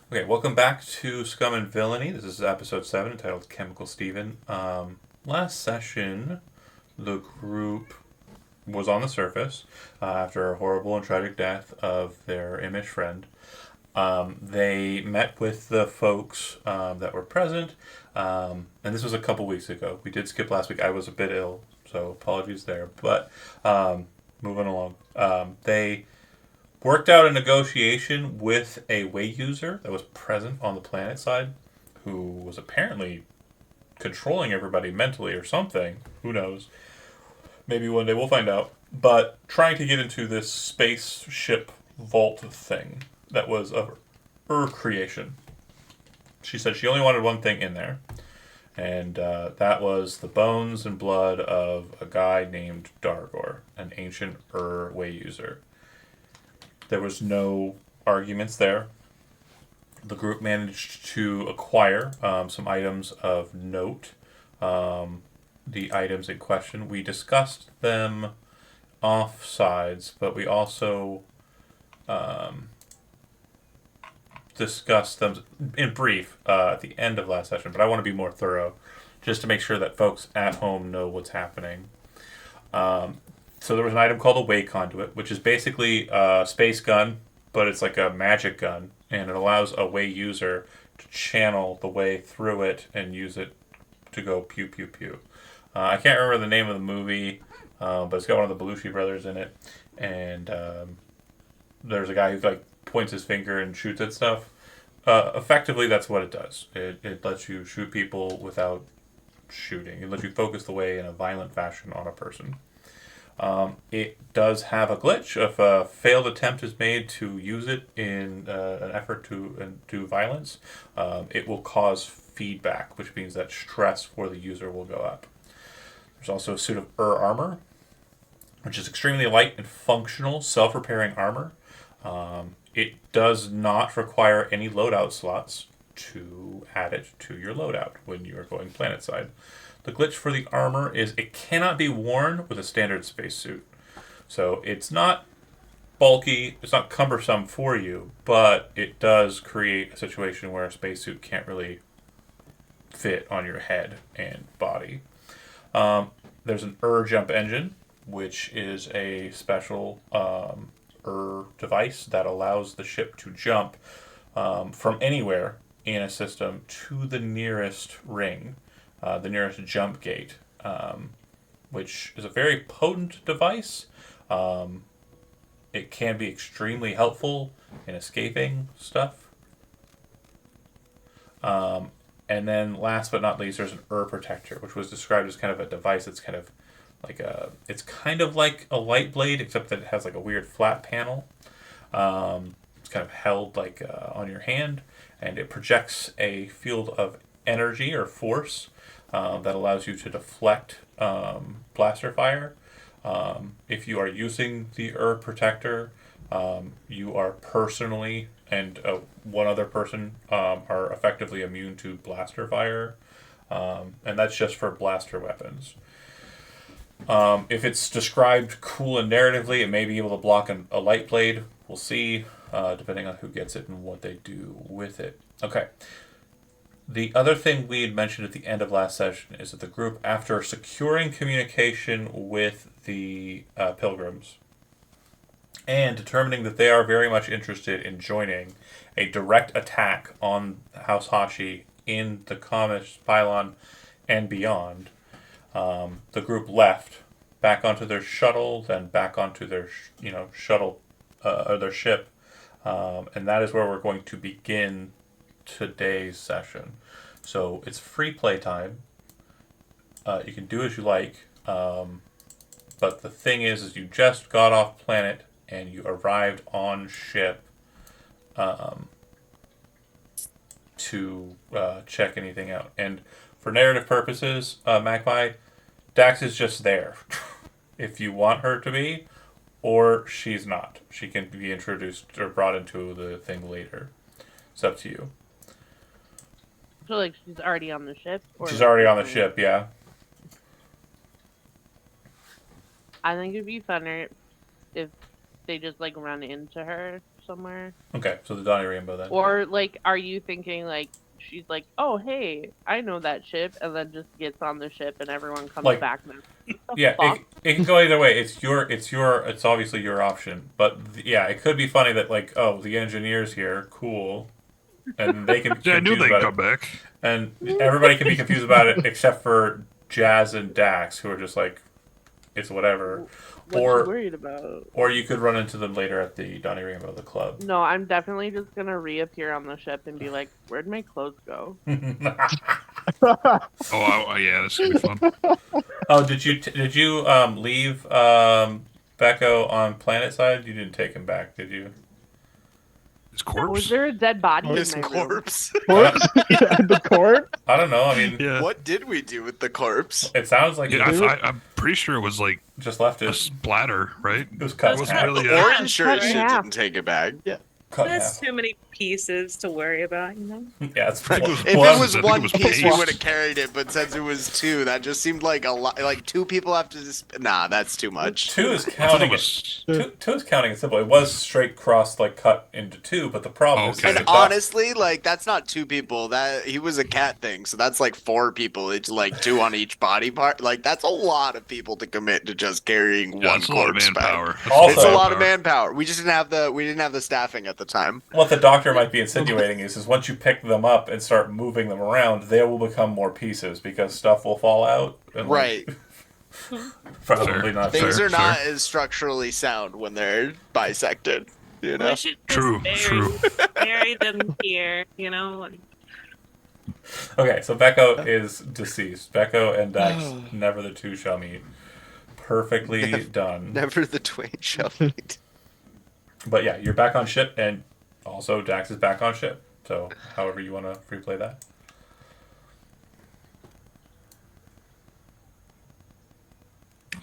Okay, welcome back to Scum and Villainy. This is episode 7 entitled Chemical Steven. Last session, the group was on the surface after a horrible and tragic death of their Imish friend. They met with the folks that were present, and this was a couple weeks ago. We did skip last week. I was a bit ill, so apologies there. But moving along, they worked out a negotiation with a way user that was present on the planet side, who was apparently controlling everybody mentally or something. Who knows? Maybe one day we'll find out. But trying to get into this spaceship vault thing that was of her creation. She said she only wanted one thing in there, and that was the bones and blood of a guy named Dargor, an ancient way user. There was no arguments there. The group managed to acquire some items of note. The items in question, we discussed them off sides, but we also discussed them in brief at the end of last session. But I want to be more thorough, just to make sure that folks at home know what's happening. So there was an item called a way conduit, which is basically a space gun, but it's like a magic gun, and it allows a way user to channel the way through it and use it to go pew pew pew. I can't remember the name of the movie, but it's got one of the Belushi brothers in it, and there's a guy who like points his finger and shoots at stuff. Effectively, that's what it does. It lets you shoot people without shooting. It lets you focus the way in a violent fashion on a person. It does have a glitch. If a failed attempt is made to use it in an effort to do violence, it will cause feedback, which means that stress for the user will go up. There's also a suit of armor, which is extremely light and functional, self-repairing armor. It does not require any loadout slots to add it to your loadout when you are going planet side. The glitch for the armor is it cannot be worn with a standard spacesuit. So it's not bulky, it's not cumbersome for you, but it does create a situation where a spacesuit can't really fit on your head and body. There's an jump engine, which is a special device that allows the ship to jump from anywhere in a system to the nearest ring, the nearest jump gate, which is a very potent device. It can be extremely helpful in escaping stuff. And then, last but not least, there's an protector, which was described as kind of a device that's kind of it's kind of like a light blade, except that it has like a weird flat panel. It's kind of held like on your hand, and it projects a field of energy or force that allows you to deflect blaster fire. If you are using the protector, you are personally and one other person are effectively immune to blaster fire, and that's just for blaster weapons. If it's described cool and narratively, it may be able to block a light blade. We'll see, depending on who gets it and what they do with it. Okay. The other thing we had mentioned at the end of last session is that the group, after securing communication with the pilgrims and determining that they are very much interested in joining a direct attack on House Hashi in the Kamish pylon and beyond, the group left back onto their shuttle, then back onto their shuttle or their ship, and that is where we're going to begin today's session. So it's free playtime. You can do as you like, but the thing is you just got off planet and you arrived on ship to check anything out. And for narrative purposes, Magpie, Dax is just there. If you want her to be, or she's not. She can be introduced or brought into the thing later. It's up to you. So, like, she's already on the ship? Or she's already on the ship, yeah. I think it'd be funner if they just, like, run into her somewhere? Okay, so the Donnie Rainbow then. Or like, are you thinking like she's like, oh hey, I know that ship, and then just gets on the ship and everyone comes Like, back and they're like, what the yeah, fuck? it can go either way. It's obviously your option. But yeah, it could be funny that like, oh, the engineer's here, cool, and they can be Yeah, I knew confused they'd about come it, back. and everybody can be confused about it except for Jazz and Dax, who are just like, it's whatever. What you Or worried about? or you could run into them later at the Donnie Rainbow, the club. No, I'm definitely just gonna reappear on the ship and be like, where'd my clothes go? Yeah, this could be fun. Oh, did you leave Becco on planet side? You didn't take him back, did you? His Was corpse? there a dead body His in my room? corpse. Corpse? The corpse? I don't know. I mean, Yeah. What did we do with the corpse? it sounds like Yeah, you I'm pretty sure it was like just left a it. splatter, right? It was cut in It wasn't half. really The a... orange shirt cut in shit half. didn't take it back. Cut in That's half. too many pieces to worry about, you know? Yeah, it's I think it was If Well, it was I think one it was piece, we paste. would have carried it. But since it was two, that just seemed like a lot. Like two people have to just. Nah, that's too much. two is I thought counting it it. was... Two is counting it simple. It was straight cross, like cut into two, but the problem is Okay. that And the doc- honestly, like that's not two people. That he was a cat thing, so that's like four people. It's like two on each body part. Like that's a lot of people to commit to just carrying Yeah, one that's a lot of corpse back. manpower. That's Also- It's a lot of manpower. manpower. We just didn't have the staffing at the time. what the doctor might be insinuating is once you pick them up and start moving them around, they will become more pieces because stuff will fall out. And, like, Right. probably Fair. not. Things fair. are not as structurally sound when they're bisected. You know. We should just True, true. bury them here, you know? and- Okay, so Becco is deceased. Becco and Dax, never the two shall meet. Perfectly done. Never the twain shall meet. But yeah, you're back on ship, and also Dax is back on ship. So, however you want to replay that.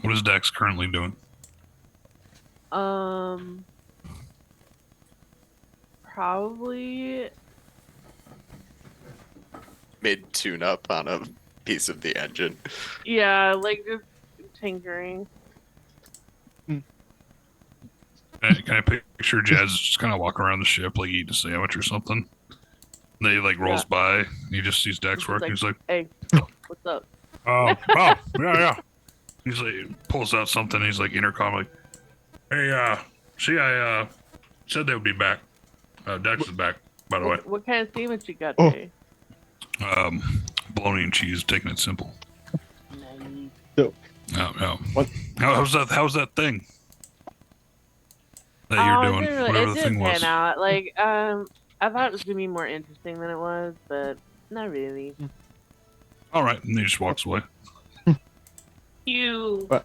What is Dax currently doing? Probably. Mid tune up on a piece of the engine. Yeah, like just tinkering. Can I picture Jazz just kind of walk around the ship like eating a sandwich or something? And he like rolls by, and he just sees Dax He's working. like- He's like, Hey, what's up? oh, yeah. He's like, pulls out something. He's like, intercom, like, hey, see, I said they would be back. Dax is back, by the way. What kind of sandwich you got Oh. today? Bologna and cheese, taking it simple. Nice. Yeah. What? How's that thing that Oh, you're it doing? didn't really- Whatever it the thing didn't was. pan out. Like, I thought it was gonna be more interesting than it was, but not really. All right, and he just walks away. You What?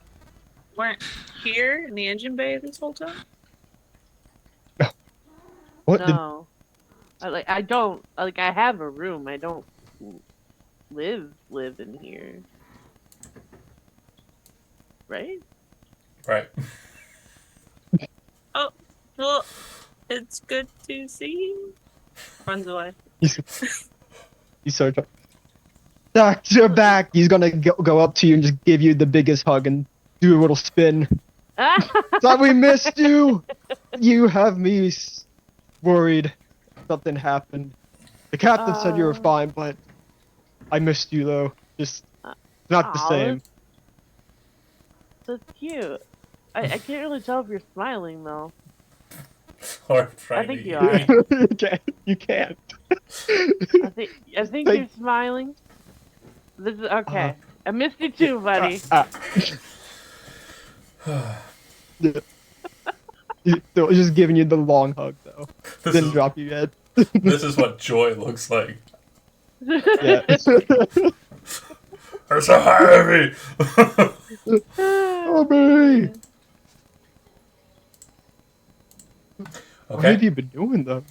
weren't here in the engine bay this whole time? What? No, I don't like. I have a room. I don't live in here. Right? Right. Well, it's good to see you. Runs away. You start talking. Dax, you're back. He's gonna go up to you and just give you the biggest hug and do a little spin. Thought we missed you. You have me worried something happened. The captain said you were fine, but I missed you though. Just not the Aw, same. That's cute. I can't really tell if you're smiling though. Or trying I think to you eat. are. you can't. You can't. I think you're smiling. This is okay. I missed you too, buddy. Yeah. So just giving you the long hug though. This Didn't is, drop you yet. this is what joy looks like. Yeah. They're so heavy. Oh me. What have Okay, you been doing though?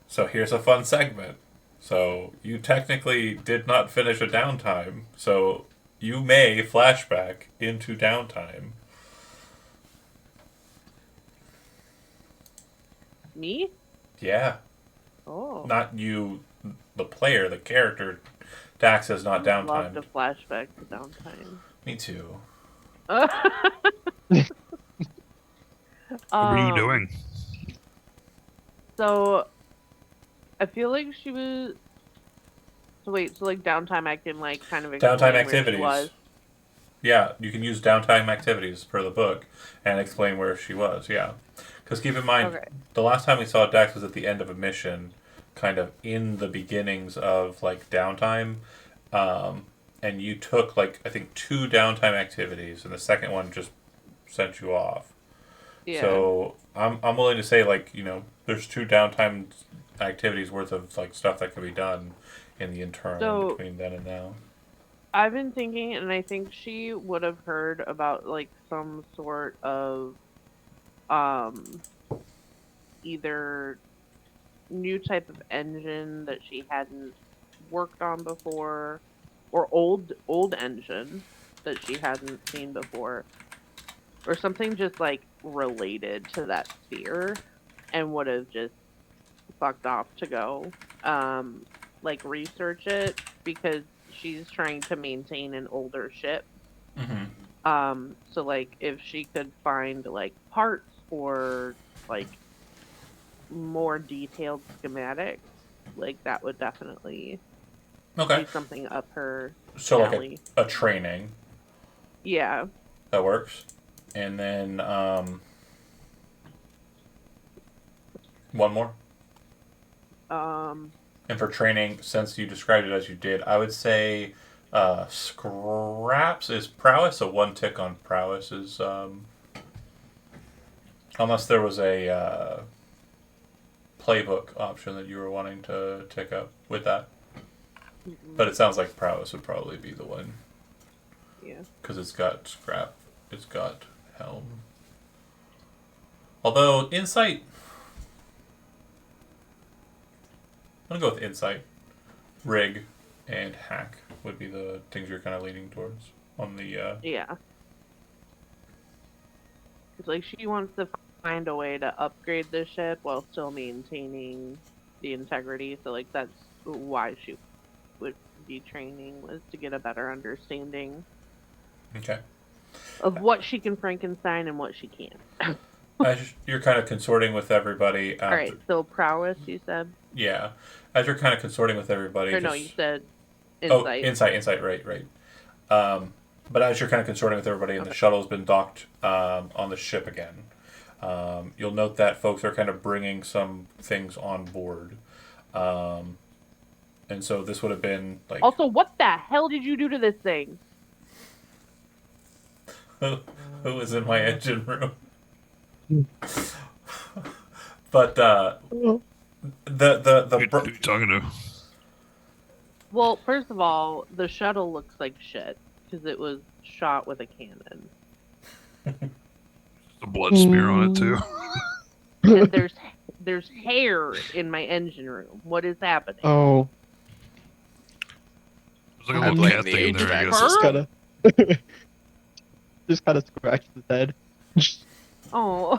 so here's a fun segment. So you technically did not finish a downtime, so you may flashback into downtime. Me? Yeah, Oh. not you, the player, the character. Dax is not Love downtime. to flashback to downtime. Me too. What were you doing? So, I feel like she was. So wait, so like downtime, I can like kind of explain Downtime where she activities. was. Yeah, you can use downtime activities per the book and explain where she was. Yeah, because keep in mind, Okay. the last time we saw Dax was at the end of a mission, kind of in the beginnings of like downtime, and you took like I think 2 downtime activities, and the second one just sent you off. Yeah. So I'm willing to say like there's 2 downtime activities worth of like stuff that could be done in the interim So- between then and now. I've been thinking, and I think she would have heard about like some sort of um either new type of engine that she hadn't worked on before, or old engine that she hadn't seen before, or something just like related to that sphere, and would have just fucked off to go like research it because she's trying to maintain an older ship. So like if she could find like parts or like more detailed schematics, like that would definitely Okay, be something up her so like alley. a training Yeah. that works, and then one more. Um And for training, since you described it as you did, I would say scraps is prowess. So 1 tick on prowess is unless there was a playbook option that you were wanting to tick up with that. But it sounds like prowess would probably be the one yeah. because it's got scrap, it's got helm. Although insight, I'm gonna go with insight, rig, and hack would be the things you're kind of leaning towards on the. Yeah. It's like she wants to find a way to upgrade the ship while still maintaining the integrity. So like that's why she would be training, was to get a better understanding Okay. of what she can Frankenstein and what she can't. As you're kind of consorting with everybody. All right, so prowess, you said? Yeah. As you're kind of consorting with everybody. Or no, just- you said Oh, insight. insight, right. But as you're kind of consorting with everybody and the shuttle's been docked on the ship again, you'll note that folks are kind of bringing some things on board. And so this would have been like... Also, what the hell did you do to this thing? who was in my engine room? But the Who you talking to? Well, first of all, the shuttle looks like shit because it was shot with a cannon. A blood smear on it too. And there's hair in my engine room. What is happening? Oh, There's like a I little blame cat the thing in there, I HVAC guess. system. just kind of scratched his head. Oh.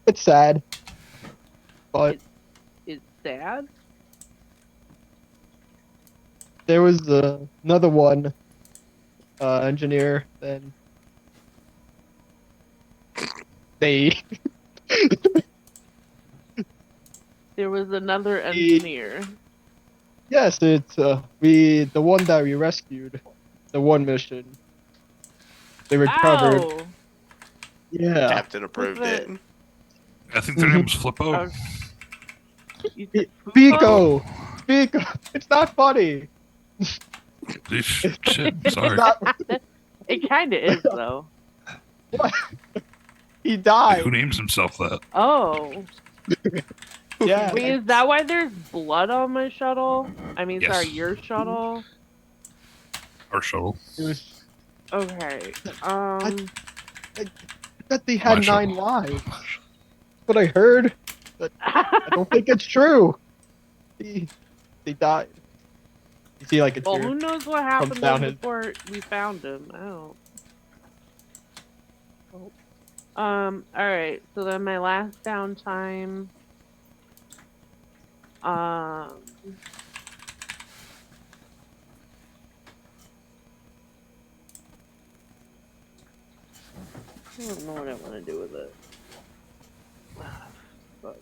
It's sad, but It's sad. there was another one engineer. Then they There was another engineer. yes, it's the one that we rescued, the one mission. They recovered. Ow! Yeah. Captain approved What's it. I think their name was Flippo. Oh. You said Fupo? Pico. It's not funny. Shit, It's sorry. not. It kind of is though. What? He Who died. names himself that? Oh. Yeah. Wait, is that why there's blood on my shuttle? I mean, Yes. sorry, your shuttle? Our shuttle. It was Okay. that they had My shuttle. 9 lives. What I heard. But I don't think it's true. They died. You see, like a Well, tear. who knows what happened down to him his- before we found him? I don't. All right. So then my last downtime. Um, I don't know what I want to do with it. But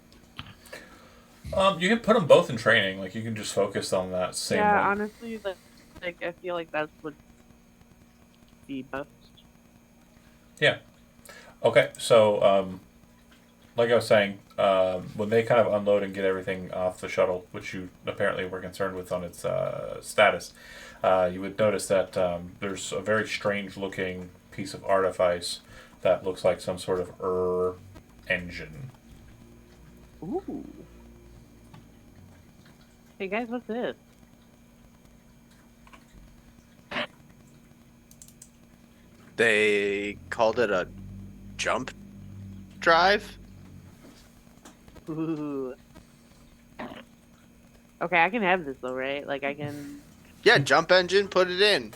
You can put them both in training. Like you can just focus on that same yeah, one. honestly, like I feel like that would be best. Yeah. Okay. So, like I was saying, when they kind of unload and get everything off the shuttle, which you apparently were concerned with on its status, you would notice that there's a very strange-looking piece of artifice that looks like some sort of engine. Ooh. Hey guys, what's this? They called it a jump drive. Ooh. Okay, I can have this though, right? Like I can. Yeah, jump engine, put it in.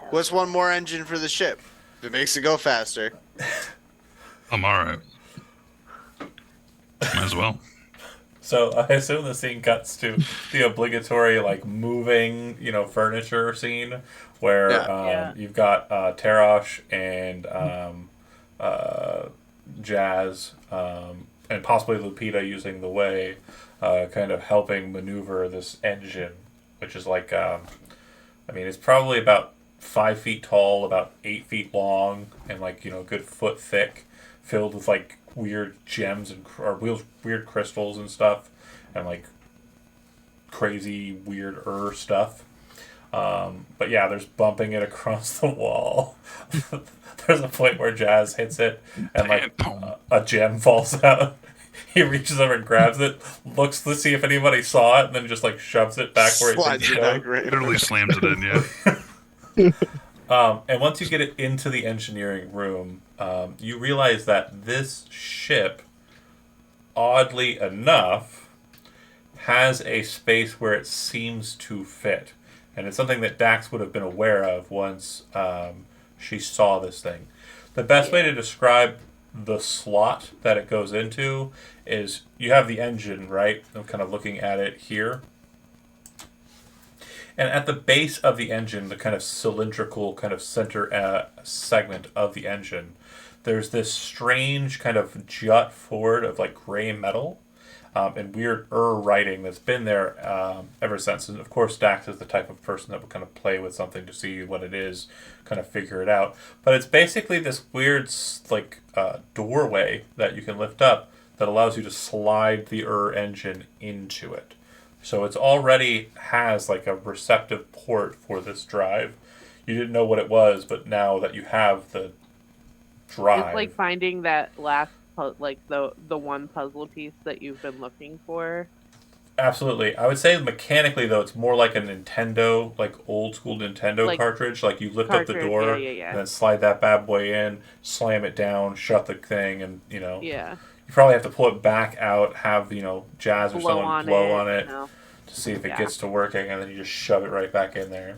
What's one more engine for the ship? If it makes it go faster. I'm alright. Might as well. So I assume the scene cuts to the obligatory like moving, furniture scene where Yeah. Yeah. you've got Tarash and Jazz and possibly Lupita using the way, kind of helping maneuver this engine, which is like, it's probably about 5 feet tall, about 8 feet long, and like a good foot thick, filled with like weird gems or weird crystals and stuff, and like crazy weird stuff. But yeah, there's bumping it across the wall. There's a point where Jazz hits it, and like a gem falls out. He reaches over and grabs it, looks to see if anybody saw it, and then just like shoves it back where it Slides didn't it go. back right. Literally slams it in, yeah. And once you get it into the engineering room, you realize that this ship, oddly enough, has a space where it seems to fit. And it's something that Dax would have been aware of once she saw this thing. The best way to describe the slot that it goes into is you have the engine, right? I'm kind of looking at it here. And at the base of the engine, the kind of cylindrical kind of center segment of the engine, there's this strange kind of jut forward of like gray metal and weird writing that's been there ever since. And of course, Dax is the type of person that would kind of play with something to see what it is, kind of figure it out. But it's basically this weird like doorway that you can lift up that allows you to slide the engine into it. So it's already has like a receptive port for this drive. You didn't know what it was, but now that you have the drive, It's like finding that last, like the one puzzle piece that you've been looking for. absolutely. I would say mechanically though, it's more like a Nintendo, like old school Nintendo Like cartridge. Like you lift up the door yeah. and then slide that bad boy in, slam it down, shut the thing, and Yeah. you probably have to pull it back out, have Jazz or Blow someone blow on it. No. To see if it gets to working, and then you just shove it right back in there,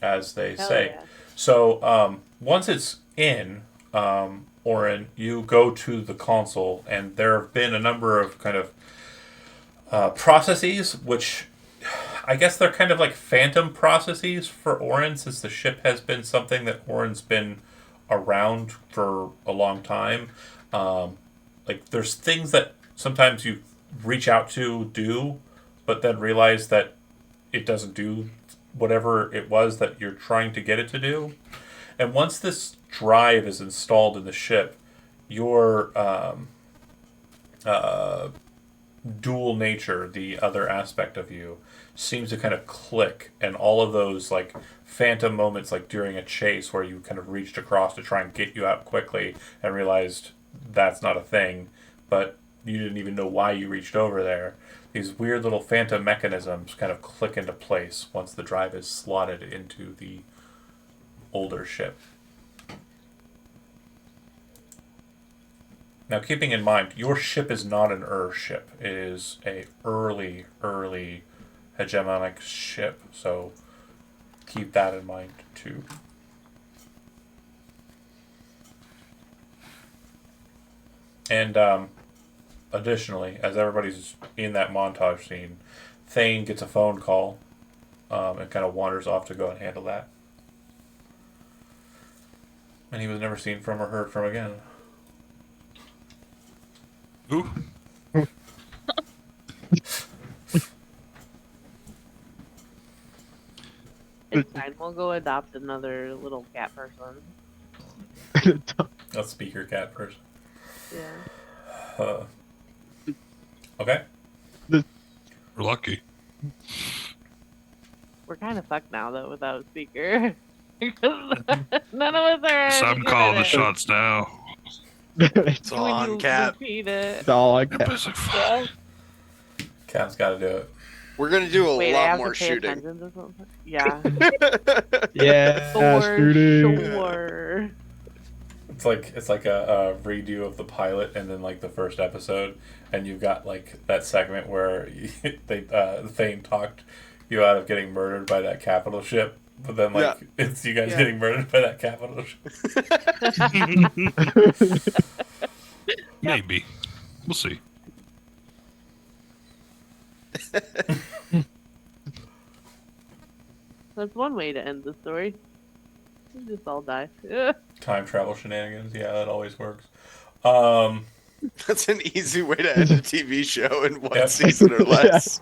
as they Hell say. yeah. So once it's in, Oren, you go to the console, and there have been a number of kind of processes, which I guess they're kind of like phantom processes for Oren, since the ship has been something that Oren's been around for a long time. Like there's things that sometimes you reach out to do, but then realize that it doesn't do whatever it was that you're trying to get it to do. And once this drive is installed in the ship, your dual nature, the other aspect of you, seems to kind of click, and all of those like phantom moments, like during a chase where you kind of reached across to try and get you out quickly and realized that's not a thing, but you didn't even know why you reached over there. These weird little phantom mechanisms kind of click into place once the drive is slotted into the older ship. Now, keeping in mind, your ship is not an ship. It is a early hegemonic ship, so keep that in mind too. And additionally, as everybody's in that montage scene, Thane gets a phone call and kind of wanders off to go and handle that. And he was never seen from or heard from again. Who? It's fine. We'll go adopt another little cat person. A speaker cat person. Yeah. Okay. We're lucky. We're kind of fucked now, though, without a speaker. Because none of us are. It's time to call the shots now. It's When on, you Cap. repeat it. It's all like Everybody's like, fuck. Cat's got to do it. We're gonna do a Wait, I lot have more to pay shooting. attention to something? Yeah. Yeah, For shooting. sure. It's like a redo of the pilot and then like the first episode, and you've got like that segment where Thane talked you out of getting murdered by that capital ship, but then like it's you guys Yeah. getting murdered by that capital ship. Maybe. We'll see. That's one way to end the story. We just all die. Time travel shenanigans, yeah, that always works. That's an easy way to end a TV show in one Yep. season or less.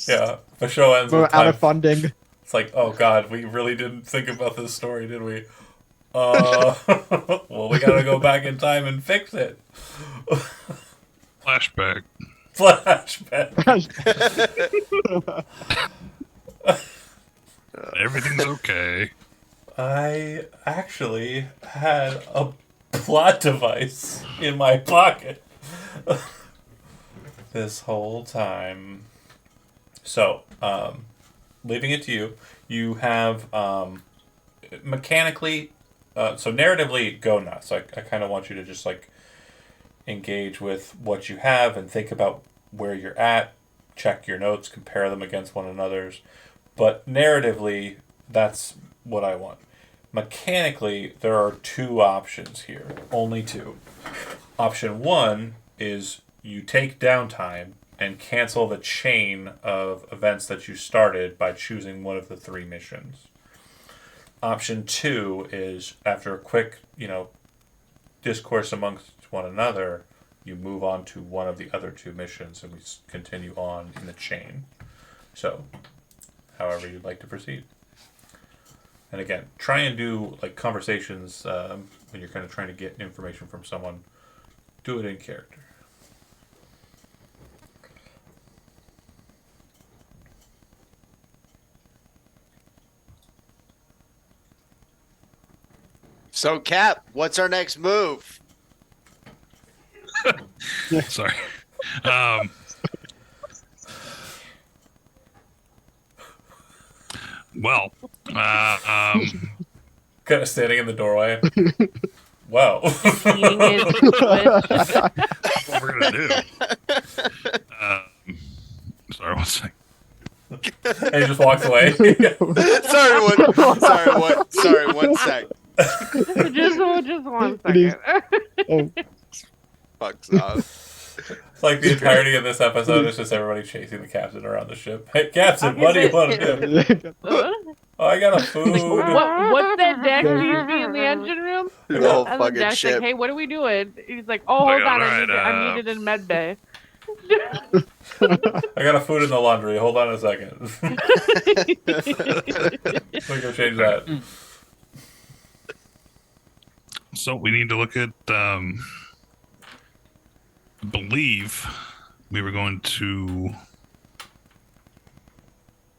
Yeah, the show ends We're with out time. of funding. It's like, oh god, we really didn't think about this story, did we? Well, we gotta go back in time and fix it. Flashback. Flashback. Everything's okay. I actually had a plot device in my pocket this whole time. So, leaving it to you, you have mechanically, so narratively, go nuts. I kind of want you to just like engage with what you have and think about where you're at, check your notes, compare them against one another's. But narratively, that's what I want. Mechanically, there are two options here. Only two. Option one is you take downtime and cancel the chain of events that you started by choosing one of the three missions. Option two is after a quick, discourse amongst one another, you move on to one of the other two missions and we continue on in the chain. So, however you'd like to proceed. And again, try and do like conversations when you're kind of trying to get information from someone. Do it in character. So, Cap, what's our next move? Sorry. Well, Kind of standing in the doorway. Wow. Eating his Twitch. what we're gonna do? Sorry, one second. And he just walks away. Sorry, one sec. just one second. Oh, Fucks off. It's like the entirety of this episode is just everybody chasing the captain around the ship. Hey, Captain, what do you want to do? Oh, I got a food. What's that Dex do you see in the engine room? The whole And then fucking Dex ship. like, hey, what are we doing? He's like, oh, hold Like, on, alright, I'm needed in med bay. I got a food in the laundry. Hold on a second. Let me go change that. So we need to look at. I believe we were going to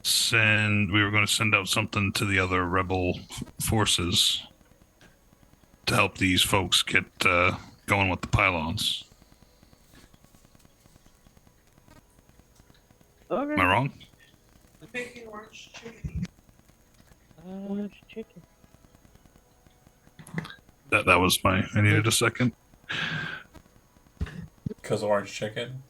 send out something to the other rebel forces to help these folks get going with the pylons. Okay. Am I wrong? Orange chicken. That was my. I needed a second. Because orange chicken.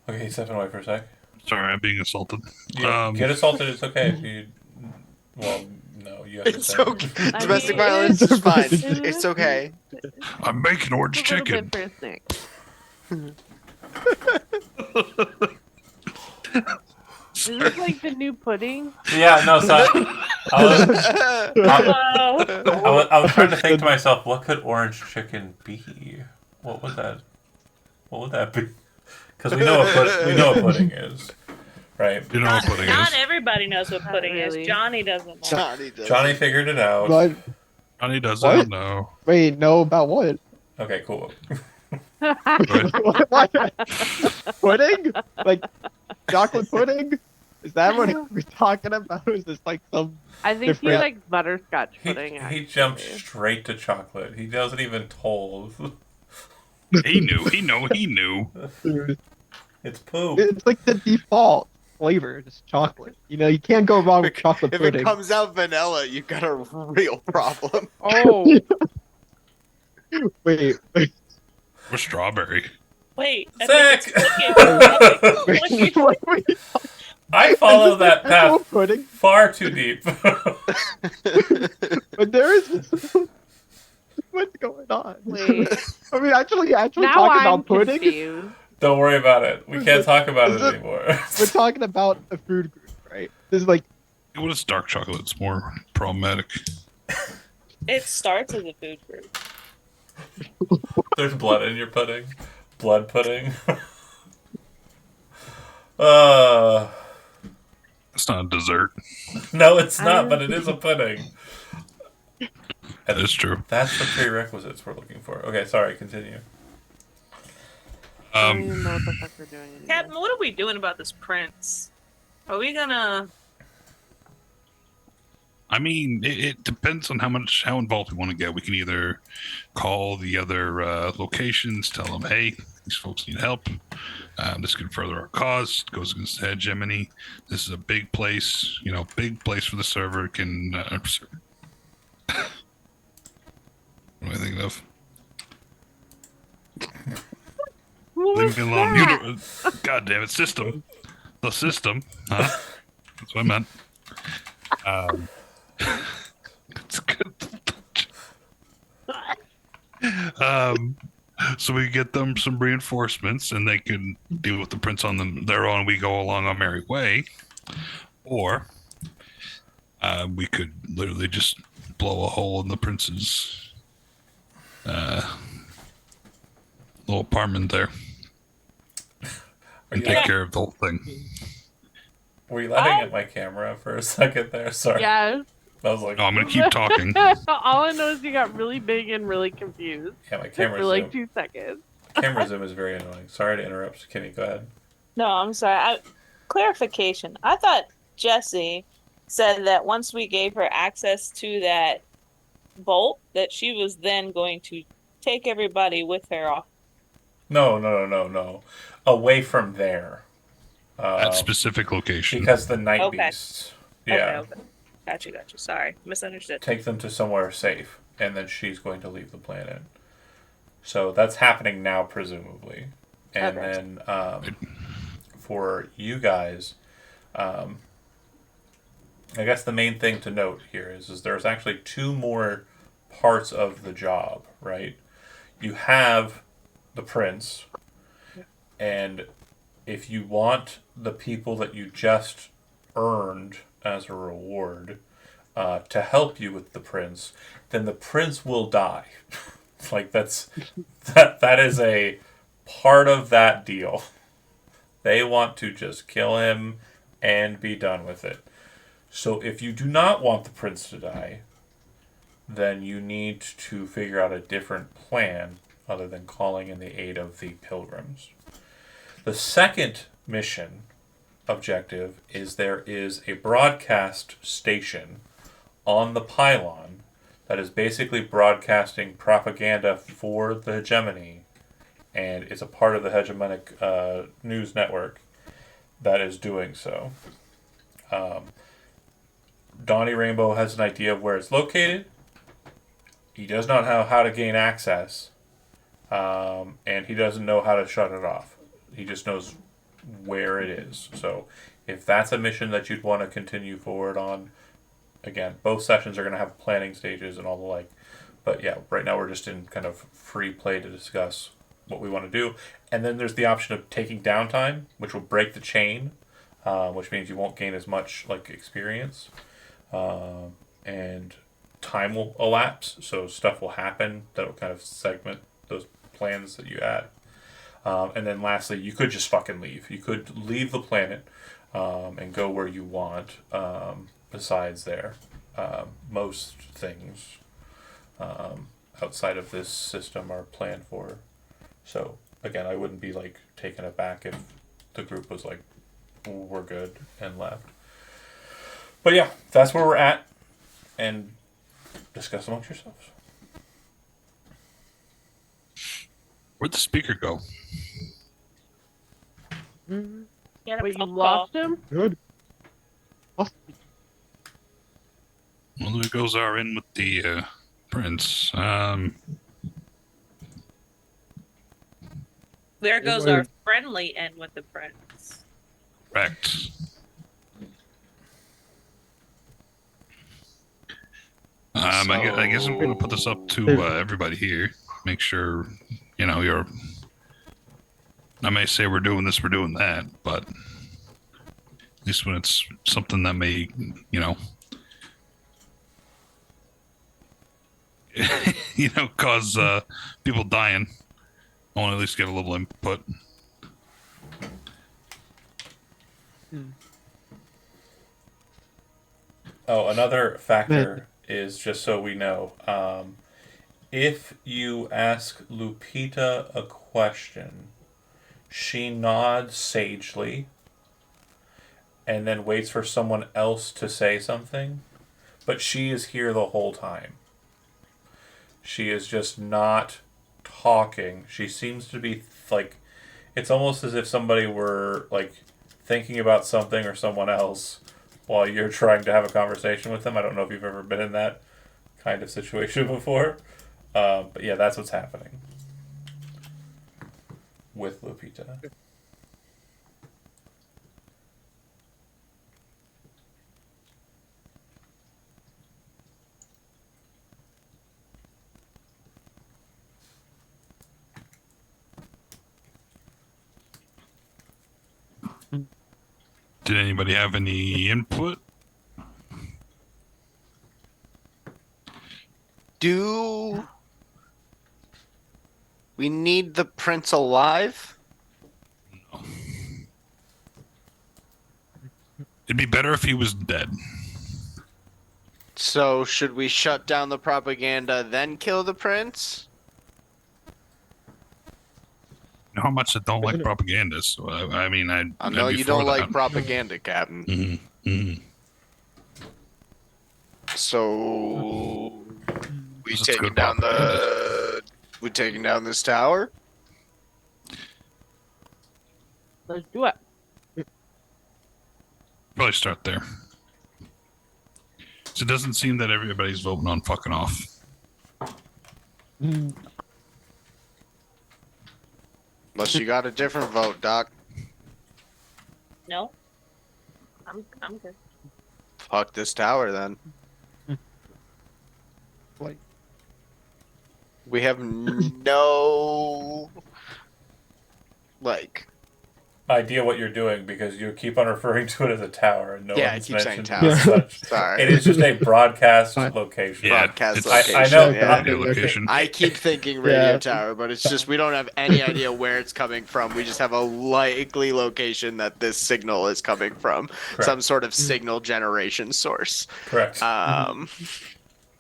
Okay, he's stepping away for a sec. Sorry, I'm being assaulted. Yeah, get assaulted. It's okay. If you, well, no, You It's understand? okay. I Domestic mean, violence it's- is fine. It's okay. I'm making orange It's a little chicken. bit for a snack. Is this like the new pudding? Yeah, no. So Wow. I was trying to think to myself, what could orange chicken be? What would that? What would that be? Because we know what pudding is, right? You know what pudding Not is. everybody knows what Not pudding really. is. Johnny doesn't know. Johnny does. Johnny figured it out. But Johnny doesn't What? know. wait, no, about what? Okay, cool. What? Pudding? Like chocolate pudding? Is that what we're talking about? Or is this like some? I think he Different. likes butterscotch He, pudding. he jumped actually. straight to chocolate. He doesn't even told. He knew. He knew. It's poop. It's like the default flavor, just chocolate. You know, you can't go wrong with chocolate If pudding. it comes out vanilla, you got a real problem. Oh, Wait, Or strawberry. Wait, I Sick! think it's cooking. wait, I follow that actual path pudding, far too deep. but there is. What's going on? wait. I mean, actually Now talking I'm about pudding. confused. Don't worry about it. We can't talk about Is it it- anymore. We're talking about a food group, right? This is like What is dark chocolate? It's more problematic. It starts as a food group. There's blood in your pudding. Blood pudding. uh, It's not a dessert. no, it's not, but it is a pudding. That is true. That's the prerequisites we're looking for. Okay, sorry, continue. I don't even know what the fuck we're doing. anymore. Captain, what are we doing about this prince? Are we gonna? I mean, it depends on how involved we want to get. We can either call the other locations, tell them, hey, these folks need help. This can further our cause. Goes against the hegemony. This is a big place, big place for the server. Can what am I thinking of? What Leave was me alone. that? God damn it, system. The system. Huh? That's what I meant. It's good. So we get them some reinforcements, and they can deal with the prince on their own. We go along our merry way, or we could literally just blow a hole in the prince's little apartment there and take care of the whole thing. Were you laughing at my camera for a second there? Sorry. Yes. I was like, No, I'm gonna keep talking. All I know is you got really big and really confused yeah, my camera for like zoom. 2 seconds. Camera zoom is very annoying. Sorry to interrupt. Kimmy, go ahead. No, I'm sorry. Clarification. I thought Jessie said that once we gave her access to that bolt, that she was then going to take everybody with her off. No. Away from there. That specific location. Because the night Okay. beasts. Yeah. Okay. Gotcha. Sorry. Misunderstood. Take them to somewhere safe, and then she's going to leave the planet. So that's happening now, presumably. And Okay. then for you guys, I guess the main thing to note here is there's actually 2 more parts of the job, right? You have the prince, and if you want the people that you just earned as a reward to help you with the prince, then the prince will die. Like that is a part of that deal. They want to just kill him and be done with it. So if you do not want the prince to die, then you need to figure out a different plan other than calling in the aid of the pilgrims. The second mission objective is there is a broadcast station on the pylon that is basically broadcasting propaganda for the hegemony, and it's a part of the hegemonic news network that is doing so. Donnie Rainbow has an idea of where it's located. He does not know how to gain access, and he doesn't know how to shut it off. He just knows where it is. So if that's a mission that you'd want to continue forward on, again, both sessions are going to have planning stages and all the like. But yeah, right now we're just in kind of free play to discuss what we want to do. And then there's the option of taking downtime, which will break the chain, which means you won't gain as much like experience. And time will elapse, so stuff will happen that will kind of segment those plans that you had. And then lastly, you could just fucking leave. You could leave the planet and go where you want. Besides there, most things outside of this system are planned for. So again, I wouldn't be like taken aback if the group was like, "We're good," and left. But yeah, that's where we're at, and discuss amongst yourselves. Where'd the speaker go? Get a Wait, you phone call. lost him? Good. Well, there goes our in with the prince. There goes our friendly end with the prince. Correct. I guess I'm going to put this up to everybody here. Make sure, you're. I may say we're doing this, we're doing that, but at least when it's something that may, cause people dying, I want to at least get a little input. Oh, another factor is, just so we know, if you ask Lupita a question, she nods sagely and then waits for someone else to say something, but she is here the whole time. She is just not talking. She seems to be like, it's almost as if somebody were like thinking about something or someone else while you're trying to have a conversation with them. I don't know if you've ever been in that kind of situation before. But yeah, that's what's happening with Lupita. Did anybody have any input? Do we need the prince alive? It'd be better if he was dead. So should we shut down the propaganda, then kill the prince? You know how much I don't like propaganda, so I mean, I know I'd be you for don't that. like propaganda, Captain. Mm-hmm. Mm-hmm. So we This is taking good down propaganda. we taking down this tower? Let's do it. Probably start there. So it doesn't seem that everybody's voting on fucking off. Unless you got a different vote, Doc. No, I'm good. Fuck this tower then. Like, We have no Idea what you're doing, because you keep on referring to it as a tower and no Yeah, I one's keep saying mentioned tower. it as such. Sorry. It is just a broadcast Fine. location. Yeah, Broadcast it's location. I know. Yeah. radio location. I keep thinking radio Yeah. tower, but it's just we don't have any idea where it's coming from. We just have a likely location that this signal is coming from. Correct. Some sort of signal generation source. Correct.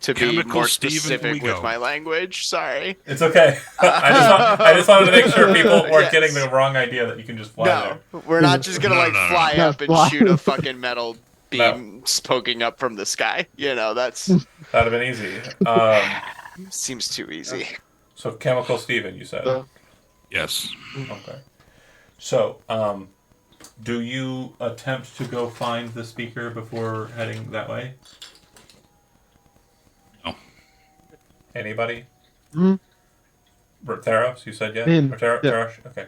To be Chemical more Steven, specific we with go. my language. Sorry. It's okay. I just wanted to make sure people weren't Yes. getting the wrong idea that you can just fly No, there. we're not just gonna No, no. fly No, up and fly. shoot a fucking metal No. beam poking up from the sky. That's That'd have been easy. seems too easy. So Chemical Steven, you said. Yes. Okay. So, do you attempt to go find the speaker before heading that way? No. Anybody? Mhm. Theros, you said yeah? Him, Or yeah. Theros? Okay.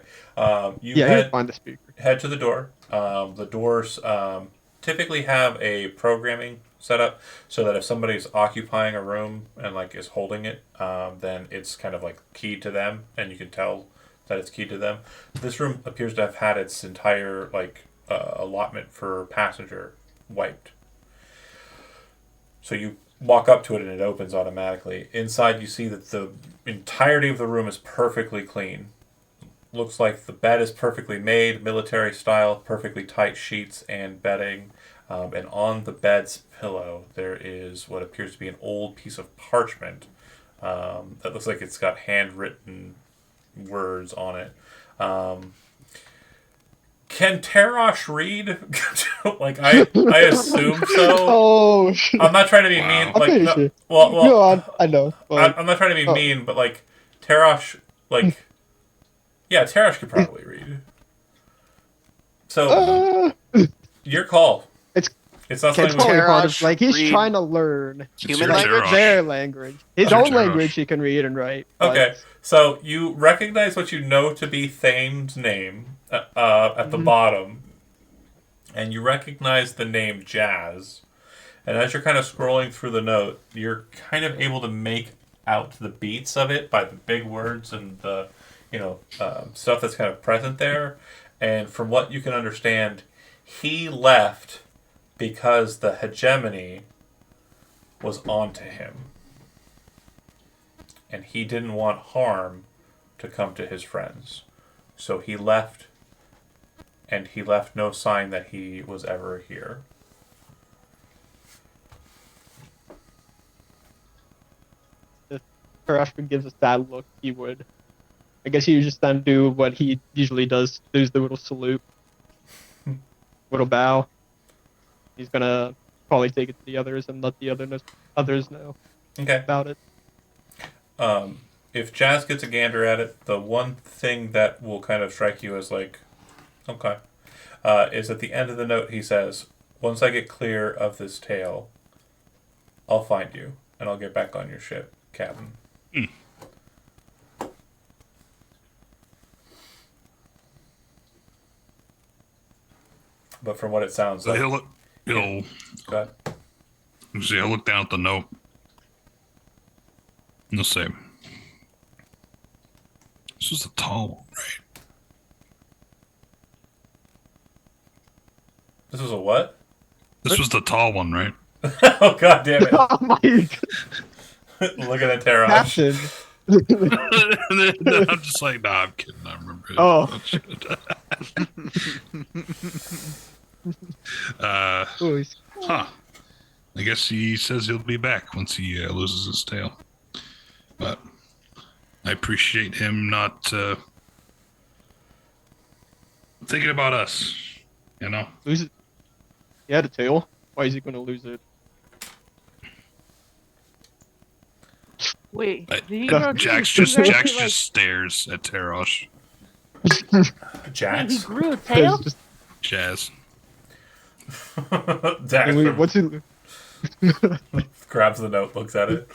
You yeah, head, you'll find the speaker. head to the door. The door's typically have a programming set up so that if somebody's occupying a room and like is holding it, then it's kind of like keyed to them, and you can tell that it's keyed to them. This room appears to have had its entire like allotment for passenger wiped. So you walk up to it and it opens automatically. Inside, you see that the entirety of the room is perfectly clean. Looks like the bed is perfectly made, military style, perfectly tight sheets and bedding. And on the bed's pillow, there is what appears to be an old piece of parchment that looks like it's got handwritten words on it. Can Terash read? Like I assume so. Oh, shit. I'm not trying to be Wow. mean. I'm Like pretty no, sure. well, No, I know. But, I'm not trying to be mean, but like Terash, like yeah, Terash could probably read. So your call. It's not it's something. probably part of Terash like he's read trying to learn human your language? Terash. their language, his That's your own Terash. language. He can read and write. But Okay, so you recognize what you know to be Thane's name at the bottom, and you recognize the name Jazz. And as you're kind of scrolling through the note, you're kind of able to make out the beats of it by the big words and the, stuff that's kind of present there. And from what you can understand, he left because the hegemony was onto him. And he didn't want harm to come to his friends. So he left, and he left no sign that he was ever here. if Karashman gives a sad look, he would. I guess he would just then do what he usually does. There's the little salute, little bow. He's gonna probably take it to the others and let the others know Okay. about it. If Jazz gets a gander at it, the one thing that will kind of strike you as like, okay, is at the end of the note he says, "Once I get clear of this tale, I'll find you and I'll get back on your ship, Captain." But from what it sounds So like, he'll go ahead. he'll look down at the note. And he'll say, "This was a tall one, right?" This was a what? This was the tall one, right? Oh god damn it! Oh my god, Look at the Terash. Captain! I'm just like, nah, I'm kidding. I remember it. Oh. Oh, he's- Huh. I guess he says he'll be back once he loses his tail. But I appreciate him not thinking about us, you know? lose it. He had a tail. Why is he gonna lose it? Wait, I- did he and grow Jax tail? just He Jax actually, just stares at Terosh. Wait, he Jax. grew a tail? It's just- Jazz. Jax wait, from- what's it? grabs the note, looks at it.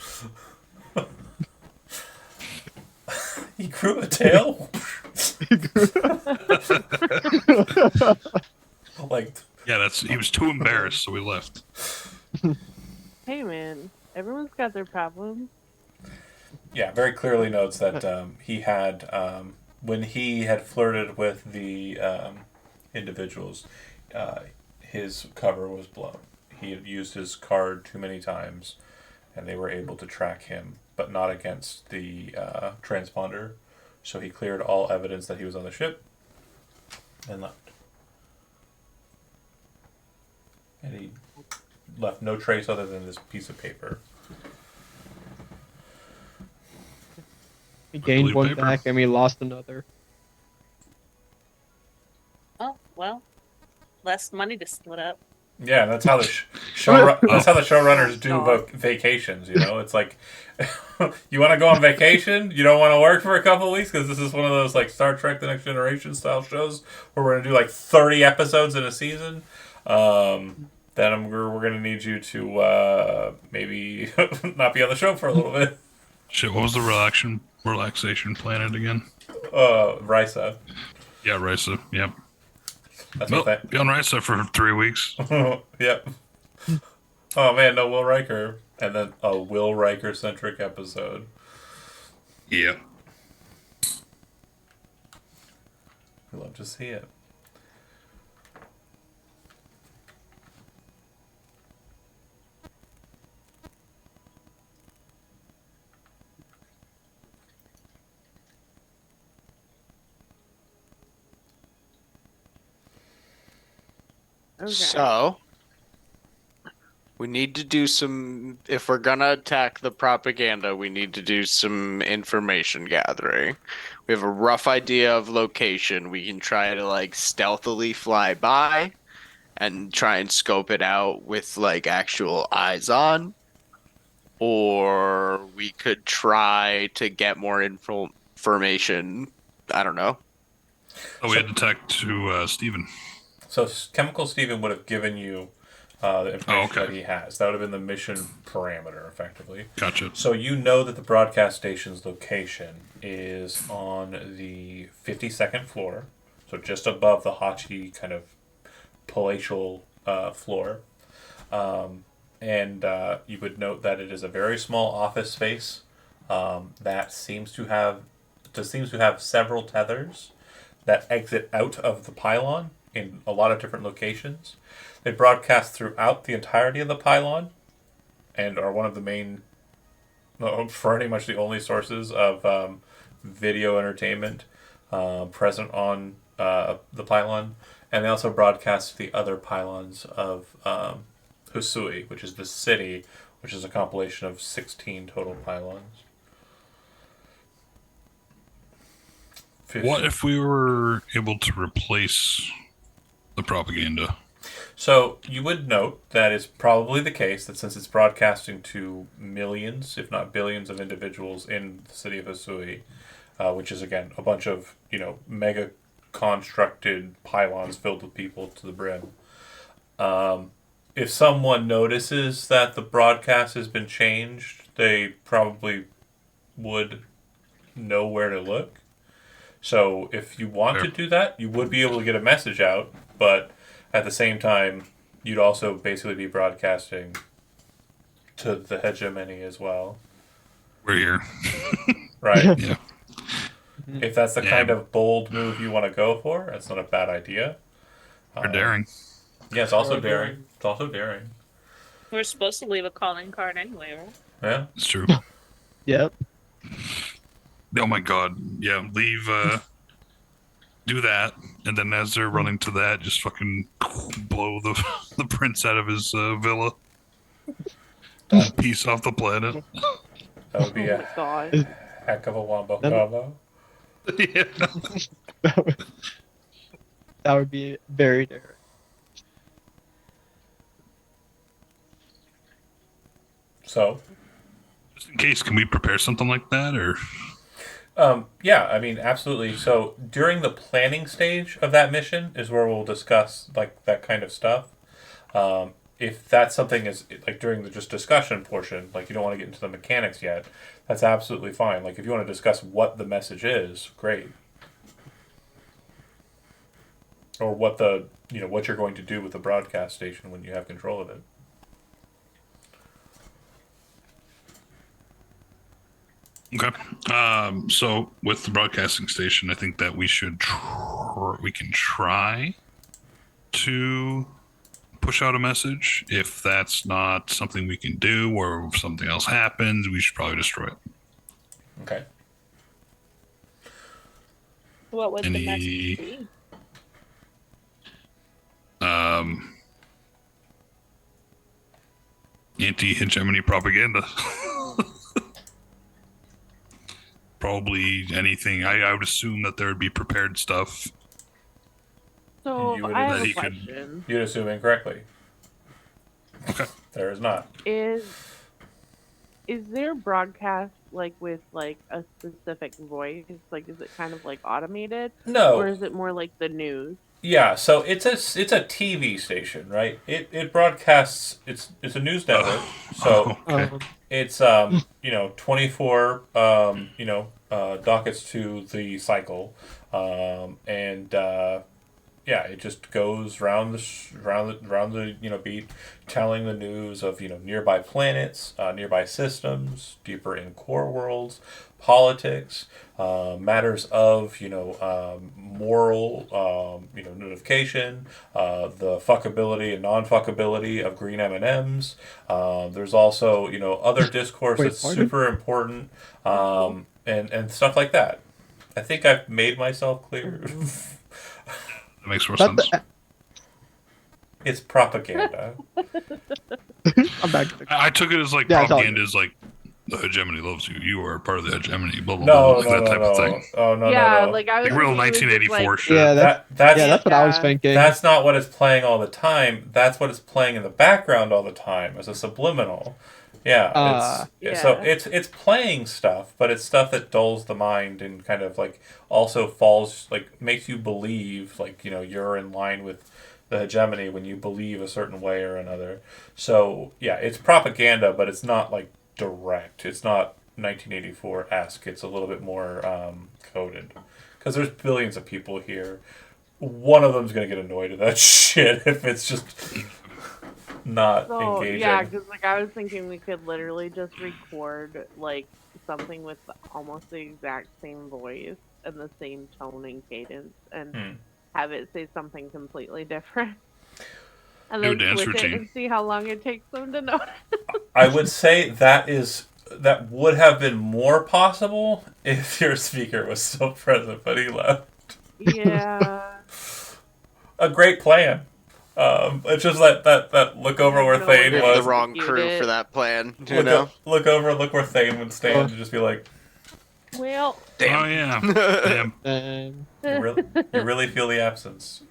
He grew a tail? Like, Yeah, he was too embarrassed, so we left. Hey man, everyone's got their problems. yeah, very clearly notes that he had, when he had flirted with the individuals, his cover was blown. He had used his card too many times, and they were able to track him, but not against the transponder. So he cleared all evidence that he was on the ship and left. And he left no trace other than this piece of paper. He gained Blue one paper. back and we lost another. Oh, well, less money to split up. Yeah, that's how the that's how the showrunners do vacations. You know, it's like you want to go on vacation, you don't want to work for a couple of weeks because this is one of those like Star Trek: The Next Generation style shows where we're gonna do like 30 episodes in a season. Then we're gonna need you to maybe not be on the show for a little bit. Shit, what was the relaxation planet again? Risa. Yeah, Risa. Yep. That's Well, what be on Risa for 3 weeks. that. Yep. Oh man, no Will Riker, and then a Will Riker centric episode. Yeah. We love to see it. Okay. So we need to do some. If we're gonna attack the propaganda, we need to do some information gathering. We have a rough idea of location. We can try to like stealthily fly by and try and scope it out with like actual eyes on, or we could try to get more information. I don't know. Oh, we had to talk to Steven. So Chemical Steven would have given you the information okay. that he has. That would have been the mission parameter, effectively. Gotcha. So you know that the broadcast station's location is on the 52nd floor, so just above the Hachi kind of palatial floor. And you would note that it is a very small office space that seems to have several tethers that exit out of the pylon in a lot of different locations. They broadcast throughout the entirety of the pylon and are one of the main, pretty much the only sources of video entertainment present on the pylon. And they also broadcast the other pylons of Husui, which is the city, which is a compilation of 16 total pylons. 50. What if we were able to replace the propaganda? So you would note that it's probably the case that since it's broadcasting to millions, if not billions, of individuals in the city of Husui, which is again a bunch of mega constructed pylons filled with people to the brim. If someone notices that the broadcast has been changed, they probably would know where to look. So if you want to do that, you would be able to get a message out, but at the same time, you'd also basically be broadcasting to the hegemony as well. We're here. Right? Yeah. If that's the kind of bold move you want to go for, that's not a bad idea. We're daring. Yeah, it's also daring. It's also daring. We're supposed to leave a calling card anyway, right? Yeah. It's true. Yep. Oh my god. Yeah, leave, do that, and then as they're running to that, just fucking blow the prince out of his villa. Piece off the planet. That would be Oh a my god. heck of a wombo That- combo. Yeah. That would be very daring. So, Just in case, can we prepare something like that, or? yeah, I mean, absolutely. So during the planning stage of that mission is where we'll discuss like that kind of stuff. If that's something is like during the just discussion portion, like you don't want to get into the mechanics yet, that's absolutely fine. Like if you want to discuss what the message is, great. Or what the what you're going to do with the broadcast station when you have control of it. Okay. So with the broadcasting station, I think that we should we can try to push out a message. If that's not something we can do, or if something else happens, we should probably destroy it. Okay. What would the Any- message be? Anti-hegemony propaganda. Probably anything. I would assume that there would be prepared stuff. So You would I have that a he could- question. You'd assume incorrectly. Okay. There is not. Is there broadcast like with like a specific voice? Like is it kind of like automated? No. Or is it more like the news? Yeah, so it's a TV station, right? It broadcasts. It's a news network. So Okay. it's 24 dockets to the cycle, and yeah, it just goes round the beat, telling the news of nearby planets, nearby systems, deeper in core worlds, politics, matters of moral notification, the fuckability and non-fuckability of green M&Ms. There's also other discourse Wait, that's pardon? super important, and stuff like that. I think I've made myself clear. That makes more But sense. It's propaganda. I'm back. I took it as like Yeah, it's all propaganda is like the hegemony loves you. You are part of the hegemony. Blah blah No, blah. Like no, that no, type of no. thing. Oh, no, yeah, no. like I was Like real thinking it was just, 1984 like, shit. Yeah, That's yeah, that's what I was Yeah. thinking. that's not what it's playing all the time. That's what it's playing in the background all the time as a subliminal. Yeah, so Yeah. it's playing stuff, but it's stuff that dulls the mind and kind of like also falls like makes you believe like you're in line with the hegemony when you believe a certain way or another. So yeah, it's propaganda, but it's not like direct. It's not 1984-esque. It's a little bit more coded because there's billions of people here. One of them's gonna get annoyed at that shit if it's just not So engaging. yeah, because like I was thinking we could literally just record like something with almost the exact same voice and the same tone and cadence, and have it say something completely different, and New then dance switch it routine. and see how long it takes them to notice. I would say that would have been more possible if your speaker was still present, but he left. Yeah. A great plan. It's just that look over where No, Thane We it have the was. wrong execute crew it. for that plan. You Look, know. look over, look where Thane would stand, and just be like, Well, Oh Damn. yeah. Damn. you really feel the absence.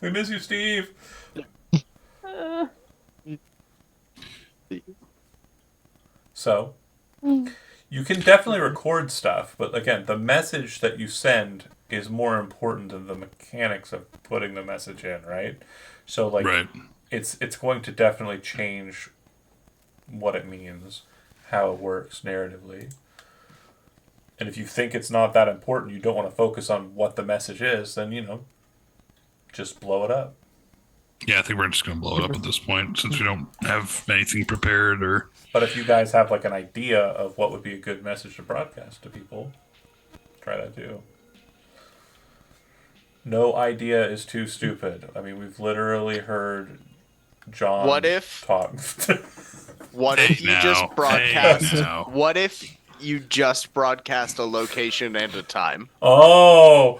We miss you, Steve. uh, So, you can definitely record stuff, but again, the message that you send is more important than the mechanics of putting the message in, right? So, like, Right. it's going to definitely change what it means, how it works narratively. And if you think it's not that important, you don't want to focus on what the message is, then just blow it up. Yeah, I think we're just gonna blow it up at this point since we don't have anything prepared or. But if you guys have like an idea of what would be a good message to broadcast to people, try that too. No idea is too stupid. I mean, we've literally heard John What if- talk. What Hey, if you now. just broadcast? Hey, now. What if you just broadcast a location and a time? Oh,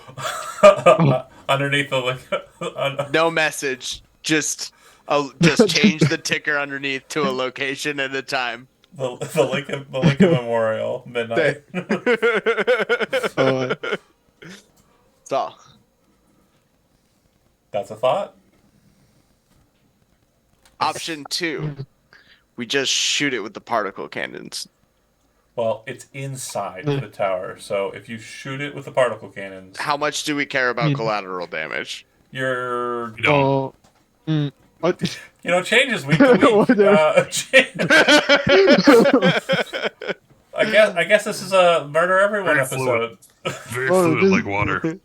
underneath the link. No message. Just change the ticker underneath to a location and a time. The Lincoln Memorial midnight. So That's a thought. option 2, we just shoot it with the particle cannons. Well, it's inside the tower, so if you shoot it with the particle cannons, How much do we care about collateral damage? you're You know, What? changes week to week. I guess this is a murder everyone Very episode. very Oh, fluid this- like water.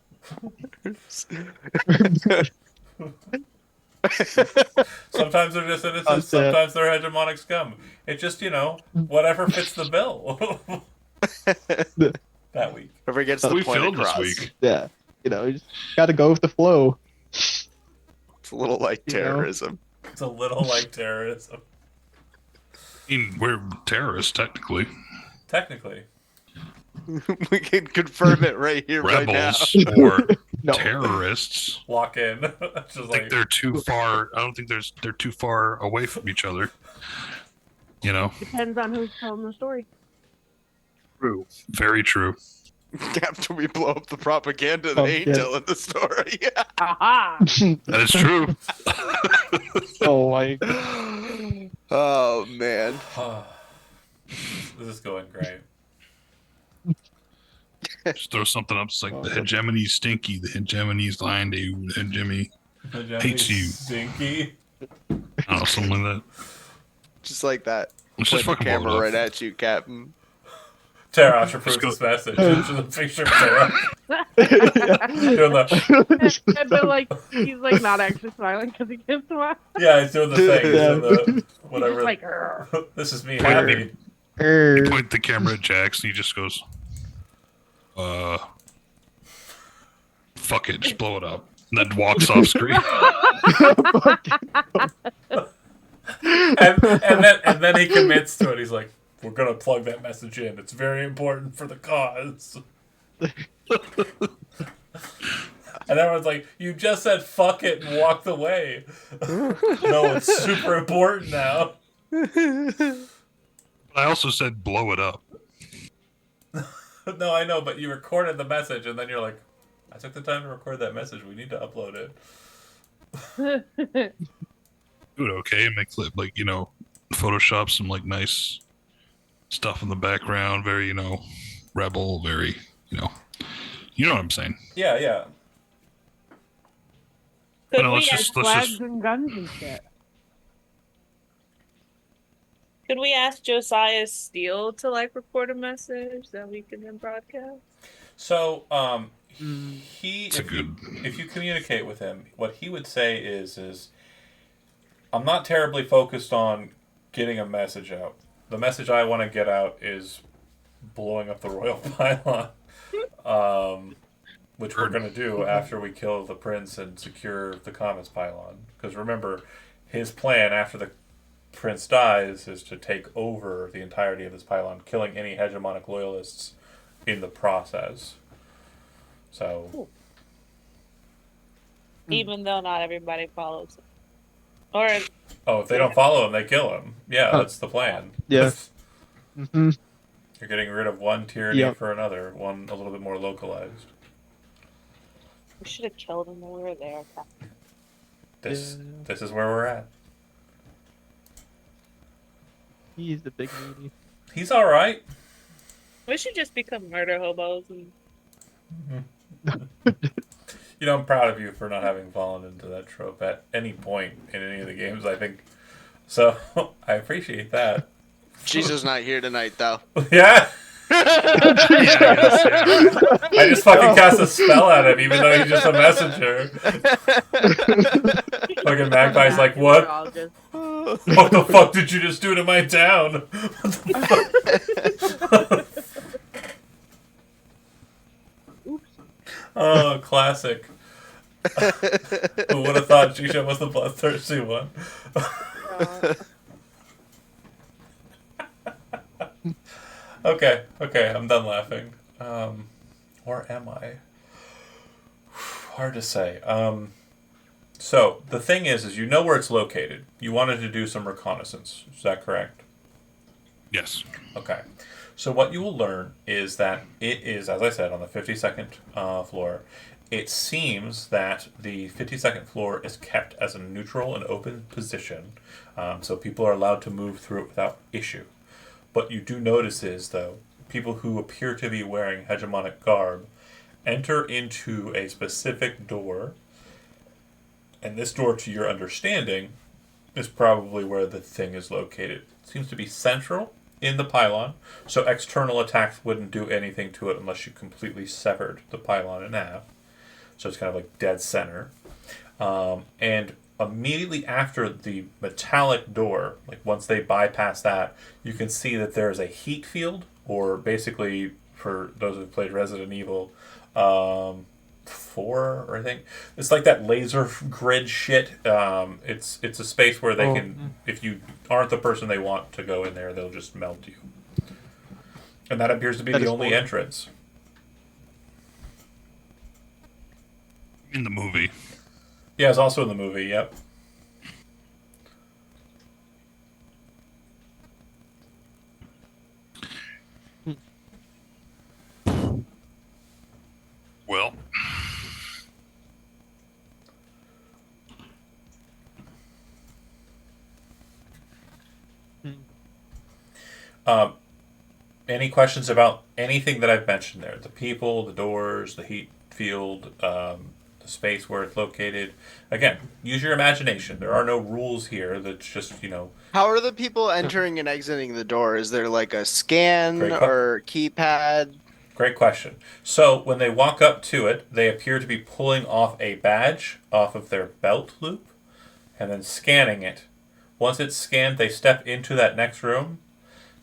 Sometimes they're just innocent, That's it. sometimes they're hegemonic scum. It just whatever fits the bill that week. Whoever gets the We point failed this across. week. Yeah, you just gotta go with the flow. It's a little like You know? terrorism. It's a little like terrorism, I mean, we're terrorists technically. technically. We can confirm it right here, right now. Rebels or No. terrorists. Lock in. Just I think like they're too far. I don't think they're too far away from each other. You know, depends on who's telling the story. true. Very true. After we blow up the propaganda, they ain't yeah. telling the story. Yeah. Aha! That is true. Oh my. Oh man. this is going great. Just throw something up. It's like the hegemony's stinky. The hegemony's lying to you. The hegemony hates you. Stinky. I don't know, something like that. Just like that. Let's just Point the fucking blow camera it right up. at you, Captain. Tarash approves this message. It's just a picture of Tara doing the But like he's like not actually smiling because he can't smile. yeah, he's doing the thing. He's doing the He's whatever. just like, This is me happy. You point the camera at Jax, and he just goes, fuck it, just blow it up. And then walks off screen. and then he commits to it. He's like, we're gonna plug that message in. It's very important for the cause. And everyone's like, you just said fuck it and walked away. No, it's super important now. I also said blow it up. No, I know, but you recorded the message and then you're like, I took the time to record that message. We need to upload it. Do it okay, make like, Photoshop some like nice stuff in the background, very, rebel, very, you know what I'm saying. Yeah. Could No, we let's ask, just flags and guns and shit. could we ask Josiah Steele to like record a message that we can then broadcast? So, It's if you communicate with him, what he would say is I'm not terribly focused on getting a message out. The message I want to get out is blowing up the royal pylon, which we're going to do after we kill the prince and secure the comets pylon. Because remember, his plan after the prince dies is to take over the entirety of this pylon, killing any hegemonic loyalists in the process. So, Cool. Even though not everybody follows him. Or if they don't follow him, they kill him. Yeah, that's the plan. Yeah. Mm-hmm. You're getting rid of one tyranny for another, one a little bit more localized. we should have killed him when we were there. This is where we're at. He's the big meaty. He's all right. We should just become murder hobos and I'm proud of you for not having fallen into that trope at any point in any of the games, I think. So, I appreciate that. Jesus not here tonight, though. Yeah? I just fucking cast a spell at him, even though he's just a messenger. Fucking Magpie's like, what? What the fuck did you just do to my town? What the fuck? Oh, classic. Who would have thought Jisha was the bloodthirsty one? Okay, I'm done laughing. Or am I? Hard to say. So, the thing is you know where it's located. You wanted to do some reconnaissance. Is that correct? Yes. Okay. So what you will learn is that it is, as I said, on the 52nd floor. It seems that the 52nd floor is kept as a neutral and open position, so people are allowed to move through it without issue. What you do notice is, though, people who appear to be wearing hegemonic garb enter into a specific door, and this door, to your understanding, is probably where the thing is located. It seems to be central in the pylon, so external attacks wouldn't do anything to it unless you completely severed the pylon in half. So it's kind of like dead center. And immediately after the metallic door, like once they bypass that, you can see that there's a heat field, or basically, for those who've played Resident Evil 4, I think, it's like that laser grid shit. It's a space where they can, if you aren't the person they want to go in there, they'll just melt you. And that appears to be the only entrance. In the movie. Yeah, it's also in the movie, yep. Well. Any questions about anything that I've mentioned there? The people, the doors, the heat field, the the space where it's located. Again, use your imagination. There are no rules here. That's just, How are the people entering and exiting the door? Is there like a scan Great or keypad? Great question. So when they walk up to it, they appear to be pulling off a badge off of their belt loop and then scanning it. Once it's scanned, they step into that next room.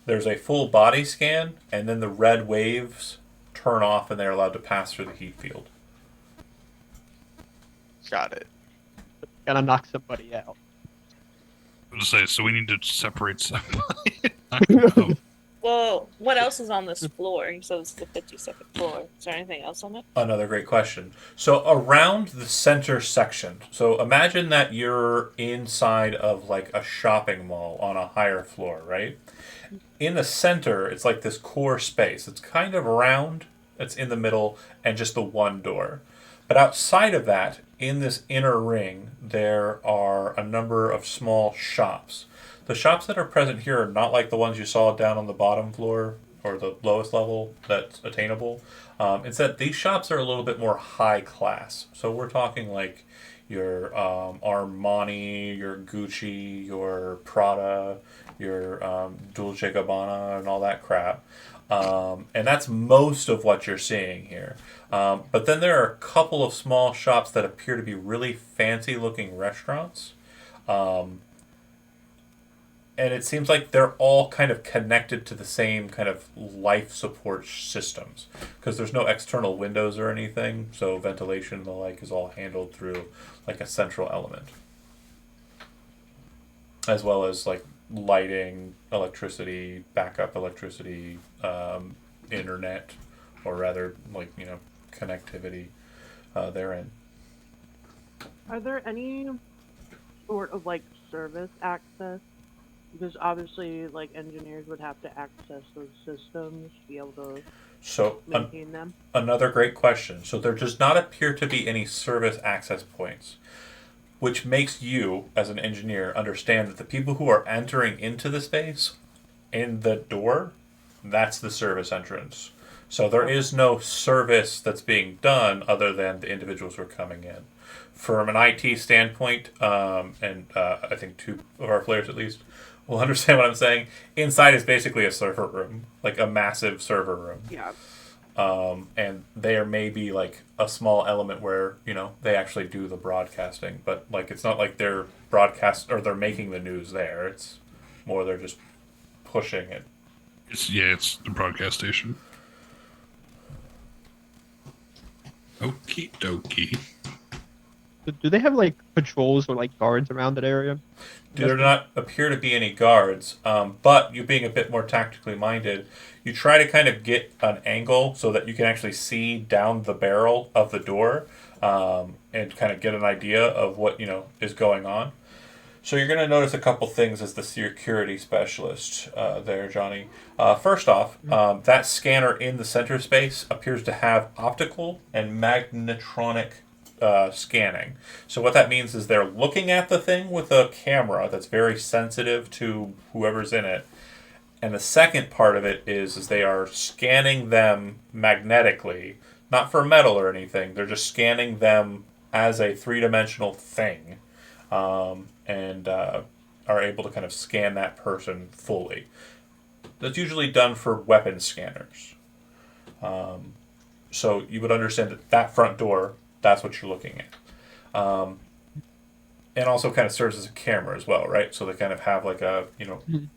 There's a full body scan, and then the red waves turn off and they're allowed to pass through the heat field. Got it. Gonna knock somebody out. I was gonna say, so we need to separate somebody. Knock them out. Well, what else is on this floor? You said it's the 52nd floor. Is there anything else on it? Another great question. So around the center section, so imagine that you're inside of like a shopping mall on a higher floor, right? In the center, it's like this core space. It's kind of round, it's in the middle, and just the one door. But outside of that, in this inner ring, there are a number of small shops. The shops that are present here are not like the ones you saw down on the bottom floor or the lowest level that's attainable. Instead, these shops are a little bit more high class. So we're talking like your Armani, your Gucci, your Prada, your Dolce & Gabbana, and all that crap. And that's most of what you're seeing here. But then there are a couple of small shops that appear to be really fancy-looking restaurants. And it seems like they're all kind of connected to the same kind of life support systems because there's no external windows or anything, so ventilation and the like is all handled through like a central element, as well as like lighting, electricity, backup electricity, internet, or rather like connectivity therein. Are there any sort of like service access? Because obviously, like engineers would have to access those systems to be able to So maintain them. another great question. So there does not appear to be any service access points, which makes you, as an engineer, understand that the people who are entering into the space, in the door, that's the service entrance. So there is no service that's being done other than the individuals who are coming in. From an IT standpoint, and I think two of our players at least will understand what I'm saying. Inside is basically a server room, like a massive server room. Yeah. And there may be like a small element where they actually do the broadcasting, but like it's not like they're broadcast or they're making the news there. It's more they're just pushing it. It's the broadcast station. Okie dokie. Do they have like patrols or like guards around that area? Do there not appear to be any guards, but you being a bit more tactically minded, you try to kind of get an angle so that you can actually see down the barrel of the door and kind of get an idea of what is going on. So you're going to notice a couple things as the security specialist there, Johnny. First off, that scanner in the center space appears to have optical and magnetronic scanning. So what that means is they're looking at the thing with a camera that's very sensitive to whoever's in it. And the second part of it is they are scanning them magnetically, not for metal or anything. They're just scanning them as a three-dimensional thing. And are able to kind of scan that person fully. That's usually done for weapon scanners. So you would understand that front door, that's what you're looking at. And also kind of serves as a camera as well, right? So they kind of have like a,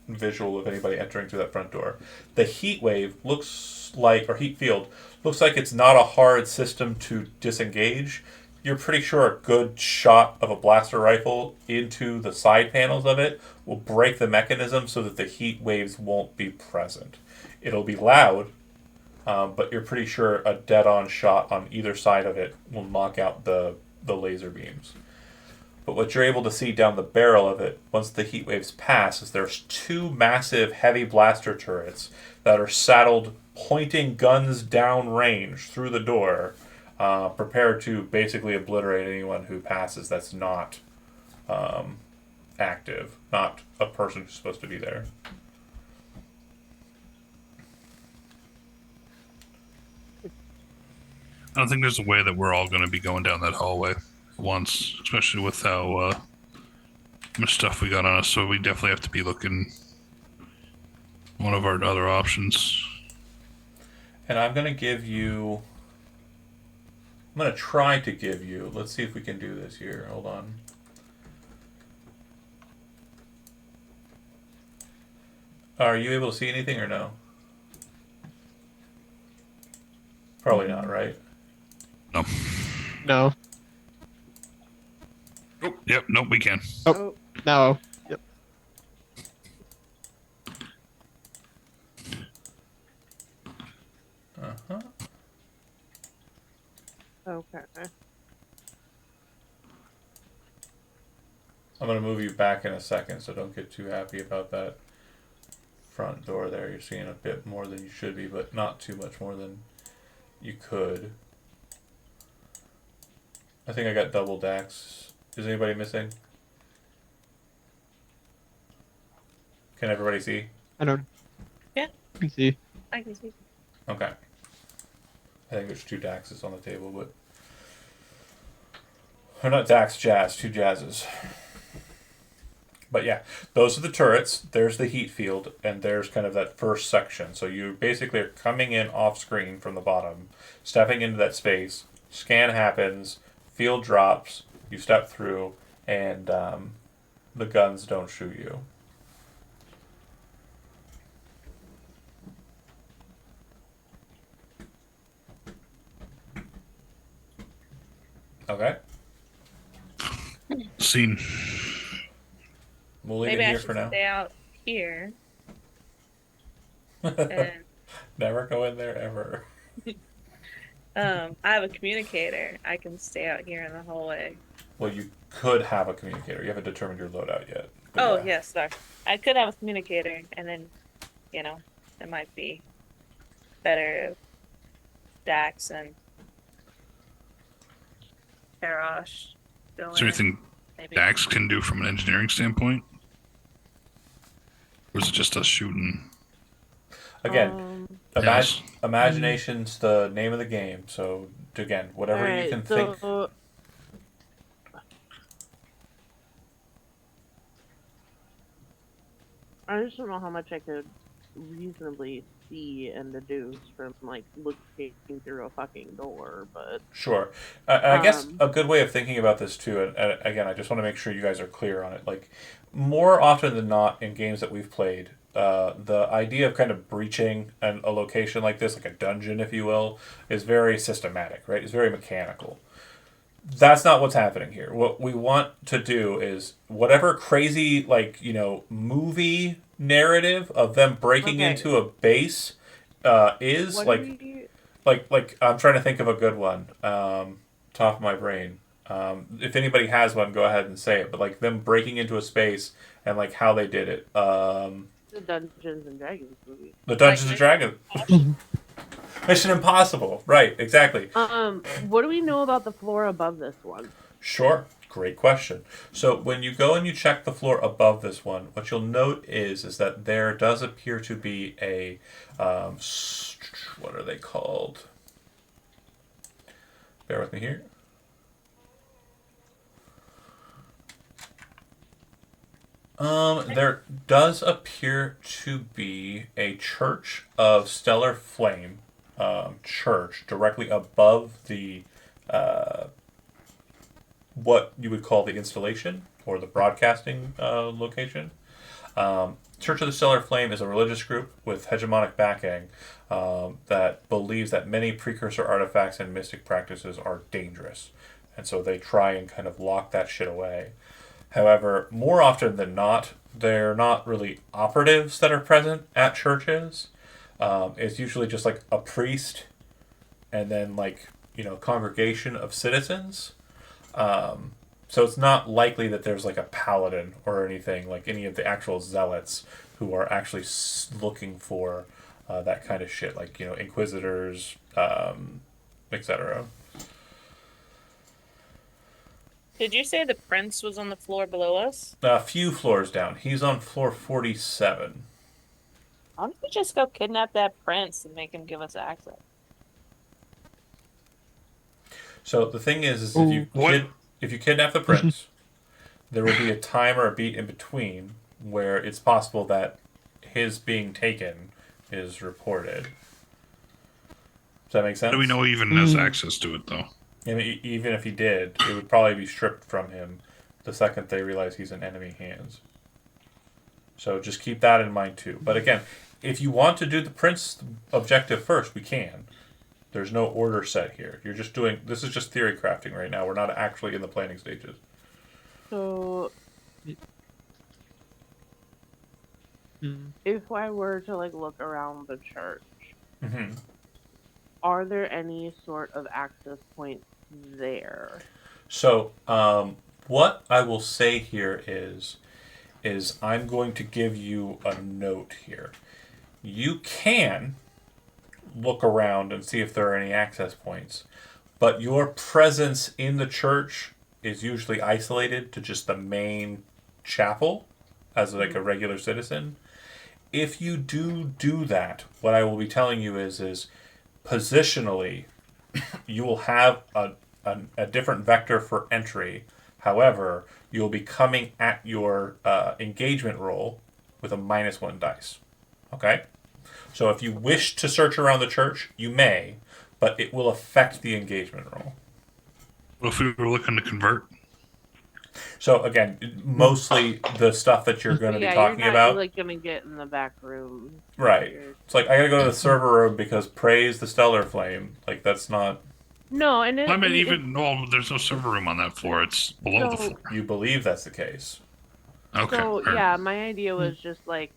visual of anybody entering through that front door. The heat wave looks like, or heat field, looks like it's not a hard system to disengage. You're pretty sure a good shot of a blaster rifle into the side panels of it will break the mechanism so that the heat waves won't be present. It'll be loud, but you're pretty sure a dead-on shot on either side of it will knock out the laser beams. But what you're able to see down the barrel of it, once the heat waves pass, is there's two massive heavy blaster turrets that are saddled, pointing guns down range through the door, prepared to basically obliterate anyone who passes that's not active, not a person who's supposed to be there. I don't think there's a way that we're all going to be going down that hallway at once, especially with how much stuff we got on us. So we definitely have to be looking one of our other options. And I'm going to give you. I'm going to try to give you. Let's see if we can do this here. Hold on. Are you able to see anything or no? Probably not, right? No. No. Oh, yep. Nope. We can. Oh, no. Yep. Uh-huh. Okay. I'm going to move you back in a second, so don't get too happy about that front door there. You're seeing a bit more than you should be, but not too much more than you could. I think I got double Dax. Is anybody missing? Can everybody see? I don't. Yeah. You can see. I can see. Okay. I think there's 2 Daxes on the table, but... Or not Dax, Jazz. 2 Jazzes. But yeah, those are the turrets. There's the heat field, and there's kind of that first section. So you basically are coming in off screen from the bottom, stepping into that space, scan happens, field drops, you step through, and the guns don't shoot you. Okay, Scene. we'll leave Maybe it I here should for now. stay out here. And Never go in there ever. I have a communicator. I can stay out here in the hallway. Well, you could have a communicator. You haven't determined your loadout yet. But Oh, yeah. yes, sorry. I could have a communicator, and then, you know, it might be better if Dax and Parash go Is there in. anything Maybe. Dax can do from an engineering standpoint? Or is it just us shooting? Again, Yes. imagination's the name of the game. So again, whatever you can think. I just don't know how much I could reasonably see and deduce from like looking through a fucking door, but Sure. I guess Um, a good way of thinking about this too, and again, I just want to make sure you guys are clear on it. Like, more often than not in games that we've played, the idea of kind of breaching a location like this, like a dungeon, if you will, is very systematic, right? It's very mechanical. That's not what's happening here. What we want to do is whatever crazy, like, movie narrative of them breaking Okay. into a base is what like. do we, Like I'm trying to think of a good one. Top of my brain. If anybody has one, go ahead and say it. But like them breaking into a space and like how they did it. the Dungeons and Dragons movie? The Dungeons and Dragons. Mission Impossible. Right. Exactly. What do we know about the floor above this one? Sure. Great question. So when you go and you check the floor above this one, what you'll note is that there does appear to be a what are they called? Bear with me here. There does appear to be a Church of Stellar Flame church directly above the what you would call the installation or the broadcasting location. Church of the Stellar Flame is a religious group with hegemonic backing that believes that many precursor artifacts and mystic practices are dangerous. And so they try and kind of lock that shit away. However, more often than not, they're not really operatives that are present at churches. It's usually just like a priest and then like, congregation of citizens. So it's not likely that there's like a paladin or anything, like any of the actual zealots who are actually looking for that kind of shit, like, inquisitors, etc. Did you say the prince was on the floor below us? A few floors down. He's on floor 47. Why don't we just go kidnap that prince and make him give us access? So the thing is Ooh. if you kidnap the prince, there will be a time or a beat in between where it's possible that his being taken is reported. Does that make sense? How do we know he even has access to it, though? And even if he did, it would probably be stripped from him the second they realize he's in enemy hands. So just keep that in mind too. But again, if you want to do the prince objective first, we can. There's no order set here. You're just doing. This is just theory crafting right now. We're not actually in the planning stages. So, if I were to like look around the church, Mm-hmm. are there any sort of access points there? So, what I will say here is I'm going to give you a note here. You can look around and see if there are any access points, but your presence in the church is usually isolated to just the main chapel as like a regular citizen. If you do that, what I will be telling you is positionally, you will have a different vector for entry. However, you'll be coming at your engagement roll with a -1 dice. Okay? So if you wish to search around the church, you may, but it will affect the engagement roll. What if we were looking to convert? So again, mostly the stuff that you're going to be talking you're not, about. like gonna get in the back room. Right. Here. It's like I gotta go to the server room because praise the stellar flame. Like that's not. No, and it, I mean, it- even well, there's no server room on that floor. It's below the So- floor. You believe that's the case. Okay. So alright. yeah, my idea was just like,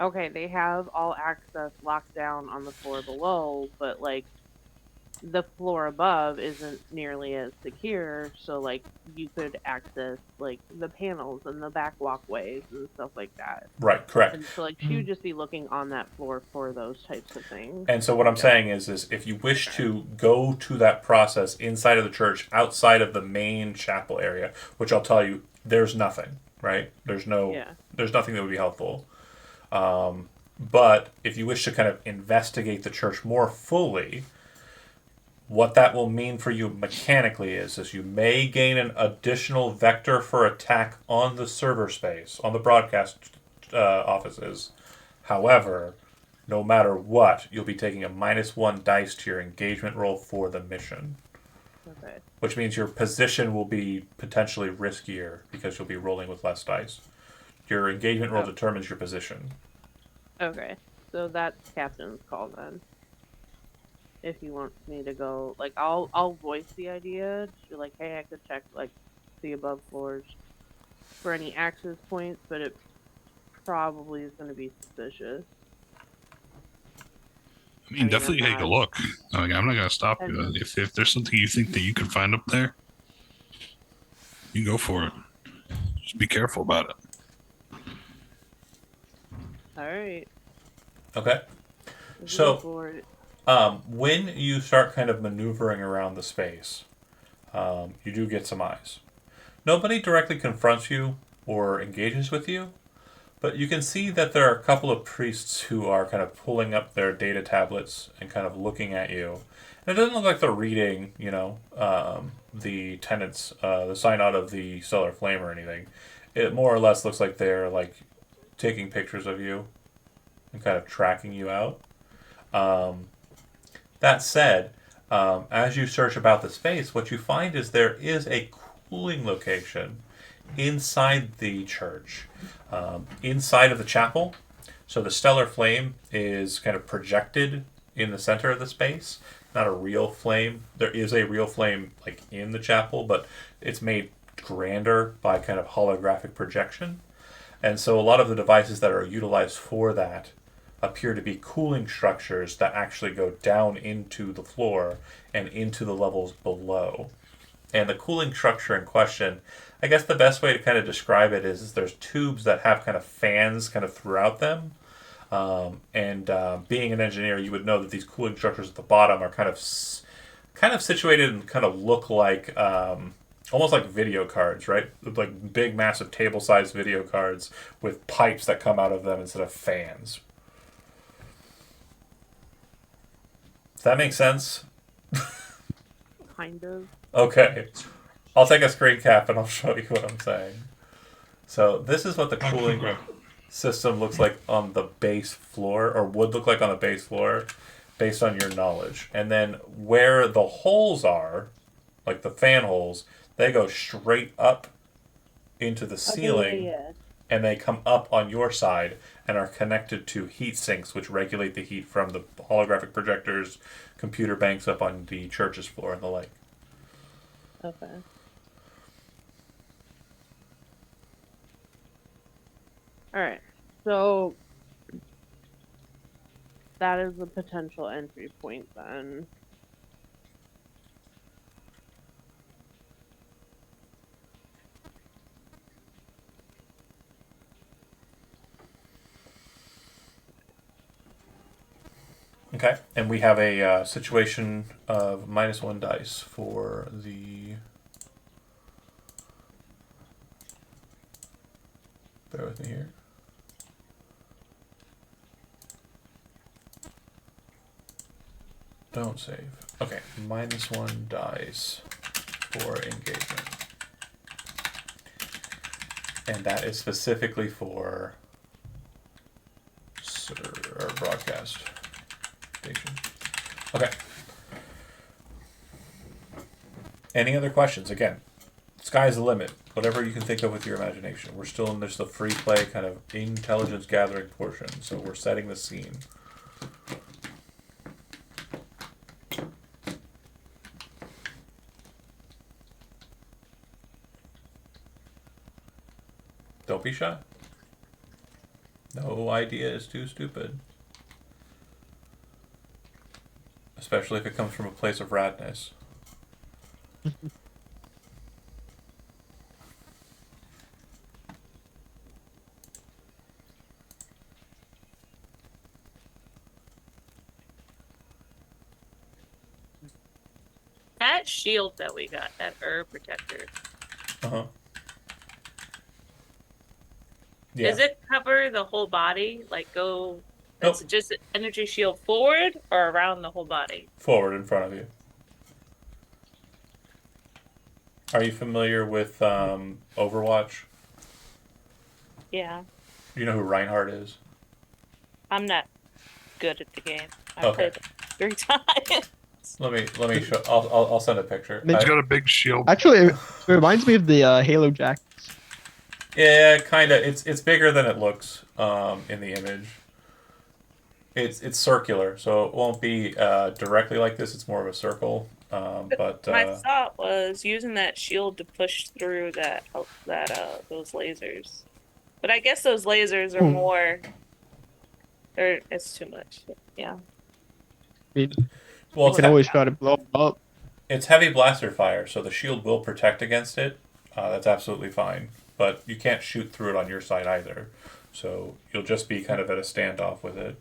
okay, they have all access locked down on the floor below, but like the floor above isn't nearly as secure, so like you could access like the panels and the back walkways and stuff like that. Right. Correct. And so like she would just be looking on that floor for those types of things. And so what I'm saying is if you wish to go to that process inside of the church, outside of the main chapel area, which I'll tell you, there's nothing. Right. There's nothing that would be helpful. But if you wish to kind of investigate the church more fully, what that will mean for you mechanically is you may gain an additional vector for attack on the server space, on the broadcast offices. However, no matter what, you'll be taking a -1 dice to your engagement roll for the mission. Okay. Which means your position will be potentially riskier because you'll be rolling with less dice. Your engagement roll determines your position. Okay. So that's Captain's call then. If he wants me to go, like I'll voice the idea. Just be like, hey, I could check like the above floors for any access points, but it probably is going to be suspicious. I mean, definitely I'm take a not- look. I mean, I'm not going to stop you. And- If there's something you think that you can find up there, you go for it. Just be careful about it. All right. Okay. Let's So- go for it. When you start kind of maneuvering around the space, you do get some eyes. Nobody directly confronts you or engages with you, but you can see that there are a couple of priests who are kind of pulling up their data tablets and kind of looking at you. And it doesn't look like they're reading, the tenants, the sign out of the stellar flame or anything. It more or less looks like they're like taking pictures of you and kind of tracking you out. That said, as you search about the space, what you find is there is a cooling location inside the church, inside of the chapel. So the stellar flame is kind of projected in the center of the space. Not a real flame. There is a real flame like in the chapel, but it's made grander by kind of holographic projection. And so a lot of the devices that are utilized for that appear to be cooling structures that actually go down into the floor and into the levels below. And the cooling structure in question, I guess the best way to kind of describe it is there's tubes that have kind of fans kind of throughout them. Being an engineer, you would know that these cooling structures at the bottom are kind of situated and kind of look like almost like video cards, right? Like big, massive table-sized video cards with pipes that come out of them instead of fans. Does that make sense? kind of. Okay. I'll take a screen cap and I'll show you what I'm saying. So this is what the cooling system looks like on the base floor, or would look like on the base floor, based on your knowledge. And then where the holes are, like the fan holes, they go straight up into the ceiling, yeah. and they come up on your side and are connected to heat sinks, which regulate the heat from the holographic projectors, computer banks up on the church's floor and the like. Okay. All right. So that is the potential entry point then. Okay, and we have a situation of -1 dice for the. Bear with me here. Don't save. Okay, -1 dice for engagement. And that is specifically for broadcast station. Okay. Any other questions? Again, sky's the limit. Whatever you can think of with your imagination. We're still in this the free play kind of intelligence gathering portion, so we're setting the scene. Don't be shy. No idea is too stupid. Especially if it comes from a place of radness. That shield that we got, that herb protector, Uh-huh. Yeah. does it cover the whole body? Like go Nope. It's just an energy shield forward or around the whole body? Forward in front of you. Are you familiar with Overwatch? Yeah. Do you know who Reinhardt is? I'm not good at the game. I Okay. played it 3 times. Let me show. I'll send a picture. He's got a big shield. Actually, it reminds me of the Halo jackets. Yeah, kind of. It's bigger than it looks in the image. It's circular, so it won't be directly like this. It's more of a circle. But My thought was using that shield to push through those lasers. But I guess those lasers are more. It's too much. Yeah. I mean, well, you can always try to blow them up. it's heavy blaster fire, so the shield will protect against it. That's absolutely fine. But you can't shoot through it on your side either. So you'll just be kind of at a standoff with it.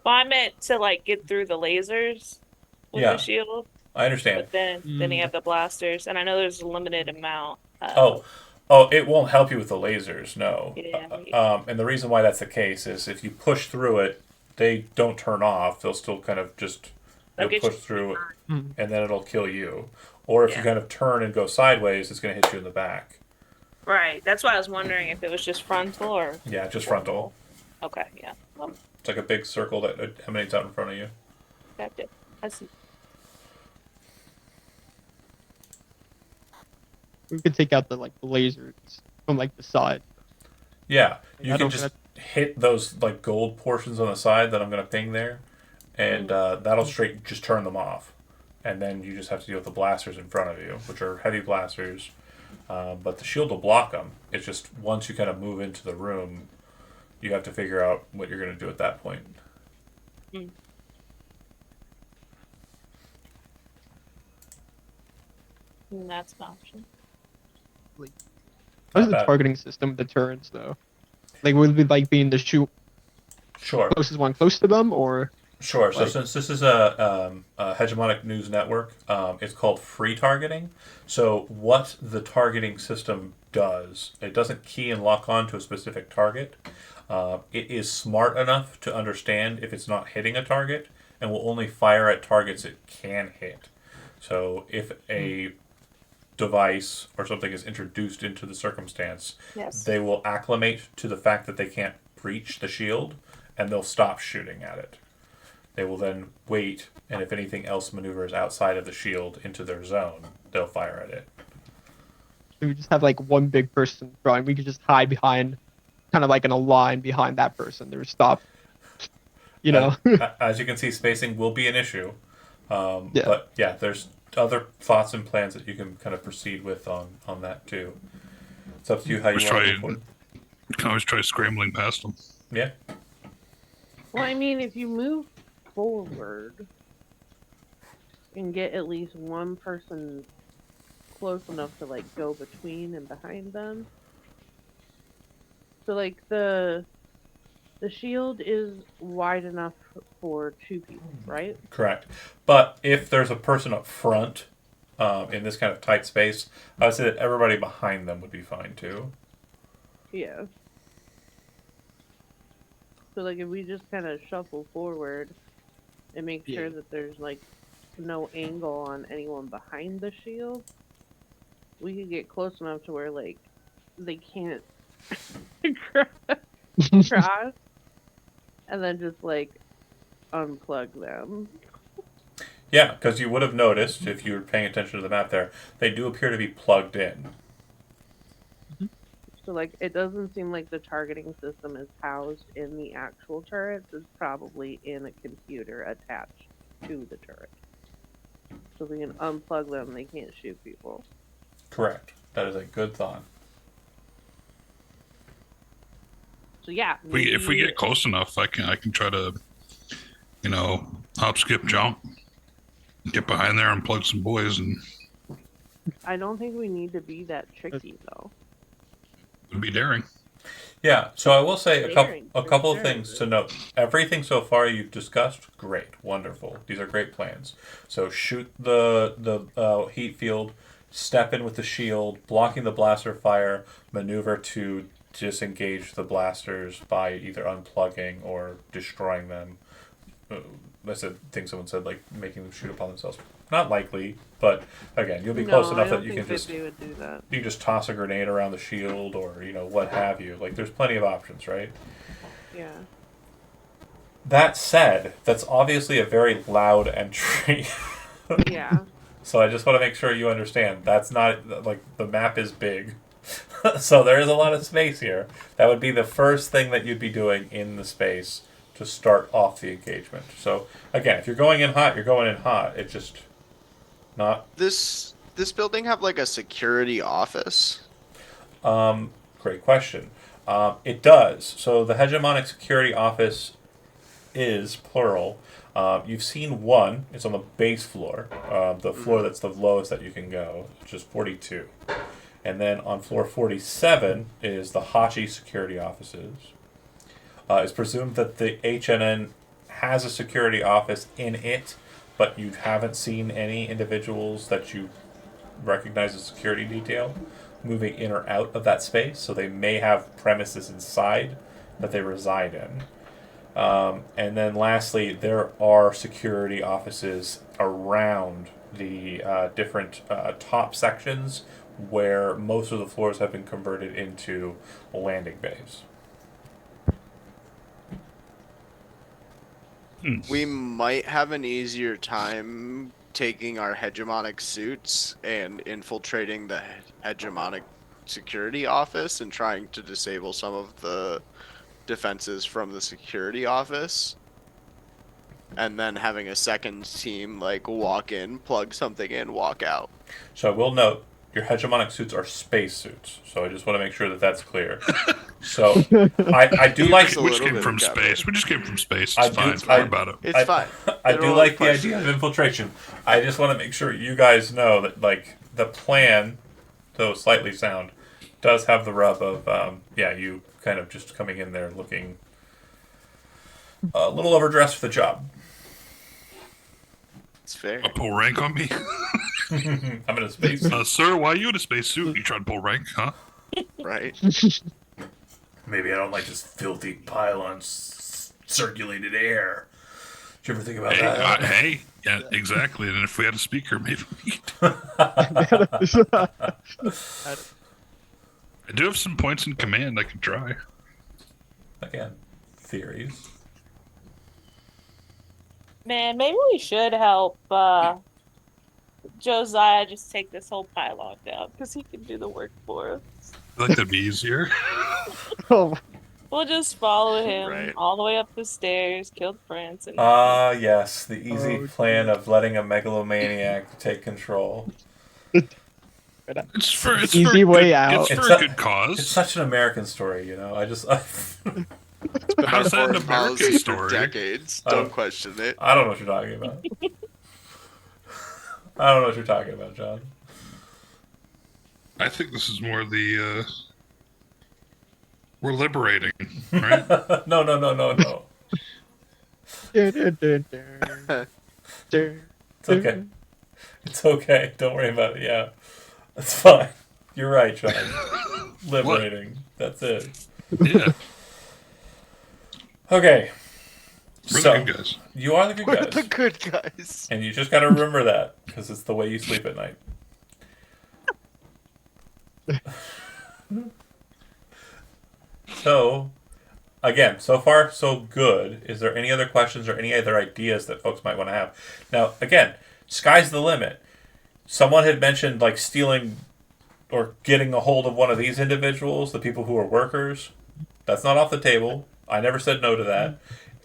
Well, I meant to like get through the lasers with Yeah. the shield, I understand. but then you have the blasters, and I know there's a limited amount. Oh, it won't help you with the lasers, no. Yeah. And the reason why that's the case is if you push through it, they don't turn off. They'll still kind of just They'll you'll get push you through it, Mhm. and then it'll kill you. Or if you Yeah. kind of turn and go sideways, it's going to hit you in the back. Right. That's why I was wondering if it was just frontal or. Yeah, just frontal. Okay. Yeah. Well, It's like a big circle that emanates out in front of you. that's it. I see. We could take out the lasers from the side. Yeah, you I can don't just hit those like gold portions on the side that I'm going to ping there, and that'll straight just turn them off. And then you just have to deal with the blasters in front of you, which are heavy blasters. But the shield will block them. It's just once you kind of move into the room, you have to figure out what you're going to do at that point. That's an option. How's the bad. targeting system with the turrets, though? Would it be being the shoot Sure. closest one close to them, or Sure. So Like- since this is a hegemonic news network, it's called free targeting. So what the targeting system does, it doesn't key and lock on to a specific target. It is smart enough to understand if it's not hitting a target and will only fire at targets it can hit. So if a device or something is introduced into the circumstance, Yes. they will acclimate to the fact that they can't breach the shield, and they'll stop shooting at it. They will then wait, and if anything else maneuvers outside of the shield into their zone, they'll fire at it. So we just have like one big person throwing. We could just hide behind, kind of like in a line behind that person. They would stop. You know. As you can see, spacing will be an issue. Yeah. But yeah, there's other thoughts and plans that you can kind of proceed with on that too. It's up to you how you Let's want to try move forward. You can always try scrambling past them. Yeah. Well, I mean, if you move forward and get at least one person close enough to like go between and behind them. So like the shield is wide enough for 2 people, right? Correct. But if there's a person up front in this kind of tight space, I would say that everybody behind them would be fine too. Yeah. So like if we just kind of shuffle forward and make sure that there's like no angle on anyone behind the shield, we could get close enough to where like they can't cross, and then just like unplug them. Yeah, because you would have noticed, if you were paying attention to the map there, they do appear to be plugged in. So like it doesn't seem like the targeting system is housed in the actual turrets. It's probably in a computer attached to the turret. So if we can unplug them, they can't shoot people. Correct. That is a good thought. So yeah, If we get close enough, I can try to, hop, skip, jump, get behind there and plug some boys, and I don't think we need to be that tricky though. it'd be daring. Yeah, so I will say a Daring, couple for of sure. things to note. Everything so far you've discussed, great, wonderful. These are great plans. So shoot the heat field, step in with the shield, blocking the blaster fire, maneuver to disengage the blasters by either unplugging or destroying them. That's a thing someone said, like making them shoot upon themselves. Not likely, but again, you'll be close enough that you can just they would do that. you can just toss a grenade around the shield or what have you. Like there's plenty of options, right? Yeah. That said, that's obviously a very loud entry. Yeah. So I just want to make sure you understand that's not like the map is big. So there is a lot of space here. That would be the first thing that you'd be doing in the space to start off the engagement. So again, if you're going in hot, you're going in hot. It's just not This building have like a security office? great question. It does. So the hegemonic security office is plural. You've seen one. It's on the base floor, the floor that's the lowest that you can go, which is 42. And then on floor 47 is the Hachi security offices. It's presumed that the HNN has a security office in it, but you haven't seen any individuals that you recognize as security detail moving in or out of that space. So they may have premises inside that they reside in. And then lastly, there are security offices around the different top sections where most of the floors have been converted into landing bays. We might have an easier time taking our hegemonic suits and infiltrating the hegemonic security office and trying to disable some of the defenses from the security office. And then having a second team like walk in, plug something in, walk out. So I will note, your hegemonic suits are space suits. So I just want to make sure that that's clear. So I do like Just a We little just came bit from of cover. space. We just came from space. I It's do- fine. I- Forget about it. It's fine. I They do don't like the question idea of it. infiltration. I just want to make sure you guys know that like the plan, though slightly sound, does have the rub of you kind of just coming in there looking a little overdressed for the job. It's fair. Pull rank on me? I'm in a space. Sir, why are you in a spacesuit? You trying to pull rank, huh? Right. Maybe I don't like this filthy pile on circulated air. Did you ever think about Hey, that? hey, yeah, exactly. And if we had a speaker, maybe we I do have some points in command I could try. Again, theories. Man, maybe we should help Josiah just take this whole pylon down because he can do the work for us. I feel like that'd be easier. Oh, We'll just follow him Right. all the way up the stairs, kill the prince, and Ah, yes, the easy Oh, plan dear. of letting a megalomaniac take control. It's for The it's easy for a way good, out. It's It's for a- a good cause. It's such an American story, you know. How's that an Foreign American policy story? for decades. I Don't don't- question it. I don't know what you're talking about. I don't know what you're talking about, John. I think this is more the we're liberating, right? No. It's okay. It's okay. Don't worry about it. Yeah. It's fine. You're right, John. Liberating. That's it. Yeah, Okay. we're So, the good guys. you are the good We're guys. the good guys. And you just got to remember that because it's the way you sleep at night. So, again, so far so good. Is there any other questions or any other ideas that folks might want to have? Now, again, sky's the limit. Someone had mentioned like stealing or getting a hold of one of these individuals, the people who are workers. That's not off the table. I never said no to that.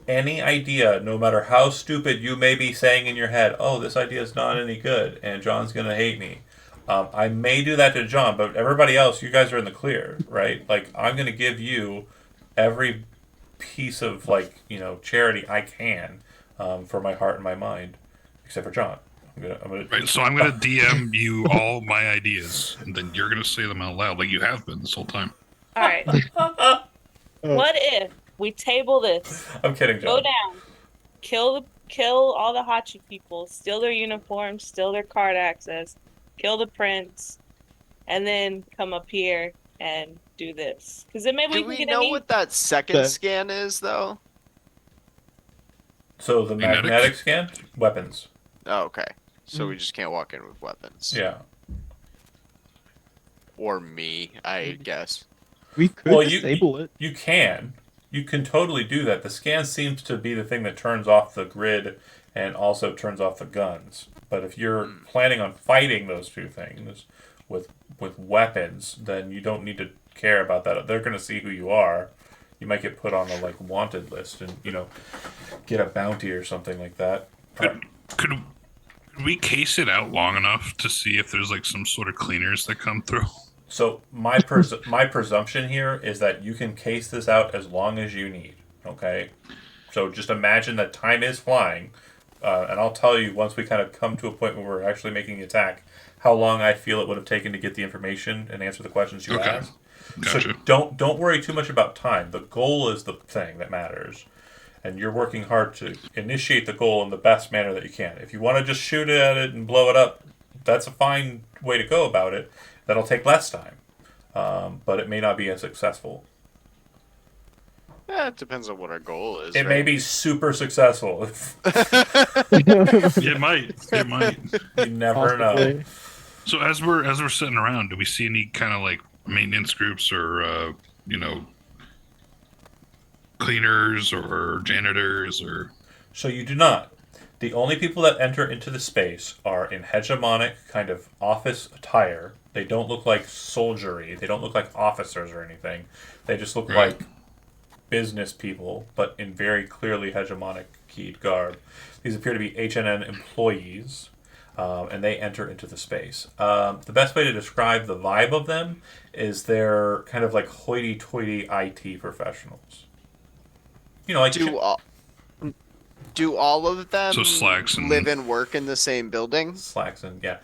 Any idea, no matter how stupid you may be saying in your head, oh, this idea is not any good and John's going to hate me. I may do that to John, but everybody else, you guys are in the clear, right? Like, I'm going to give you every piece of, like, you know, charity I can for my heart and my mind, except for John. I'm gonna Right, so I'm gonna DM you all my ideas, and then you're gonna say them out loud, like you have been this whole time. all right. What if we table this? I'm kidding, Go John. down, kill all the Hachi people, steal their uniforms, steal their card access, kill the prince, and then come up here and do this. Because then maybe Do we we can get know any. what that second Okay. scan is, though? So the Magnetic? magnetic scan? Weapons. Oh, okay. So we just can't walk in with weapons. Yeah. Or me, I guess. We could Well, disable it. You can. You can totally do that. The scan seems to be the thing that turns off the grid and also turns off the guns. But if you're planning on fighting those two things with weapons, then you don't need to care about that. They're going to see who you are. You might get put on a like wanted list and, you know, get a bounty or something like that. Could we case it out long enough to see if there's like some sort of cleaners that come through? So my my presumption here is that you can case this out as long as you need. Okay, so just imagine that time is flying, and I'll tell you once we kind of come to a point where we're actually making the attack, how long I feel it would have taken to get the information and answer the questions you Okay. asked. Gotcha. So don't worry too much about time. The goal is the thing that matters, and you're working hard to initiate the goal in the best manner that you can. If you want to just shoot at it and blow it up, that's a fine way to go about it. That'll take less time, but it may not be as successful. Yeah, it depends on what our goal is. It may be super successful. It might. It might. You never know. Possibly. So as we're sitting around, do we see any kind of like maintenance groups or cleaners or janitors or? So you do not. The only people that enter into the space are in hegemonic kind of office attire. They don't look like soldiery. They don't look like officers or anything. They just look Right. like business people, but in very clearly hegemonic keyed garb. These appear to be HNN employees, and they enter into the space. The best way to describe the vibe of them is they're kind of like hoity-toity IT professionals. You know, like Do all of them So slacks and- live and work in the same building? slacks and yeah.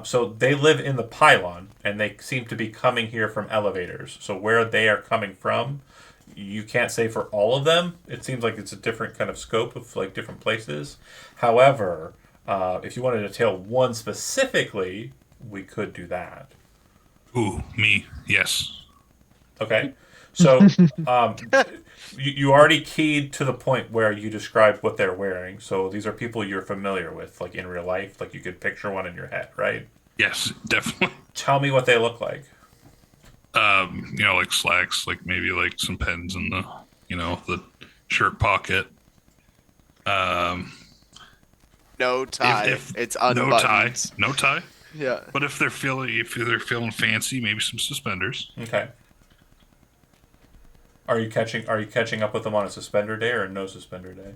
So they live in the pylon, and they seem to be coming here from elevators. So where they are coming from, you can't say for all of them. It seems like it's a different kind of scope of like different places. However, if you wanted to detail one specifically, we could do that. Ooh, me. Yes. Okay. So, you already keyed to the point where you described what they're wearing. So these are people you're familiar with, like in real life. Like you could picture one in your head, right? Yes, definitely. Tell me what they look like. Like slacks, like maybe like some pens in the, the shirt pocket. No tie. If It's no tie, unbuttoned. no tie. Yeah. But if they're feeling fancy, maybe some suspenders. Okay. Are you catching up with them on a suspender day or a no suspender day?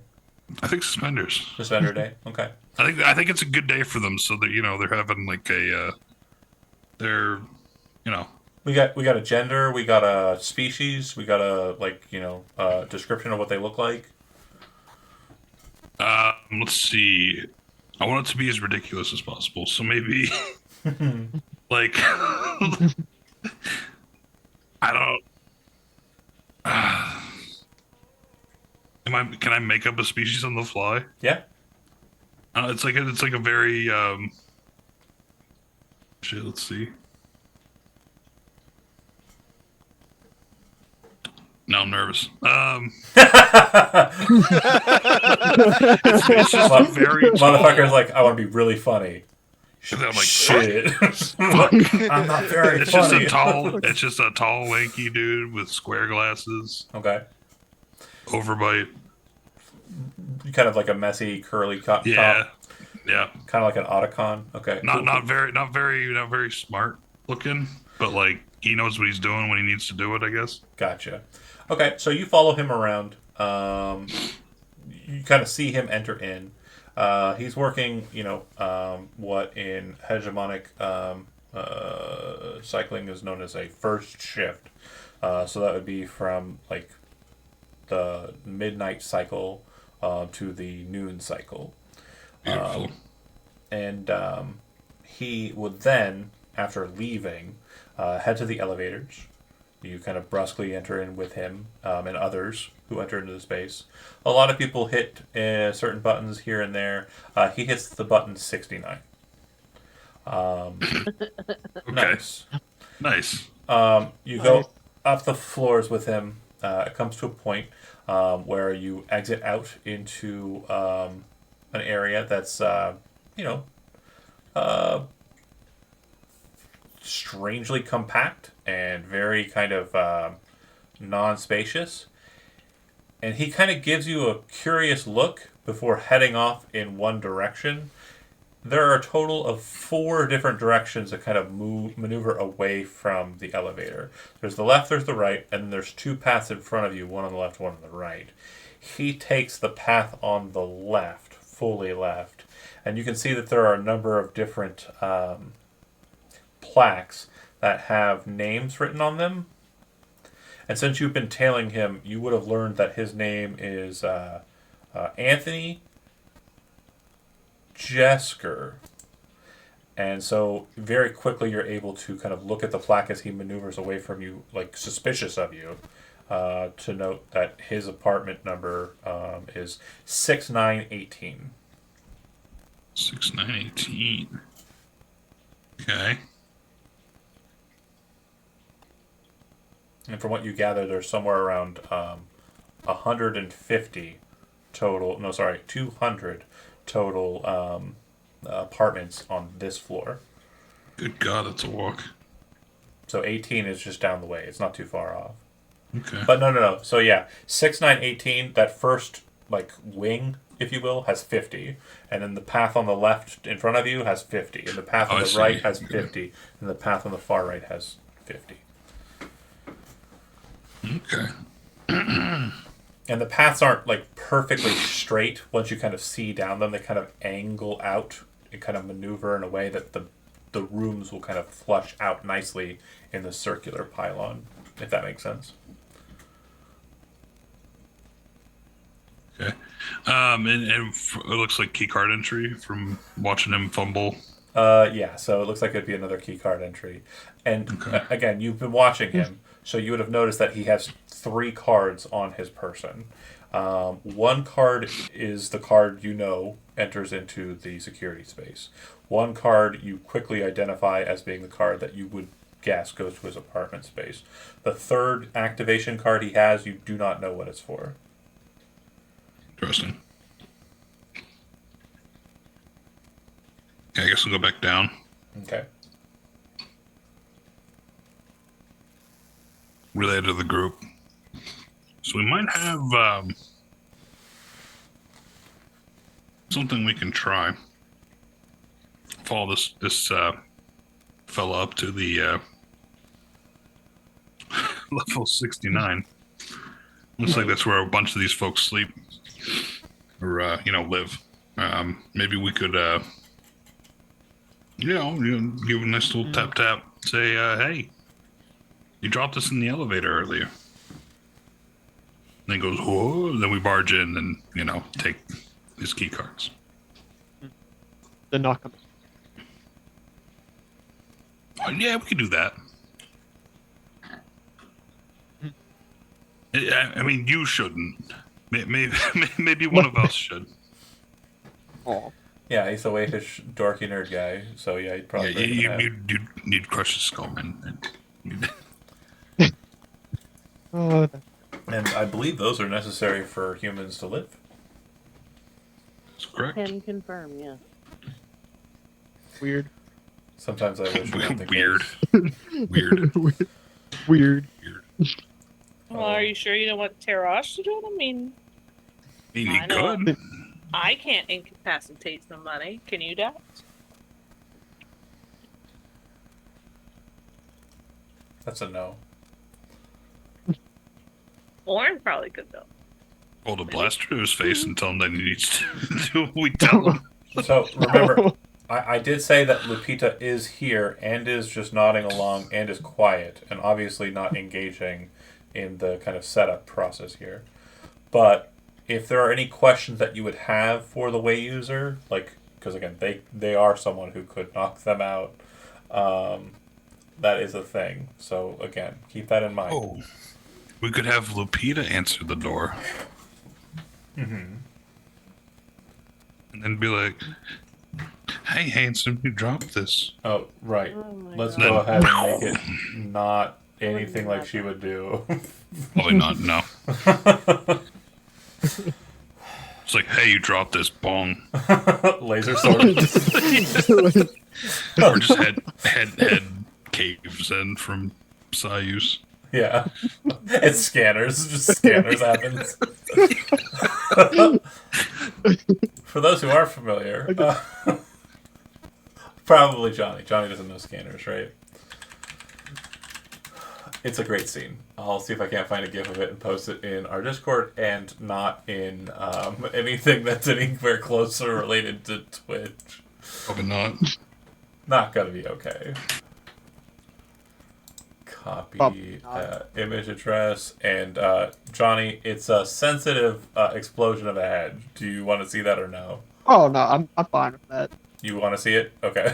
I think suspenders. Suspender day. Okay. I think it's a good day for them, so that they're having like they're We got a gender, we got a species, we got a description of what they look like. let's see. I want it to be as ridiculous as possible, so maybe like I don't. Can I make up a species on the fly? Yeah. It's like a very shit. Let's see. No, I'm nervous. It's just a very Motherfucker's like, I want to be really funny. And I'm like, shit. fuck. I'm not very It's funny. just a tall, lanky dude with square glasses, Okay. overbite. Kind of like a messy, curly top. Yeah. Kind of like an Otacon. Okay. Not very smart looking, but like he knows what he's doing when he needs to do it, I guess. Gotcha. Okay, so you follow him around. You kind of see him enter in. He's working, what in hegemonic cycling is known as a first shift. So that would be from like the midnight cycle to the noon cycle. Beautiful. And he would then, after leaving, head to the elevators. You kind of brusquely enter in with him and others who enter into the space. A lot of people hit certain buttons here and there. He hits the button 69. Okay. Nice. Nice. You go up the floors with him. It comes to a point where you exit out into an area that's, strangely compact and very kind of non-spacious. And he kind of gives you a curious look before heading off in one direction. There are a total of 4 different directions that kind of maneuver away from the elevator. There's the left, there's the right, and then there's 2 paths in front of you, one on the left, one on the right. He takes the path on the left, fully left, and you can see that there are a number of different plaques that have names written on them. And since you've been tailing him, you would have learned that his name is Anthony Jesker. And so very quickly you're able to kind of look at the plaque as he maneuvers away from you, like suspicious of you, to note that his apartment number is 6918. 6918. Okay. And from what you gather, there's somewhere around 150 total, 200 total apartments on this floor. Good God, that's a walk. So 18 is just down the way. It's not too far off. Okay. But no. So yeah, 6918, that first like wing, if you will, has 50. And then the path on the left in front of you has 50. And the path on the right has 50. And the path on the far right has 50. Okay. And the paths aren't like perfectly straight. Once you kind of see down them, they kind of angle out and kind of maneuver in a way that the rooms will kind of flush out nicely in the circular pylon, if that makes sense. Okay. And it looks like keycard entry from watching him fumble. Yeah, so it looks like it'd be another key card entry. And again, you've been watching him, so you would have noticed that he has 3 cards on his person. One card is the card enters into the security space. One card you quickly identify as being the card that you would guess goes to his apartment space. The third activation card he has, you do not know what it's for. Interesting. Okay, I guess I'll go back down. Okay. Relay to the group. So we might have something we can try. Follow this fella up to the level 69. Looks like that's where a bunch of these folks sleep or live. Maybe we could give a nice little tap. Say, hey, you dropped us in the elevator earlier. Then he goes, whoa. Then we barge in and, take his key cards. Then knock him. Oh, yeah, we could do that. I mean, you shouldn't. Maybe one of us should. Oh. Yeah, he's the waitish dorky nerd guy, so yeah, he'd probably. Yeah, you'd crush his skull, man. Oh, And I believe those are necessary for humans to live. That's correct. Can confirm, yeah. weird. Sometimes I wish it wasn't the Weird. case. Weird. Weird. Well, are you sure you don't want Tarash to do it? I mean, He I know. could. I can't incapacitate somebody. Can you, Dax? That's a no. Lauren probably could, though. Hold a blaster to his face and tell him that he needs to do what we tell him. So remember, I did say that Lupita is here and is just nodding along and is quiet and obviously not engaging in the kind of setup process here. But if there are any questions that you would have for the way user, like, because again, they are someone who could knock them out, that is a thing. So again, keep that in mind. Oh, we could have Lupita answer the door. Mm-hmm. And then be like, hey, handsome, you dropped this. Oh, right. Oh my Let's God. go ahead and make it not anything like she would do. Probably not, no. It's like, hey, you dropped this bong. Laser sword. Or just head caves in from Sayus. Yeah. It's scanners. Just scanners happens. For those who are familiar, probably Johnny. Johnny doesn't know scanners, right? It's a great scene. I'll see if I can't find a GIF of it and post it in our Discord and not in anything that's anywhere closer related to Twitch. Probably not. Not gonna be okay. Copy image address and Johnny. It's a sensitive explosion of a head. Do you want to see that or no? Oh no, I'm fine with that. You want to see it? Okay.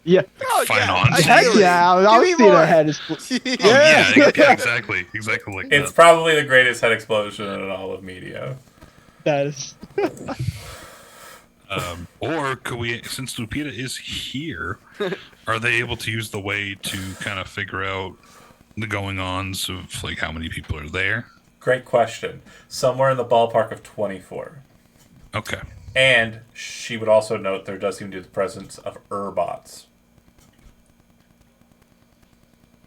Yeah. Oh, Fine yeah, on. Heck ideally. yeah, Give I'll me see more. the head is. Yeah, exactly. Exactly like It's that. probably the greatest head explosion in all of media. That is. Or could we, since Lupita is here, are they able to use the way to kind of figure out the going-ons of like how many people are there? Great question. Somewhere in the ballpark of 24. Okay. And she would also note there does seem to be the presence of Urbots,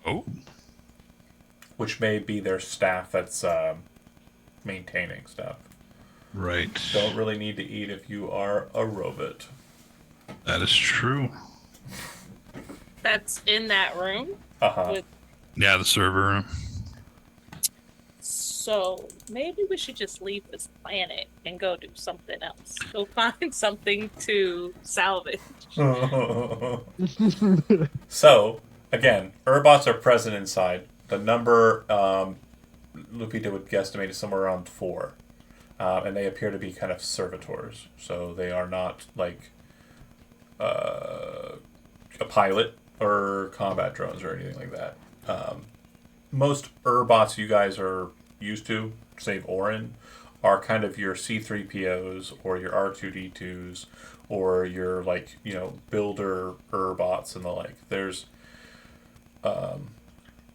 Oh, which may be their staff that's maintaining stuff. right. Don't really need to eat if you are a robot. That is true. That's in that room. Uh-huh. With- Yeah, the server room. So maybe we should just leave this planet and go do something else. Go find something to salvage. So, again, Urbots are present inside. The number Lupita would guesstimate is somewhere around 4. And they appear to be kind of servitors. So they are not like a pilot or combat drones or anything like that. Most Urbots you guys are used to, save Orin, are kind of your C-3POs or your R2-D2s or your, like, builder Urbots and the like. There's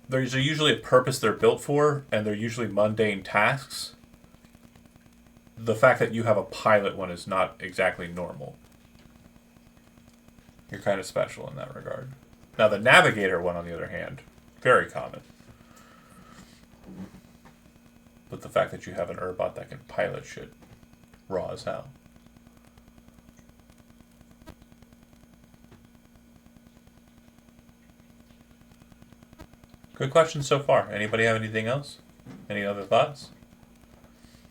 there's usually a purpose they're built for, and they're usually mundane tasks. The fact that you have a pilot one is not exactly normal. You're kind of special in that regard. Now, the navigator one, on the other hand, very common. But the fact that you have an Urbot that can pilot shit, raw as hell. Good question so far. Anybody have anything else? Any other thoughts?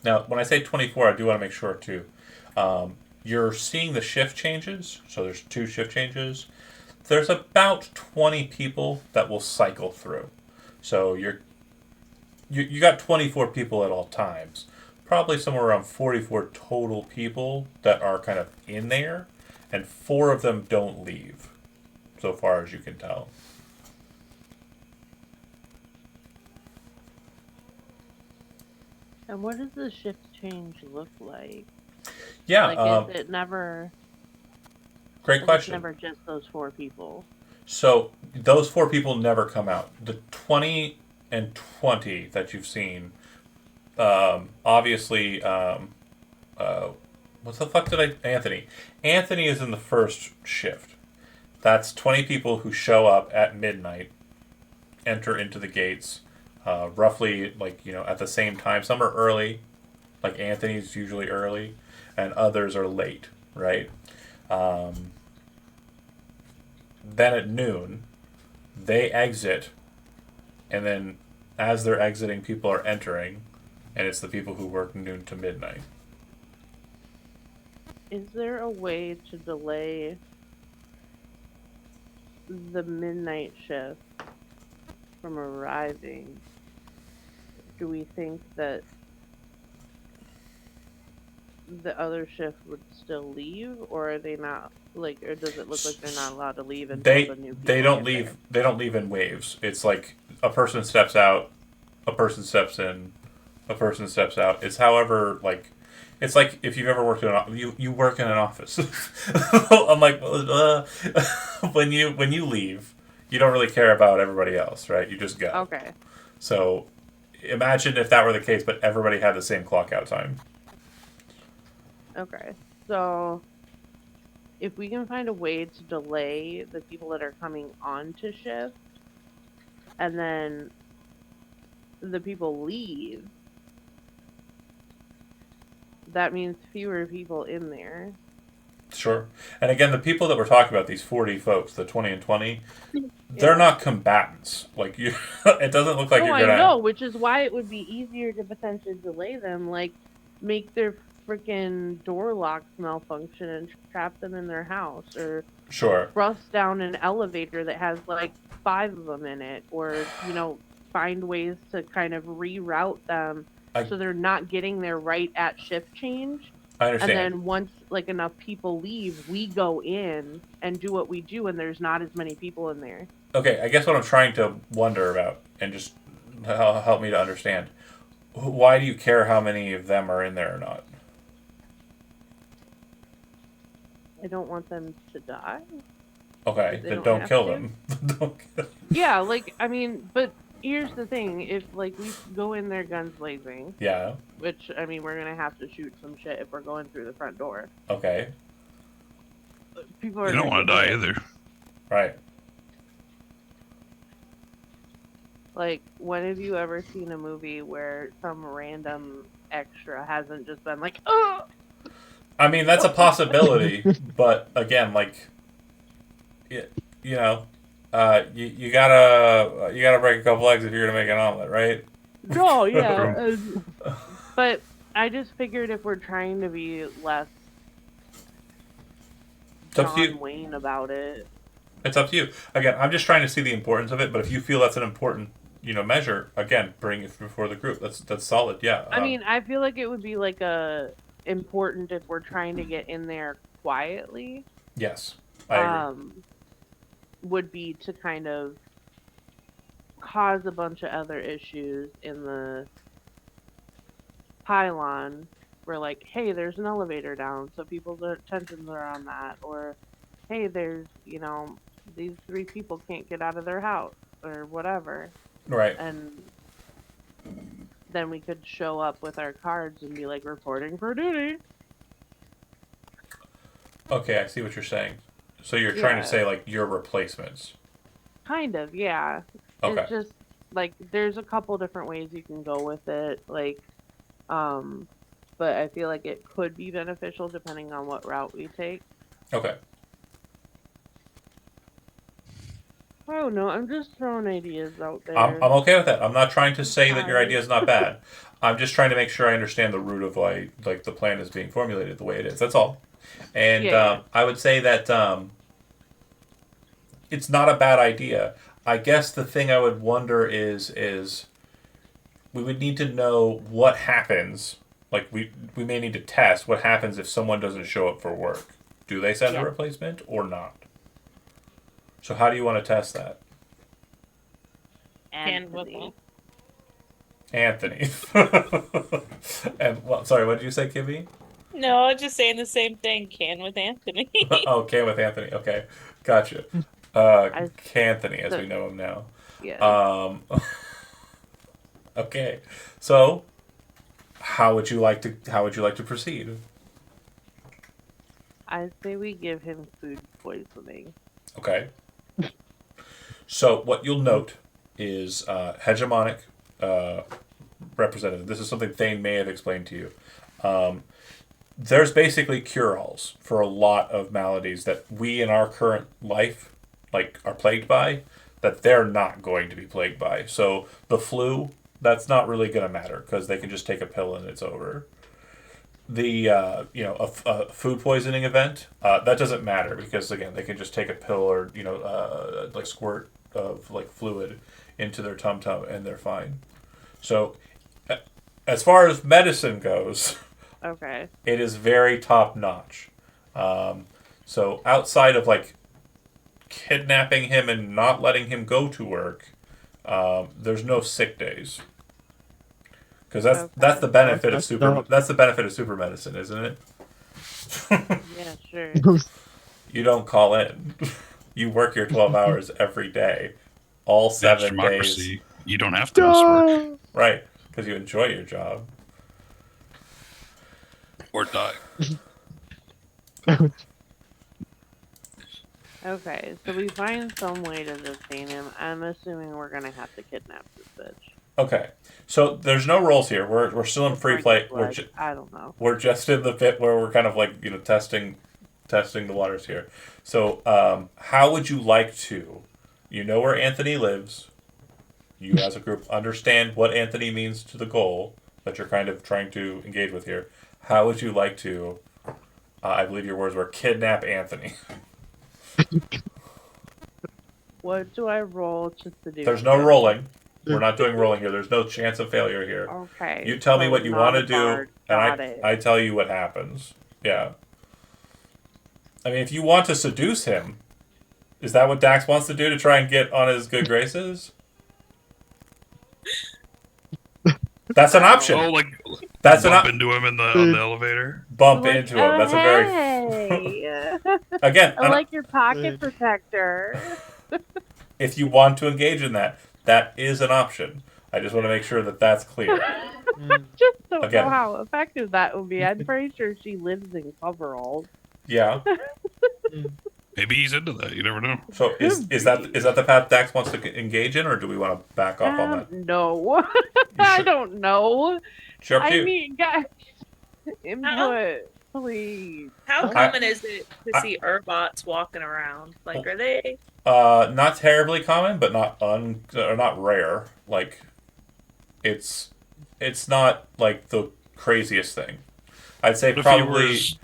Now, when I say 24, I do want to make sure too. You're seeing the shift changes. So there's 2 shift changes. There's about 20 people that will cycle through. So you got 24 people at all times. Probably somewhere around 44 total people that are kind of in there, and 4 of them don't leave, so far as you can tell. And what does the shift change look like? Yeah, Like, is it never? great It's question. never just those 4 people. So those 4 people never come out. The 20 and 20 that you've seen, obviously, what the fuck did Anthony? Anthony is in the first shift. That's 20 people who show up at midnight, enter into the gates, roughly at the same time. Some are early, like Anthony's usually early, and others are late, right? Then at noon, they exit, and then as they're exiting, people are entering, and it's the people who work noon to midnight. Is there a way to delay the midnight shift from arriving? Do we think that the other shift would still leave, or are they not, like, or does it look like they're not allowed to leave until the new people They don't get leave. there? They don't leave in waves. It's like a person steps out, a person steps in, a person steps out. It's however like. It's like if you've ever worked in you work in an office. I'm like, when you leave, you don't really care about everybody else, right? You just go. Okay. So imagine if that were the case, but everybody had the same clock out time. Okay. So if we can find a way to delay the people that are coming onto shift, and then the people leave, that means fewer people in there. Sure. And again, the people that we're talking about, these 40 folks, the 20 and 20, they're Yeah. not combatants. Like you, it doesn't look like Oh, you're I gonna. know, which is why it would be easier to potentially delay them, like make their freaking door locks malfunction and trap them in their house, or Sure. bust down an elevator that has like 5 of them in it, or find ways to kind of reroute them so they're not getting there right at shift change. I And understand. then once like enough people leave, we go in and do what we do, and there's not as many people in there. Okay, I guess what I'm trying to wonder about, and just help me to understand, why do you care how many of them are in there or not? I don't want them to die. Okay, They then don't don't have kill to? them. Don't kill them. Yeah, like, I mean, but here's the thing. If, like, we go in there guns blazing, Yeah, which, I mean, we're going to have to shoot some shit if we're going through the front door. okay, People are You don't gonna want to get die hit. either. right. Like, when have you ever seen a movie where some random extra hasn't just been like, oh! I mean, that's a possibility, but again, like, you know, you gotta break a couple eggs if you're gonna make an omelet, right? No, yeah. But I just figured if we're trying to be less It's up to you. John Wayne about it. It's up to you. Again, I'm just trying to see the importance of it. But if you feel that's an important, measure, again, bring it before the group. That's solid. Yeah. I mean, I feel like it would be like important if we're trying to get in there quietly. yes, I agree. Would be to kind of cause a bunch of other issues in the pylon where, like, hey, there's an elevator down, so people's attentions are on that, or hey, there's these 3 people can't get out of their house. or whatever, Right. and then we could show up with our cards and be like, reporting for duty. Okay, I see what you're saying. So you're trying to Yeah. say like your replacements. Kind of, yeah. Okay. It's just like there's a couple different ways you can go with it, like, but I feel like it could be beneficial depending on what route we take. Okay. I don't know. I'm just throwing ideas out there. I'm okay with that. I'm not trying to say that your Fine. idea is not bad. I'm just trying to make sure I understand the root of why like the plan is being formulated the way it is. That's all. And Yeah. I would say that it's not a bad idea. I guess the thing I would wonder is we would need to know what happens. Like we may need to test what happens if someone doesn't show up for work. Do they send a Yeah. replacement or not? So how do you want to test that? And with Anthony. Anthony. And well, sorry, what did you say, Kimmy? No, I was just saying the same thing. Can with Anthony. Oh, Cam with Anthony. Okay, gotcha. Canthony, as we know him now. Yeah. Okay, so how would you like to proceed? I say we give him food poisoning. Okay. So what you'll note is hegemonic representative. This is something Thane may have explained to you. There's basically cure-alls for a lot of maladies that we in our current life like are plagued by that they're not going to be plagued by. So the flu, that's not really going to matter because they can just take a pill and it's over. The a food poisoning event that doesn't matter because again they can just take a pill or like squirt of like fluid into their tum tum and they're fine. So as far as medicine goes, Okay. it is very top notch. So outside of like kidnapping him and not letting him go to work, there's no sick days. Because that's the benefit of that's the benefit of super medicine, isn't it? Yeah, sure. You don't call in. You work your 12 hours every day, all That's 7 days. democracy. You don't have to miss work Right, because you enjoy your job. or die. Okay, so we find some way to detain him. I'm assuming we're gonna have to kidnap this bitch. Okay, so there's no rolls here. We're still in free play. I don't know. We're just in the bit where we're kind of like testing the waters here. So how would you like to? You know where Anthony lives. You as a group understand what Anthony means to the goal that you're kind of trying to engage with here. How would you like to? I believe your words were kidnap Anthony. What do I roll just to do? There's no rolling. We're not doing rolling here. There's no chance of failure here. Okay. You tell me so what you not want to a do, bard. Got and it. I tell you what happens. Yeah. I mean, if you want to seduce him, is that what Dax wants to do to try and get on his good graces? That's an option. Oh, like That's an bump option. into him in on the elevator. Bump Like, into him. That's a very hey. again. I like your pocket protector. If you want to engage in that, that is an option. I just want to make sure that that's clear. Just don't Again. know how effective that would be. I'm pretty sure she lives in coveralls. Yeah. Maybe he's into that. You never know. So is that the path Dax wants to engage in, or do we want to back off on that? No. I don't know. Sure, I you. mean, guys, input, please. How I- common is it to see Urbots walking around? Like, are they? Not terribly common, but not rare. Like, it's not like the craziest thing. I'd say What if he probably was-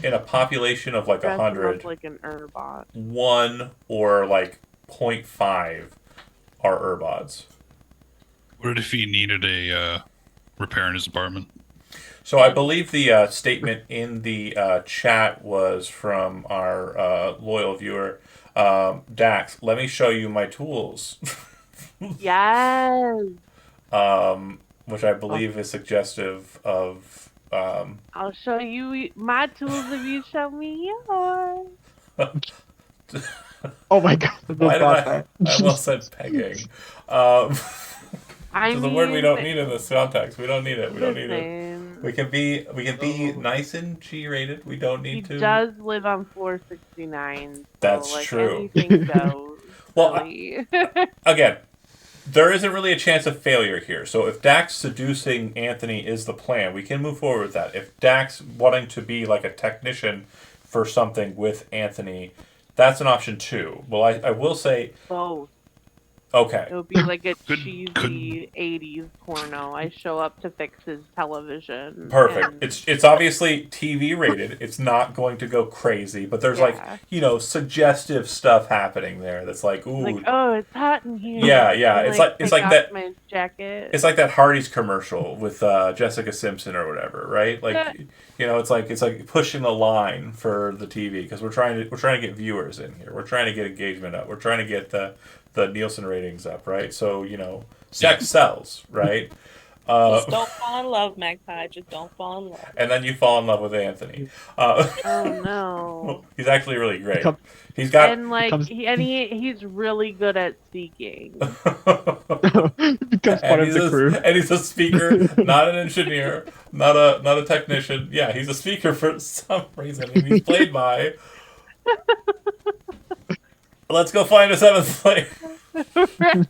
in a population of like Dressing 100, up like an Urbot. 1 or like 0.5 are Urbots. What if he needed a repair in his apartment? So I believe the statement in the chat was from our loyal viewer, Dax. Let me show you my tools, Yes. which I believe is suggestive of. I'll show you my tools if you show me yours. Oh my god, I Why just did thought I that. almost said pegging. I Which is a mean, word we don't need in this context. We don't need it. We don't need it. listen, We can be nice and G-rated. We don't he need to. does live on floor 69, so That's like true. anything goes. Well, really. Again, there isn't really a chance of failure here. So if Dax seducing Anthony is the plan, we can move forward with that. If Dax wanting to be like a technician for something with Anthony, that's an option too. Well, I will say, Both. okay, It would be like a Good- cheesy 80s porno. I show up to fix his television. perfect. and- It's obviously TV rated. It's not going to go crazy, but there's like, Yeah. suggestive stuff happening there that's like, ooh, like, oh, it's hot in here. Yeah, yeah, And, it's like take off that- my jacket. it's like that Hardee's commercial with Jessica Simpson or whatever, right? Like, it's like pushing the line for the TV because we're trying to get viewers in here. We're trying to get engagement up. We're trying to get the Nielsen ratings up, right? So sex sells, right? Just don't fall in love, Magpie. Just don't fall in love. And then you fall in love with Anthony. Oh no. He's actually really great. Come- He's got. And like comes- he's really good at speaking. It becomes part of the crew. And he's a speaker, not an engineer, not a technician. Yeah, he's a speaker for some reason, and he's played by. Let's go find a seventh place. Right?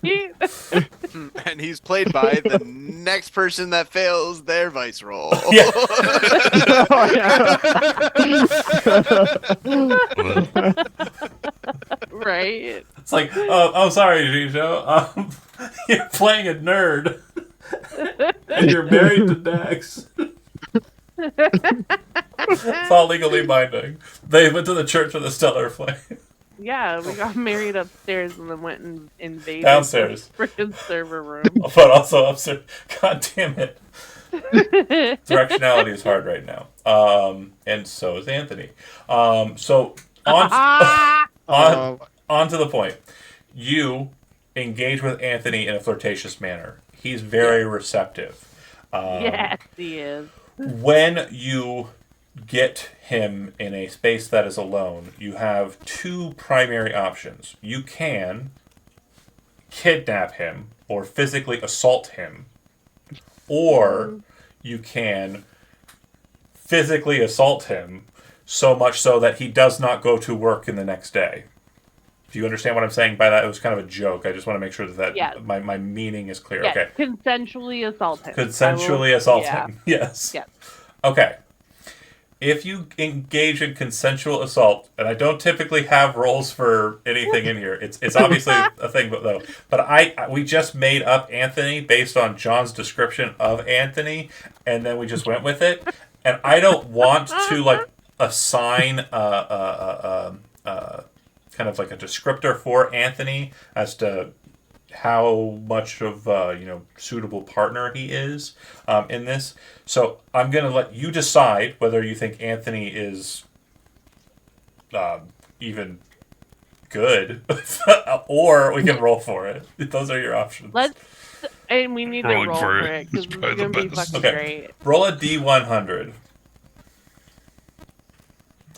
And he's played by the next person that fails their vice roll. Yeah. Right. It's like, I'm sorry, Gijo. You're playing a nerd, and you're married to Dax. It's all legally binding. They went to the Church of the Stellar Flame. Yeah, we got married upstairs and then went and invaded Downstairs. the freaking server room. But also upstairs. God damn it. Directionality is hard right now. And so is Anthony. So on to the point. You engage with Anthony in a flirtatious manner. He's very receptive. Yes, he is. When you get him in a space that is alone, you have two primary options. You can kidnap him or physically assault him, or you can physically assault him so much so that he does not go to work in the next day. Do you understand what I'm saying by that? It was kind of a joke. I just want to make sure that Yes. my meaning is clear. Yes, Okay. consensually assault him. Consensually assault yeah. him. Yes. Yes. Okay. If you engage in consensual assault, and I don't typically have roles for anything in here, it's obviously a thing, but we just made up Anthony based on John's description of Anthony, and then we just went with it, and I don't want to assign kind of like a descriptor for Anthony as to how much of suitable partner he is in this. So I'm going to let you decide whether you think Anthony is even good, or we can roll for it. Those are your options. And we need to Rolling roll for for it it because is it's probably gonna the be best. fucking Okay. great. Roll a D100.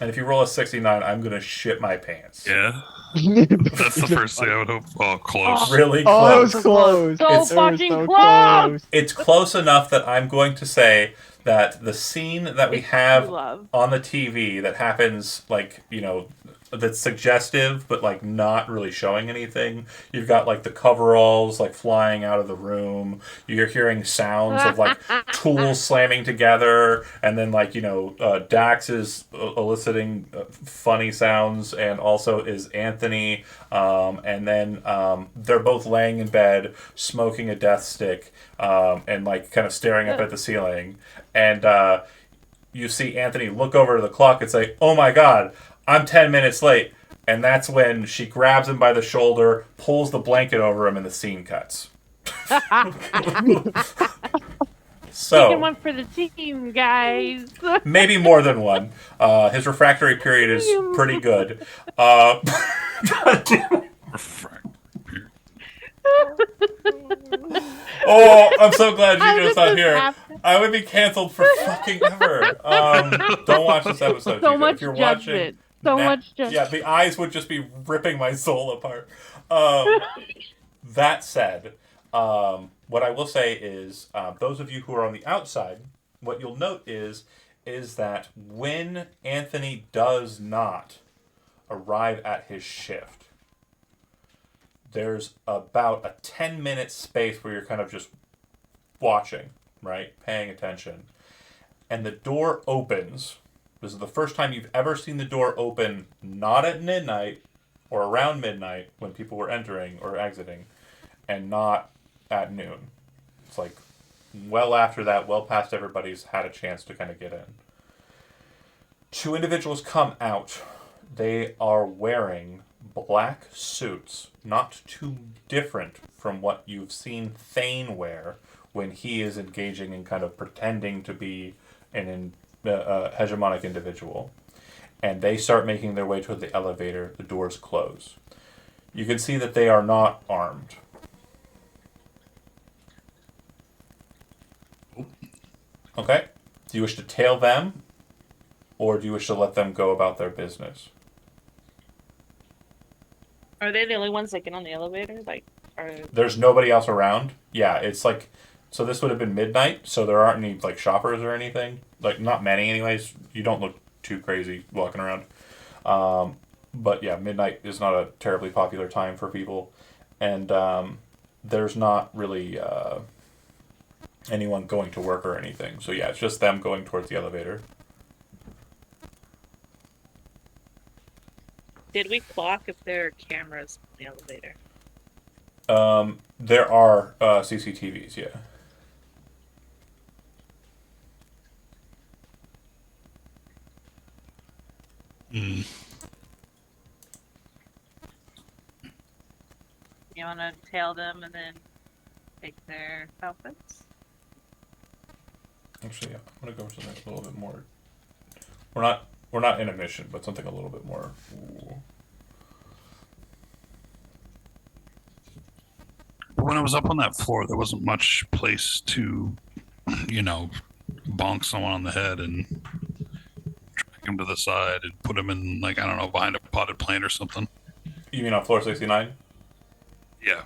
And if you roll a 69, I'm going to shit my pants. Yeah, that's the first thing I would hope. Oh, close. Really Oh, it close. was close. So It was fucking so close. It's close enough that I'm going to say that the scene that we It's have true love. on the TV that happens, that's suggestive, but not really showing anything. You've got the coveralls flying out of the room. You're hearing sounds of tools slamming together, and then Dax is eliciting funny sounds, and also is Anthony. And then they're both laying in bed, smoking a death stick, and kind of staring up at the ceiling. And you see Anthony look over to the clock and say, "Oh my God, I'm 10 minutes late." And that's when she grabs him by the shoulder, pulls the blanket over him, and the scene cuts. Taking So, one for the team, guys. maybe more than one. His refractory period is pretty good. God damn it. Oh, I'm so glad How Gijo's did not this here. happen? I would be canceled for fucking ever. Don't watch this episode. So Gijo. much If you're judgment. so much. Yeah, the eyes would just be ripping my soul apart. That said, what I will say is, those of you who are on the outside, what you'll note is that when Anthony does not arrive at his shift, there's about a 10-minute space where you're kind of just watching, right? Paying attention. And the door opens. This is the first time you've ever seen the door open, not at midnight or around midnight when people were entering or exiting, and not at noon. It's like well after that, well past everybody's had a chance to kind of get in. 2 individuals come out. They are wearing black suits, not too different from what you've seen Thane wear when he is engaging in kind of pretending to be an hegemonic individual. And they start making their way toward the elevator. The doors close. You can see that they are not armed. Okay. Do you wish to tail them, or do you wish to let them go about their business? Are they the only ones that get on the elevator? Like, are There's nobody else around. Yeah, it's like, so this would have been midnight, so there aren't any like shoppers or anything. Like, not many, anyways. You don't look too crazy walking around. But yeah, midnight is not a terribly popular time for people, and there's not really anyone going to work or anything. So yeah, it's just them going towards the elevator. did we clock if there are cameras in the elevator? There are CCTVs, yeah. Mm. You want to tail them and then take their outfits? Actually, yeah, I'm gonna go for something a little bit more. We're not in a mission, but something a little bit more. Ooh. When I was up on that floor, there wasn't much place to, bonk someone on the head and drag him to the side and put him in, like, I don't know, behind a potted plant or something. You mean on floor 69? Yeah.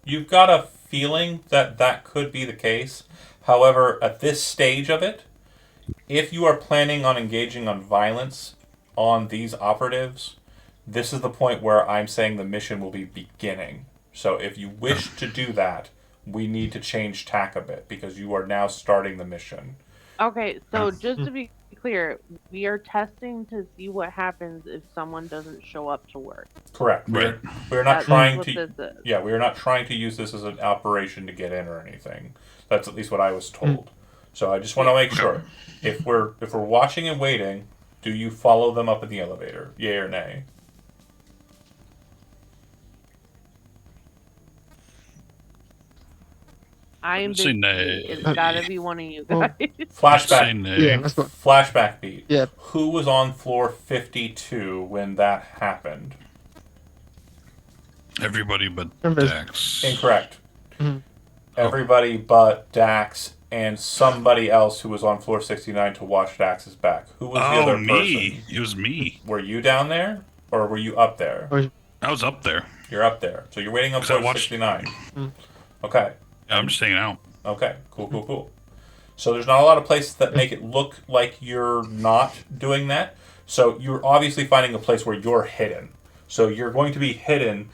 You've got a feeling that that could be the case. However, at this stage of it, if you are planning on engaging on violence on these operatives, this is the point where I'm saying the mission will be beginning. So if you wish to do that, we need to change tack a bit because you are now starting the mission. Okay, so just to be clear, we are testing to see what happens if someone doesn't show up to work. Correct. Right. We're not That's trying what to. this is. Yeah, we are not trying to use this as an operation to get in or anything. That's at least what I was told. So I just want to make sure if we're watching and waiting, do you follow them up in the elevator? Yay or nay? I am Say busy. nay. It's gotta be one of you Well, guys. Say Flashback. nay. Yeah, that's what. Flashback beat. Yeah. Who was on floor 52 when that happened? Everybody but Remember- Dax. Incorrect. Mhm. Everybody but Dax and somebody else who was on floor 69 to watch Dax's back. Who was the other me. person? It was me. Were you down there or were you up there? I was up there. You're up there. So you're waiting on 'Cause I floor watched- 69. Mm. Okay. I'm just hanging out. Okay. Cool. So there's not a lot of places that make it look like you're not doing that. So you're obviously finding a place where you're hidden. So you're going to be hidden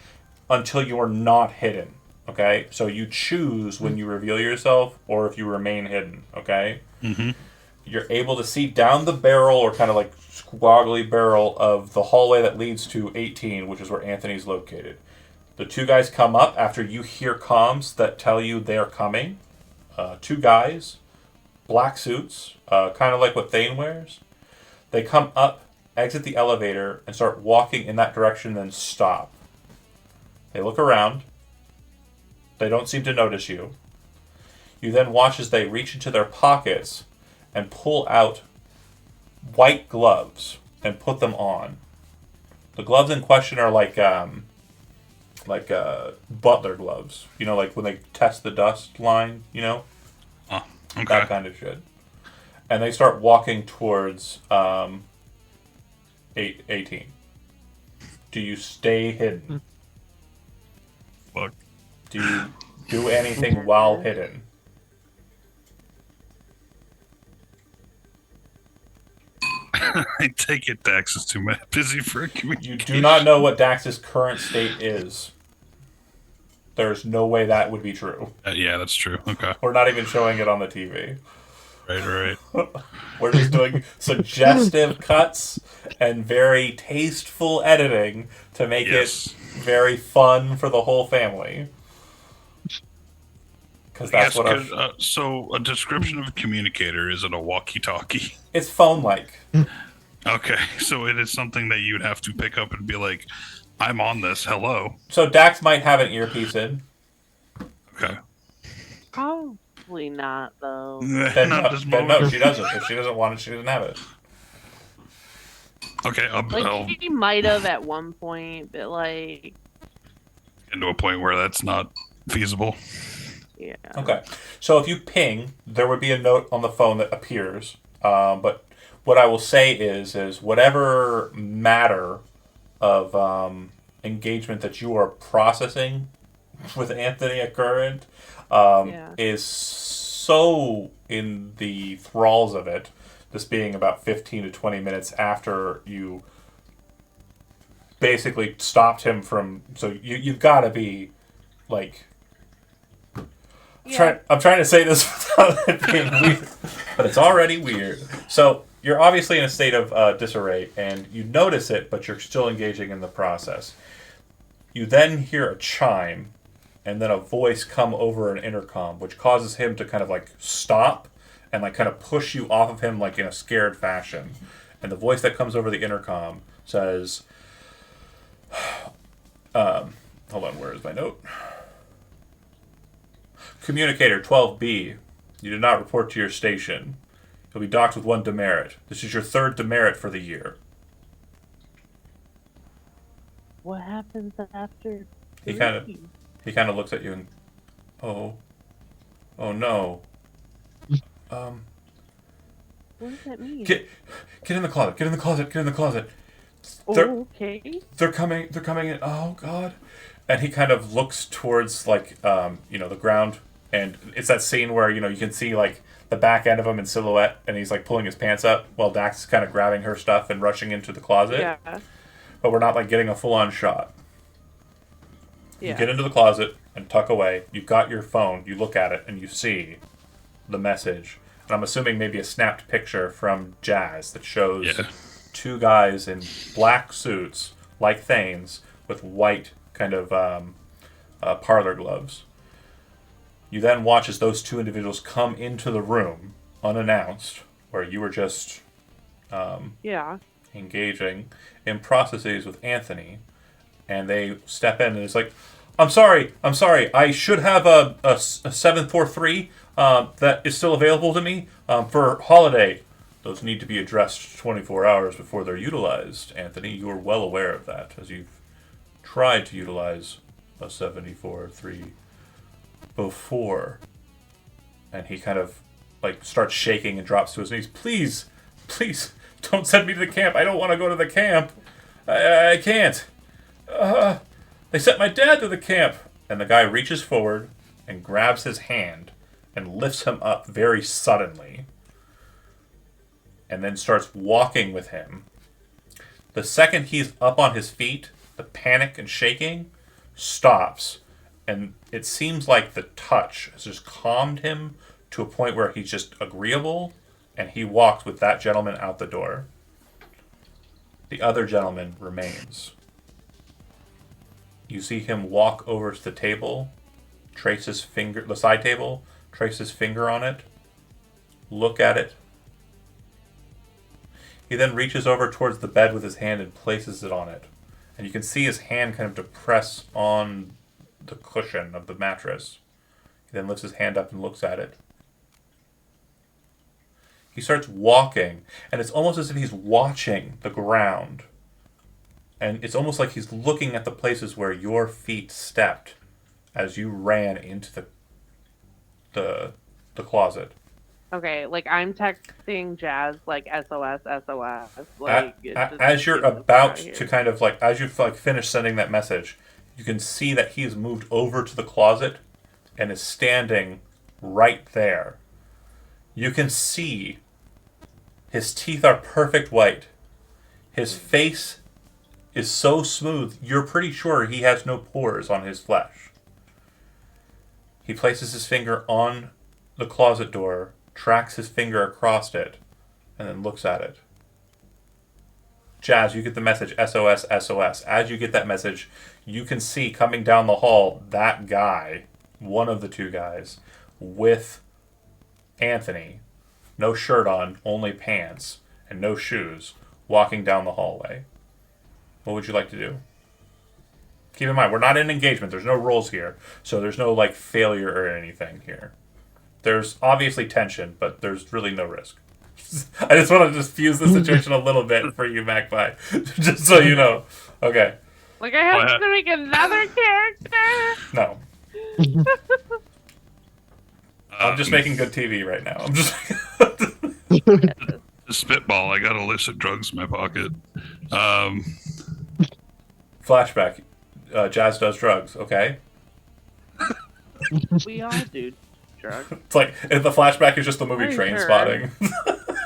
until you are not hidden. Okay? So you choose when you reveal yourself or if you remain hidden. Okay? Mm-hmm. You're able to see down the barrel or kind of like squaggly barrel of the hallway that leads to 18, which is where Anthony's located. The 2 guys come up after you hear comms that tell you they're coming. 2 guys, black suits, kind of like what Thane wears. They come up, exit the elevator, and start walking in that direction, then stop. They look around. They don't seem to notice you. You then watch as they reach into their pockets and pull out white gloves and put them on. The gloves in question are like butler gloves. You know, like when they test the dust line, you know? Oh, okay. That kind of shit. and they start walking towards 18. Do you stay hidden? Fuck. Do you do anything while hidden? I take it Dax is too busy for a communication. You do not know what Dax's current state is. There's no way that would be true. Yeah, that's true. Okay. We're not even showing it on the TV. Right. We're just doing suggestive cuts and very tasteful editing to make it very fun for the whole family. Because that's what our... so, a description of a communicator, is it a walkie-talkie? It's phone-like. Okay, so it is something that you'd have to pick up and be like, I'm on this, hello. So Dax might have an earpiece in. Okay. Probably not, though. Then no, she doesn't. If she doesn't want it, she doesn't have it. Okay, I'll she might have at one point, but like... into a point where that's not feasible. Yeah. Okay. So if you ping, there would be a note on the phone that appears. But what I will say is whatever matter of engagement that you are processing with Anthony at current is so in the thralls of it, this being about 15 to 20 minutes after you basically stopped him from... So you've got to be, like... I'm trying to say this without it being weird, but it's already weird. So you're obviously in a state of disarray, and you notice it, but you're still engaging in the process. You then hear a chime, and then a voice come over an intercom, which causes him to kind of like stop and like kind of push you off of him like in a scared fashion. And the voice that comes over the intercom says, hold on, where is my note? Communicator 12B, you did not report to your station. You'll be docked with 1 demerit. This is your 3rd demerit for the year. What happens after? He kind of looks at you and, oh no. What does that mean? Get in the closet. Get in the closet. Get in the closet. Okay. They're coming in. Oh God. And he kind of looks towards like the ground, and it's that scene where you can see like the back end of him in silhouette, and he's like pulling his pants up while Dax is kind of grabbing her stuff and rushing into the closet. Yeah. But we're not like getting a full-on shot. Yeah. You get into the closet and tuck away. You've got your phone. You look at it and you see the message. And I'm assuming maybe a snapped picture from Jazz that shows 2 guys in black suits, like Thanes, with white kind of parlor gloves. You then watch as those 2 individuals come into the room unannounced, where you were just engaging in processes with Anthony, and they step in and it's like, I'm sorry, I should have a 743 that is still available to me for holiday. Those need to be addressed 24 hours before they're utilized, Anthony. You are well aware of that, as you've tried to utilize a 74-3 before. And he kind of like starts shaking and drops to his knees. Please, don't send me to the camp. I don't want to go to the camp. I can't. They sent my dad to the camp. And the guy reaches forward and grabs his hand and lifts him up very suddenly. And then starts walking with him. The second he's up on his feet, the panic and shaking stops. And it seems like the touch has just calmed him to a point where he's just agreeable. And he walks with that gentleman out the door. The other gentleman remains. You see him walk over to the table, trace his finger, the side table, trace his finger on it, look at it. He then reaches over towards the bed with his hand and places it on it. And you can see his hand kind of depress on the cushion of the mattress. He then lifts his hand up and looks at it. He starts walking, and it's almost as if he's watching the ground. And it's almost like he's looking at the places where your feet stepped as you ran into the closet. Okay, like I'm texting Jazz like SOS, SOS. Like As you're get this about out of to here. kind of like, as you've like finished sending that message, you can see that he has moved over to the closet and is standing right there. You can see his teeth are perfect white. His face is so smooth, you're pretty sure he has no pores on his flesh. He places his finger on the closet door, tracks his finger across it, and then looks at it. Jazz, you get the message SOS, SOS. As you get that message, you can see coming down the hall that guy, one of the two guys, with Anthony, no shirt on, only pants, and no shoes, walking down the hallway. What would you like to do? Keep in mind, we're not in engagement. There's no roles here, so there's no like failure or anything here. There's obviously tension, but there's really no risk. I just want to diffuse the situation a little bit for you, Magpie, just so you know. Okay. Like I have to make another character. No, I'm just making good TV right now. I'm just. Spitball. I got illicit drugs in my pocket. Flashback. Jazz does drugs. Okay. We all do drugs. It's like if the flashback is just the movie I'm Train sure. Spotting.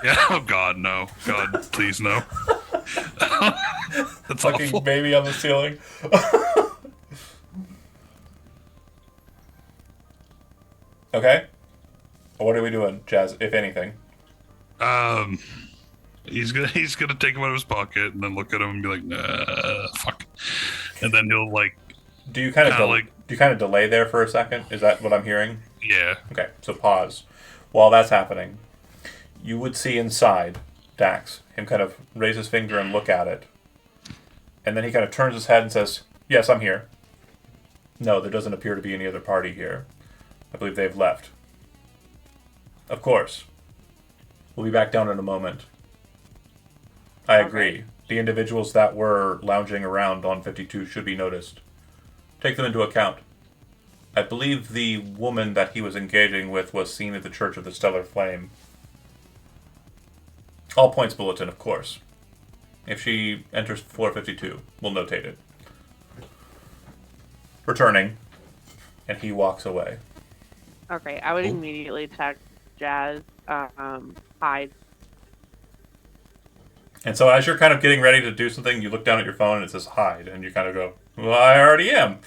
Yeah. Oh God, no. God, please no. That's Fucking awful. baby on the ceiling. Okay. What are we doing, Jazz? If anything. He's gonna take him out of his pocket and then look at him and be like, nah, fuck. And then he'll like, Do you kind of Kinda like- do you kind of delay there for a second? Is that what I'm hearing? yeah. Okay, so pause. While that's happening, you would see inside Dax him kind of raise his finger and look at it, and then he kind of turns his head and says, "Yes, I'm here." No, there doesn't appear to be any other party here. I believe they've left. Of course. We'll be back down in a moment. I agree. The individuals that were lounging around on 52 should be noticed. Take them into account. I believe the woman that he was engaging with was seen at the Church of the Stellar Flame. All points bulletin, of course. If she enters floor 52, we'll notate it. Returning, and he walks away. Okay, I would immediately text Jazz. Hide. And so as you're kind of getting ready to do something, you look down at your phone and it says hide, and you kind of go, well, I already am.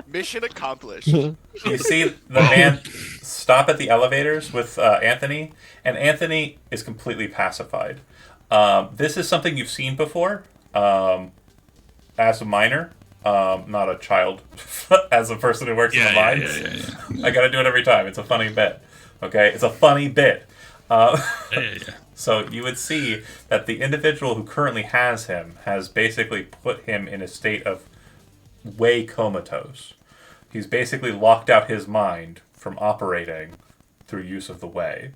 Mission accomplished. You see the man stop at the elevators with Anthony, and Anthony is completely pacified. This is something you've seen before as a minor, not a child, as a person who works in the mines. Yeah. I gotta do it every time. It's a funny bit. Okay? It's a funny bit. Yeah. So you would see that the individual who currently has him has basically put him in a state of way comatose. He's basically locked out his mind from operating through use of the way.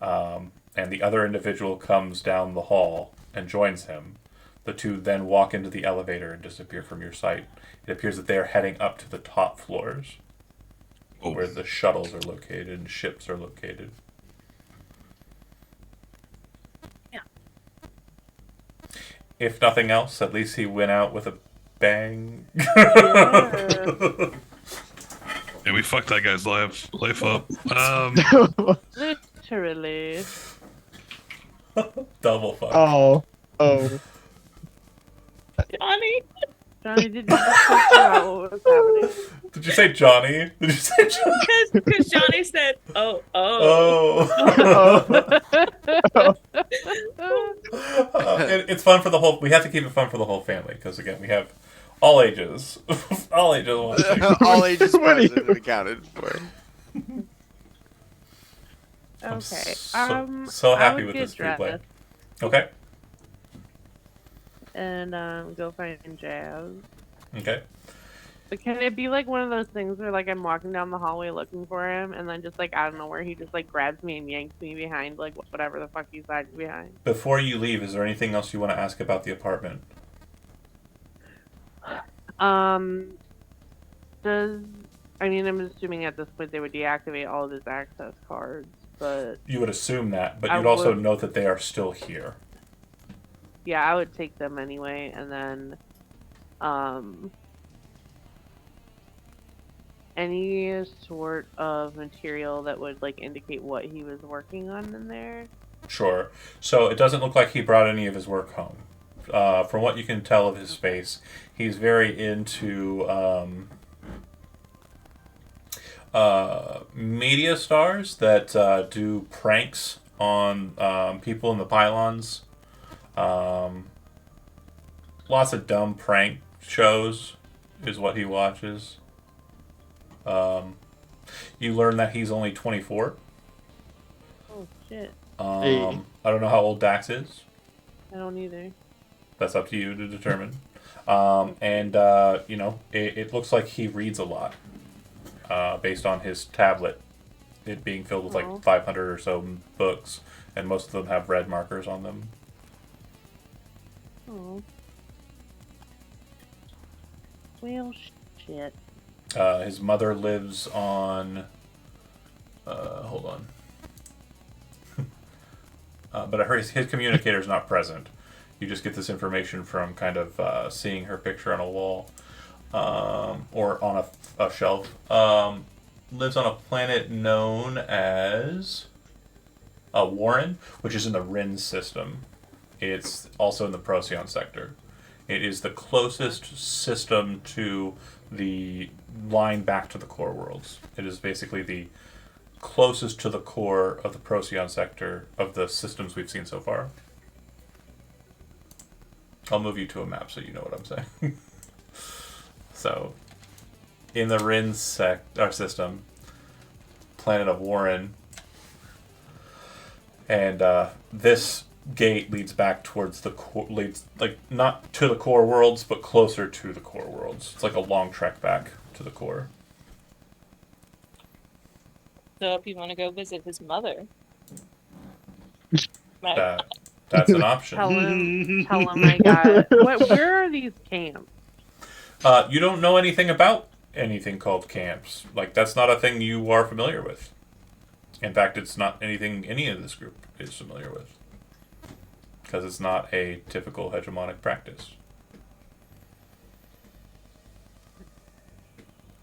And the other individual comes down the hall and joins him. The two then walk into the elevator and disappear from your sight. It appears that they are heading up to the top floors, where the shuttles are located and ships are located. If nothing else, at least he went out with a bang. Yeah. And we fucked that guy's life up. Literally. Double fuck. Oh. Johnny? Johnny, did you just talk about what was happening? Did you say Johnny? Did you say Johnny? Because Johnny said, oh. It's fun for the whole. We have to keep it fun for the whole family because again, we have all ages, all ages watching. All ages present and accounted for. Okay. So I happy would with get this free play. dressed Okay. and go find Jazz. Okay. But can it be like one of those things where like I'm walking down the hallway looking for him and then just like I don't know where he just like grabs me and yanks me behind like whatever the fuck he's hiding behind. Before you leave, is there anything else you want to ask about the apartment? Does I mean, I'm assuming at this point they would deactivate all of his access cards, but You would assume that, but I you'd also would- know that they are still here. yeah, I would take them anyway, and then, any sort of material that would like indicate what he was working on in there. Sure. So it doesn't look like he brought any of his work home. From what you can tell of his face, he's very into media stars that do pranks on people in the pylons. Lots of dumb prank shows is what he watches. You learn that he's only 24. Oh shit! Hey. I don't know how old Dax is. I don't either. That's up to you to determine. And it looks like he reads a lot, based on his tablet, it being filled with Aw. like 500 or so books, and most of them have red markers on them. Oh. Well, shit. His mother lives on. Hold on. But his communicator is not present. You just get this information from kind of seeing her picture on a wall, or on a shelf. Lives on a planet known as Warren, which is in the Rin system. It's also in the Procyon sector. It is the closest system to the line back to the core worlds. It is basically the closest to the core of the Procyon sector of the systems we've seen so far. I'll move you to a map so you know what I'm saying. So, in the Rin system, planet of Warren, and this gate leads back towards the leads like not to the core worlds, but closer to the core worlds. It's like a long trek back to the core. So if you want to go visit his mother, right? That's an option. Tell him I got. Where are these camps? You don't know anything about anything called camps. Like, that's not a thing you are familiar with. In fact, it's not anything any of this group is familiar with. Because it's not a typical hegemonic practice.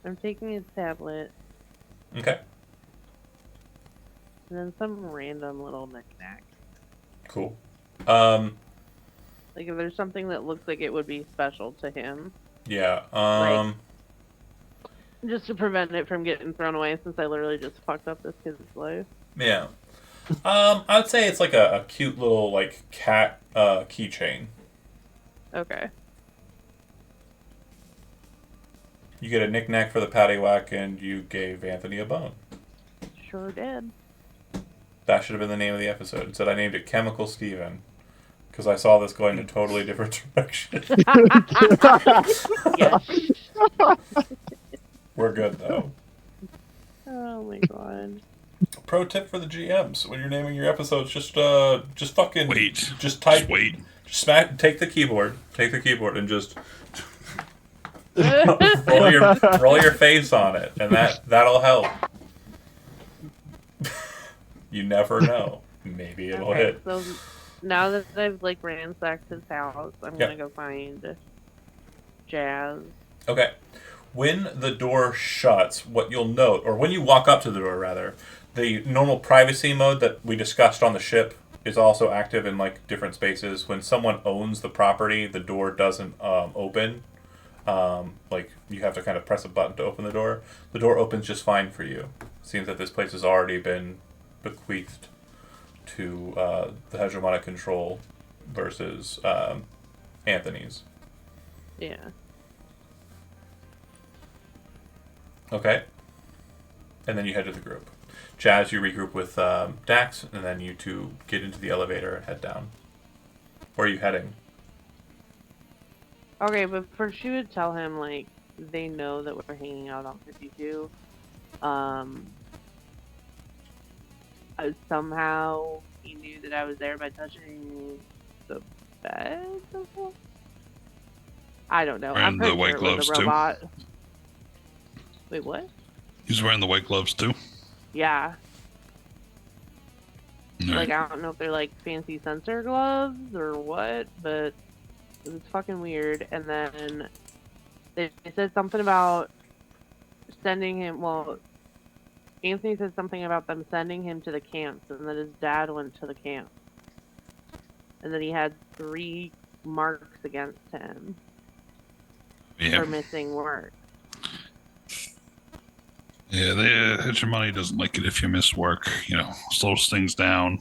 I'm taking his tablet Okay, and then some random little knickknack. cool. Like if there's something that looks like it would be special to him, Yeah, just to prevent it from getting thrown away, since I literally just fucked up this kid's life. yeah. I would say it's like a cute little, like, cat keychain. Okay. You get a knick-knack for the paddywhack, and you gave Anthony a bone. Sure did. That should have been the name of the episode. It said I named it Chemical Steven. Because I saw this going in a totally different direction. Yes. We're good, though. Oh my god. Pro tip for the GMs: when you're naming your episodes, just fucking Wait. just type, Just wait. take the keyboard, and just roll your face on it, and that'll help. You never know. Maybe it'll Okay, hit. so now that I've like ransacked his house, I'm Yeah. gonna go find Jazz. Okay. When the door shuts, what you'll note, or when you walk up to the door, rather, the normal privacy mode that we discussed on the ship is also active in like different spaces. When someone owns the property, the door doesn't open. Like you have to kind of press a button to open the door. The door opens just fine for you. Seems that this place has already been bequeathed to the hegemonic control versus Anthony's. Yeah. Okay. And then you head to the group. Jazz, you regroup with Dax, and then you two get into the elevator and head down. Where are you heading? Okay, but first you would tell him like they know that we're hanging out on 52. Somehow he knew that I was there by touching the bed. I don't know. I'm And the pretty white sure it was gloves, a too. robot. Wait, what? He's wearing the white gloves too. Yeah. All Like, right. I don't know if they're like fancy sensor gloves or what, but it was fucking weird. And then they said something about sending him. Well, Anthony said something about them sending him to the camps, and that his dad went to the camp, and that he had 3 marks against him Yeah. for missing work. Yeah, hegemony doesn't like it if you miss work. You know, slows things down.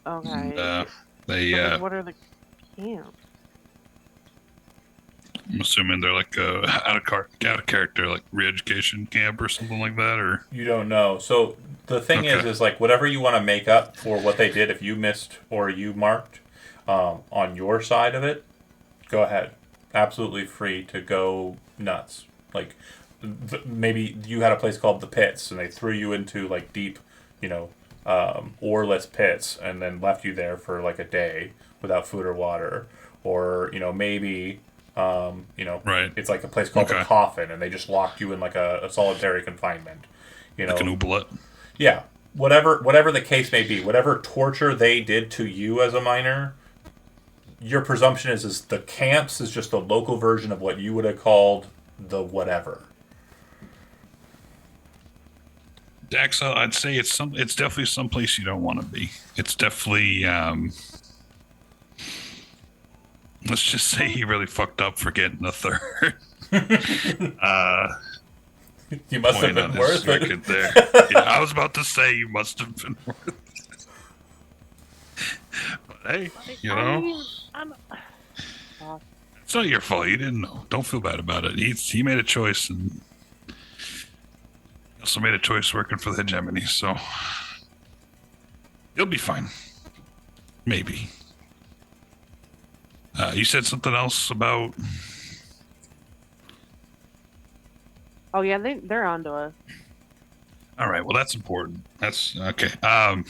Okay. And, they, But, like, what are the camps? I'm assuming they're like out of character, like re-education camp or something like that, or You don't know. So the thing Okay. is like whatever you want to make up for what they did if you missed or you marked on your side of it, go ahead. Absolutely free to go nuts. Like maybe you had a place called the Pits and they threw you into like deep, you know, oarless pits and then left you there for like a day without food or water. Or, you know, maybe you know, Right. it's like a place called the Okay. Coffin, and they just locked you in like a solitary confinement. You know, like an ooblet. yeah, whatever the case may be, whatever torture they did to you as a minor, your presumption is the camps is just the local version of what you would have called the whatever. Dax, I'd say it's definitely someplace you don't want to be. It's definitely let's just say he really fucked up for getting a third. You must have Point on been his worth it. record there. Yeah, I was about to say you must have been worth it. But hey, you know, it's not your fault. You didn't know. Don't feel bad about it. He made a choice, and he also made a choice working for the hegemony. So you'll be fine. Maybe. You said something else about. Oh yeah, they're onto us. All right. Well, that's important. That's okay. And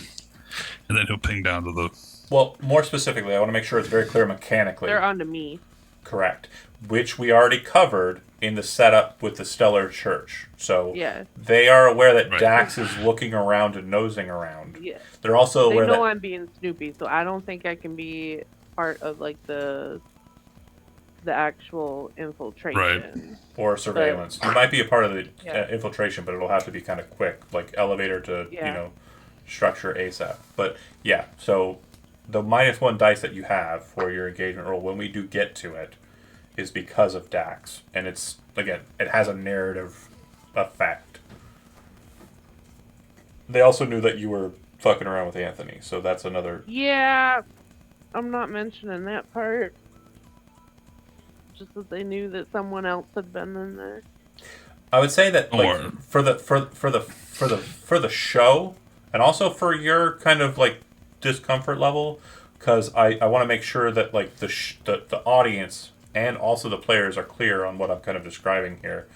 then he'll ping down to the. Well, more specifically, I want to make sure it's very clear mechanically. They're onto me. Correct. Which we already covered in the setup with the Stellar Church. So Yeah. they are aware that Right. Dax is looking around and nosing around. Yeah. They're also They aware know that I'm being Snoopy, so I don't think I can be part of like the actual infiltration. or surveillance. You might be a part of the Yeah. infiltration, but it'll have to be kind of quick, like elevator to Yeah. you know structure ASAP. But yeah, so the -1 dice that you have for your engagement roll when we do get to it is because of Dax, and it's again it has a narrative effect. They also knew that you were fucking around with Anthony, so that's another. Yeah, I'm not mentioning that part. Just that they knew that someone else had been in there. I would say that like Or- for the show, and also for your kind of like discomfort level, because I want to make sure that like the audience and also the players are clear on what I'm kind of describing here.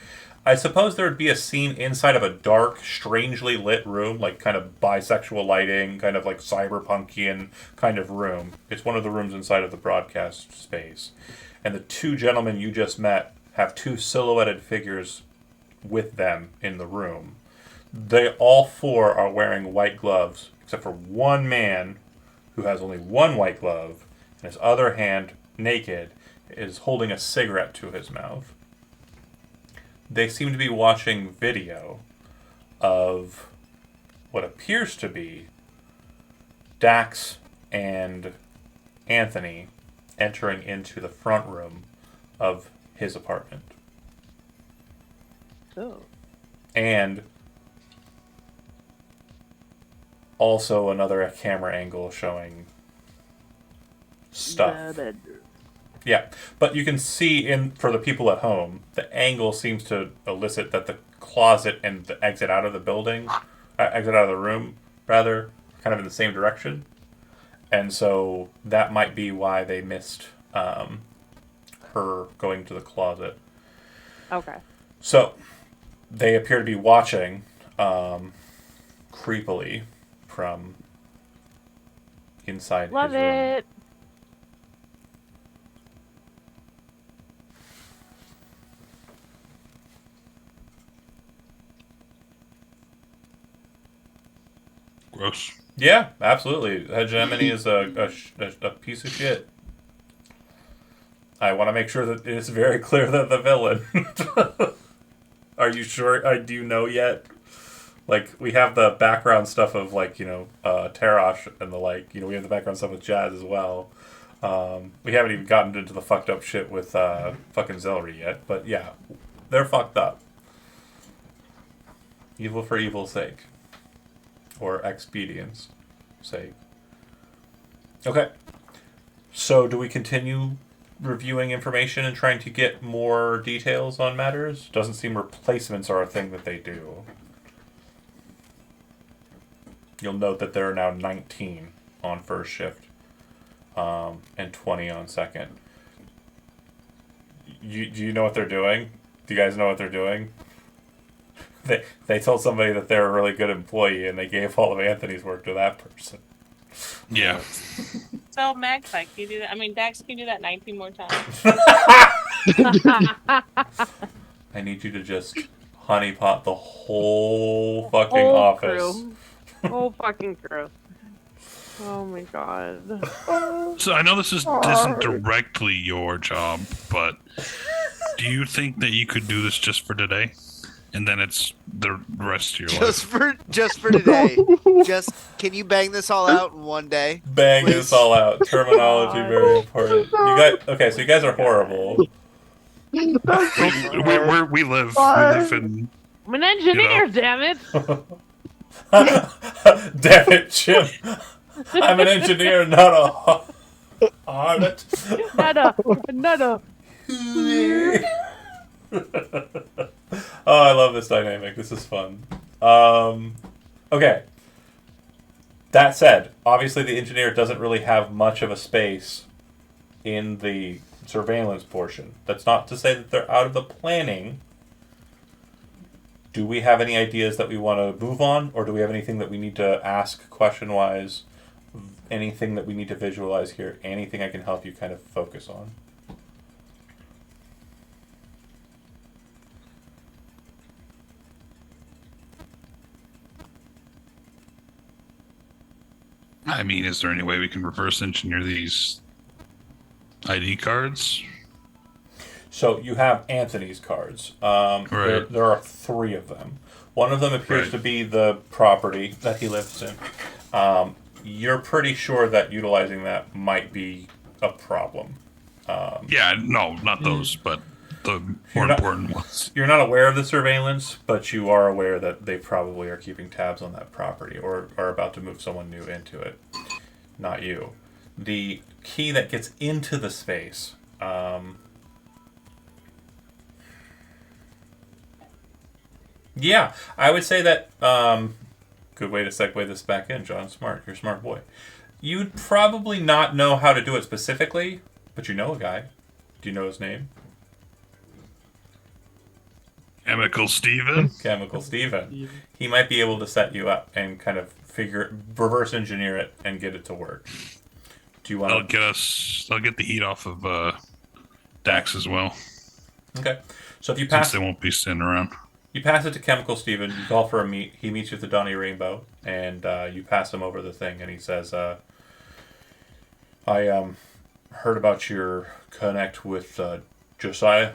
I suppose there would be a scene inside of a dark, strangely lit room, like kind of bisexual lighting, kind of like cyberpunkian kind of room. It's one of the rooms inside of the broadcast space. And the 2 gentlemen you just met have 2 silhouetted figures with them in the room. They all 4 are wearing white gloves, except for one man who has only one white glove, and his other hand, naked, is holding a cigarette to his mouth. They seem to be watching video of what appears to be Dax and Anthony entering into the front room of his apartment. Oh. And also another camera angle showing stuff. The bedroom. Yeah, but you can see for the people at home, the angle seems to elicit that the closet and the exit out of the building, exit out of the room, rather, kind of in the same direction. And so that might be why they missed her going to the closet. Okay. So they appear to be watching creepily from inside Love his room. it. Gross. Yeah, absolutely. Hegemony is a piece of shit. I want to make sure that it's very clear that the villain. Are you sure? Do you know yet? Like, we have the background stuff of, like, Tarash and the like. We have the background stuff with Jazz as well. We haven't even gotten into the fucked up shit with fucking Zelry yet. But yeah, they're fucked up. Evil for evil's sake. Or expedience sake. Okay. So, do we continue reviewing information and trying to get more details on matters? Doesn't seem replacements are a thing that they do. You'll note that there are now 19 on first shift, and 20 on second. Do you know what they're doing? Do you guys know what they're doing? They told somebody that they're a really good employee, and they gave all of Anthony's work to that person. Yeah. So Magpie, can you do that? I mean, Dax, can you do that 19 more times? I need you to just honeypot the whole fucking Whole office. crew. Whole fucking crew. Oh my god. So I know this isn't directly your job, but do you think that you could do this just for today, and then it's the rest of your life? Just for today. Can you bang this all out in one day? Bang Please? this all out. Terminology very important. So you guys are horrible. We live in. I'm an engineer, damn it! Damn it, Jim. I'm an engineer, not a harlot. Not Oh, I love this dynamic. This is fun. Okay. That said, obviously the engineer doesn't really have much of a space in the surveillance portion. That's not to say that they're out of the planning. Do we have any ideas that we want to move on, or do we have anything that we need to ask question-wise? Anything that we need to visualize here? Anything I can help you kind of focus on? I mean, is there any way we can reverse engineer these ID cards? So you have Anthony's cards. Right. There are 3 of them. One of them appears to be the property that he lives in. You're pretty sure that utilizing that might be a problem. Yeah, no, not those, but the more important ones. You're not aware of the surveillance, but you are aware that they probably are keeping tabs on that property or are about to move someone new into it. Not you. The key that gets into the space... yeah, I would say that... good way to segue this back in, John. Smart. You're a smart boy. You'd probably not know how to do it specifically, but you know a guy. Do you know his name? Chemical Steven? Chemical Steven. He might be able to set you up and kind of reverse engineer it and get it to work. Do you want to... They'll get the heat off of Dax as well. Okay. So if you pass... Since they won't be sitting around. You pass it to Chemical Steven, you call for a meet, he meets you at the Donny Rainbow, and you pass him over the thing, and he says, I heard about your connect with Josiah.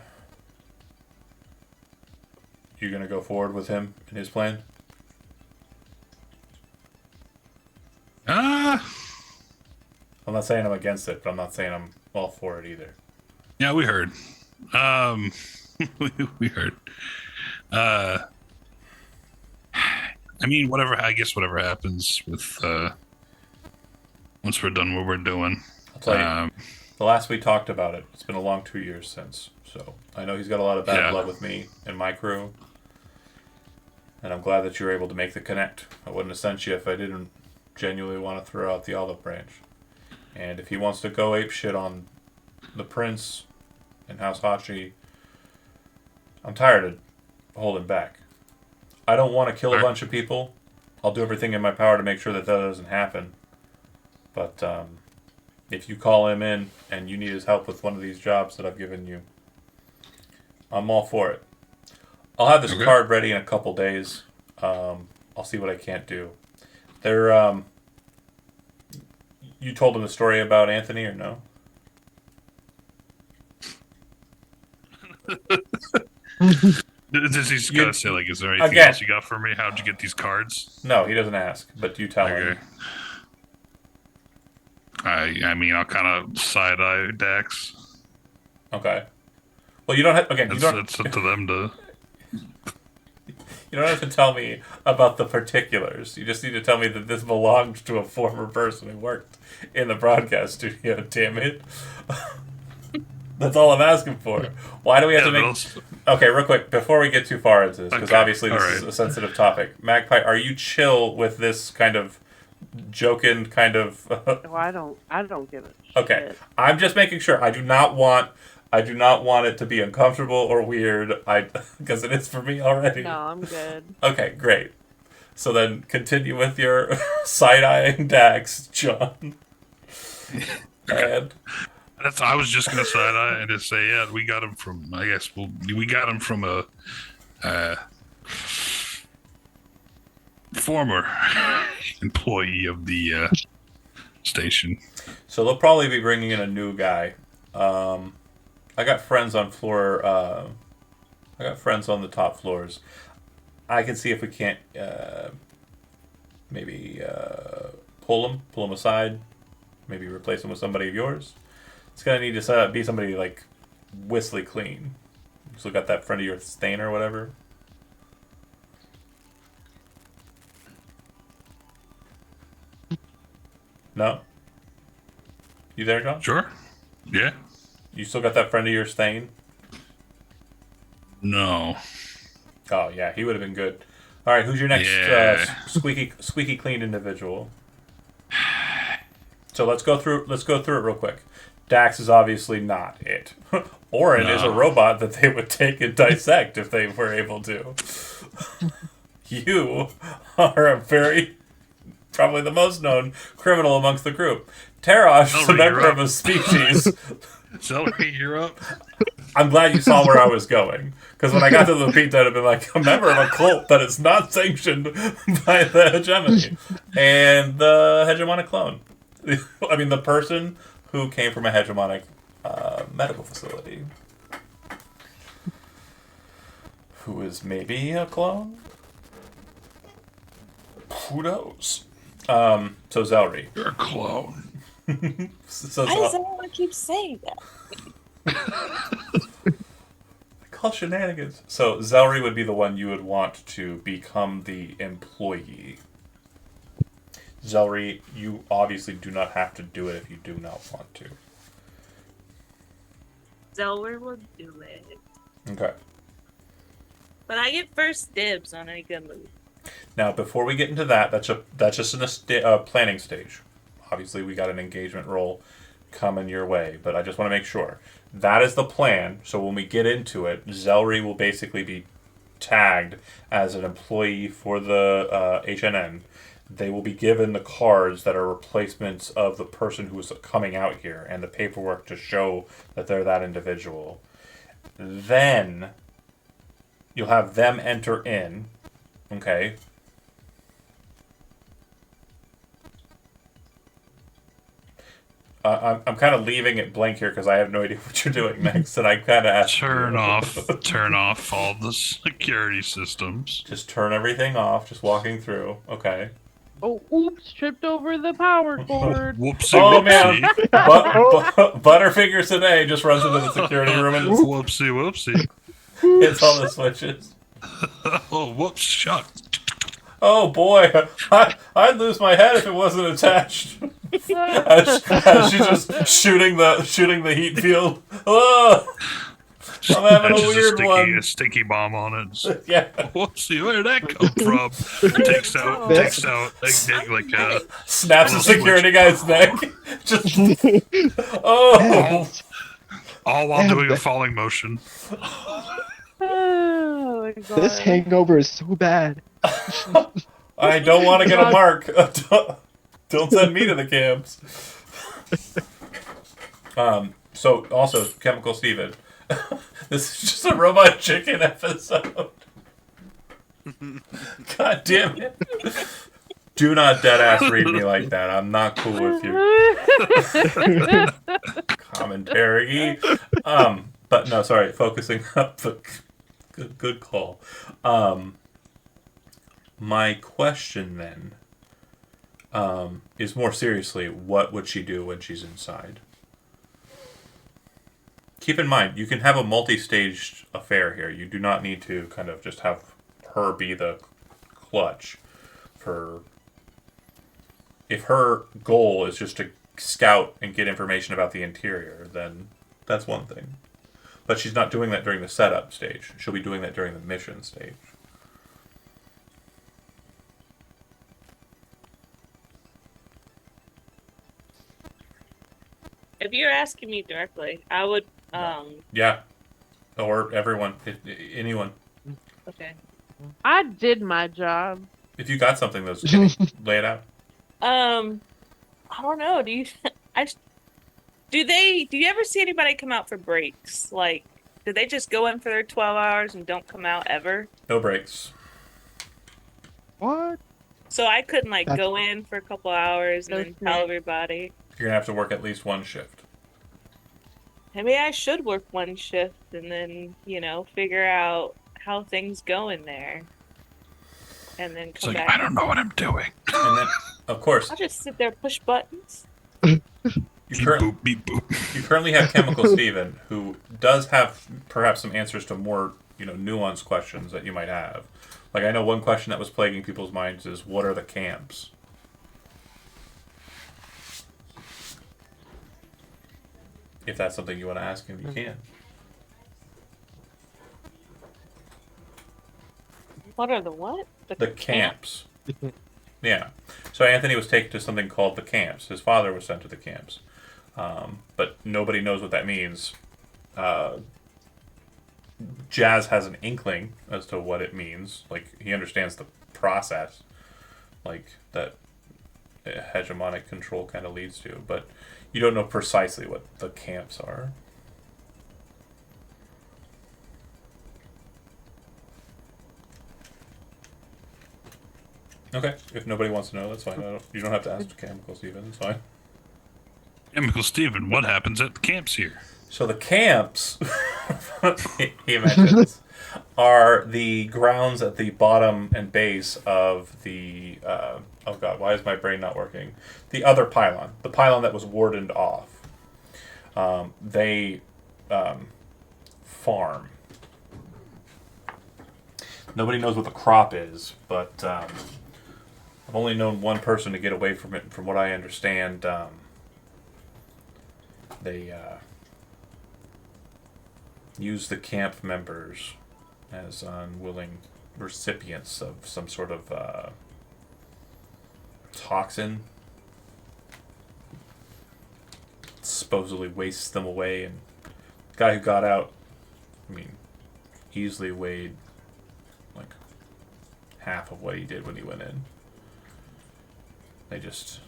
You gonna go forward with him and his plan? I'm not saying I'm against it, but I'm not saying I'm all for it either. Yeah, we heard. We heard. I mean, I guess whatever happens with once we're done what we're doing. I'll tell you, the last we talked about it, it's been a long 2 years since. So I know he's got a lot of bad blood with me and my crew. And I'm glad that you were able to make the connect. I wouldn't have sent you if I didn't genuinely want to throw out the olive branch. And if he wants to go ape shit on the Prince and House Hachi, I'm tired of holding back. I don't want to kill a bunch of people. I'll do everything in my power to make sure that doesn't happen. But if you call him in and you need his help with one of these jobs that I've given you, I'm all for it. I'll have this card ready in a couple days. I'll see what I can't do. They're You told him the story about Anthony or no? Does he's gotta say, like, is there anything again- else you got for me? How'd you get these cards? No, he doesn't ask, but you tell him. Okay. I mean, I'll kind of side eye Dax. Okay. Well, you don't have again. It's up to them to. You don't have to tell me about the particulars. You just need to tell me that this belongs to a former person who worked in the broadcast studio. Damn it. That's all I'm asking for. Why do we have to make... Okay, real quick, before we get too far into this, because obviously this is a sensitive topic. Magpie, are you chill with this kind of joking kind of... Oh, I don't give a shit. Okay, I'm just making sure. I do not want it to be uncomfortable or weird, because it is for me already. No, I'm good. Okay, great. So then continue with your side-eyeing Dax, John. And... I was just gonna side eye and just say, yeah, we got him from. I guess we got him from a former employee of the station. So they'll probably be bringing in a new guy. I got friends on floor. I got friends on the top floors. I can see if we can't maybe pull him aside. Maybe replace him with somebody of yours. It's gonna need to be somebody like whistly clean. So got that friend of yours, Stain or whatever. No. You there, John? Sure. Yeah. You still got that friend of yours, Stain? No. Oh yeah, he would have been good. All right, who's your next squeaky clean individual? So let's go through it real quick. Dax is obviously not it. Orin is a robot that they would take and dissect if they were able to. You are probably the most known criminal amongst the group. Tarash is a member of a species. Celery, you're up. I'm glad you saw where I was going. Because when I got to the pizza, I'd have been like, a member of a cult that is not sanctioned by the hegemony. And the hegemonic clone. I mean, the person who came from a hegemonic medical facility. Who is maybe a clone? Who knows? So Zelry. You're a clone. Why does everyone keep saying that? I call shenanigans. So Zelry would be the one you would want to become the employee. Zelry, you obviously do not have to do it if you do not want to. Zelwer will do it. Okay. But I get first dibs on any good move. Now, before we get into that, that's just in a planning stage. Obviously, we got an engagement role coming your way, but I just want to make sure. That is the plan, so when we get into it, Zelry will basically be tagged as an employee for the HNN. They will be given the cards that are replacements of the person who is coming out here and the paperwork to show that they're that individual. Then you'll have them enter in. Okay. I'm kind of leaving it blank here because I have no idea what you're doing next, and I kind of asked turn off all the security systems. Just turn everything off. Just walking through. Okay. Oh, oops! Tripped over the power cord. Whoopsie! Oh whoopsie. man, Butterfingers today just runs into the security room and Whoopsie! hits all the switches. Oh, whoops! Shot. Oh boy, I'd lose my head if it wasn't attached. as she's just shooting the heat field. Oh, I'm having a weird one. A sticky bomb on it. Yeah. Whoopsie! Where did that come from? takes out like a snaps the security guy's neck. Just all while doing a falling motion. Oh my god. This hangover is so bad. I don't want to get a mark. Don't send me to the camps. So also Chemical Steven. This is just a Robot Chicken episode. God damn it. Do not dead ass read me like that. I'm not cool with your commentary. But no, sorry. Focusing up. Good call. My question then is more seriously, what would she do when she's inside? Keep in mind, you can have a multi-staged affair here. You do not need to kind of just have her be the clutch for... If her goal is just to scout and get information about the interior, then that's one thing. But she's not doing that during the setup stage. She'll be doing that during the mission stage. If you're asking me directly, I would. Yeah. Or everyone. Anyone. Okay. I did my job. If you got something, though, skinny, lay it out. I don't know. Do you? Do you ever see anybody come out for breaks? Like, do they just go in for their 12 hours and don't come out ever? No breaks. What? So I couldn't That's- go in for a couple hours and No then snap. tell everybody. You're going to have to work at least one shift. Maybe I should work one shift and then, figure out how things go in there. And then It's come like, back. I don't know what I'm doing. And then, of course, I'll just sit there, push buttons. you, Beep cur- boop, beep boop. you currently have Chemical Steven, who does have perhaps some answers to more, nuanced questions that you might have. Like, I know one question that was plaguing people's minds is, what are the camps? If that's something you want to ask him, you can. What are the what? The camps. Yeah. So Anthony was taken to something called the camps. His father was sent to the camps. But nobody knows what that means. Jazz has an inkling as to what it means. Like, he understands the process. Like, that hegemonic control kind of leads to. But you don't know precisely what the camps are. Okay, if nobody wants to know, that's fine. You don't have to ask Chemical Steven, it's fine. Chemical Steven, what happens at the camps here? So the camps, he mentions, are the grounds at the bottom and base of the, oh god, why is my brain not working? The other pylon. The pylon that was warded off. They farm. Nobody knows what the crop is, but I've only known one person to get away from it. From what I understand, they use the camp members as unwilling recipients of some sort of toxin. Supposedly wastes them away, and the guy who got out, easily weighed like half of what he did when he went in. They just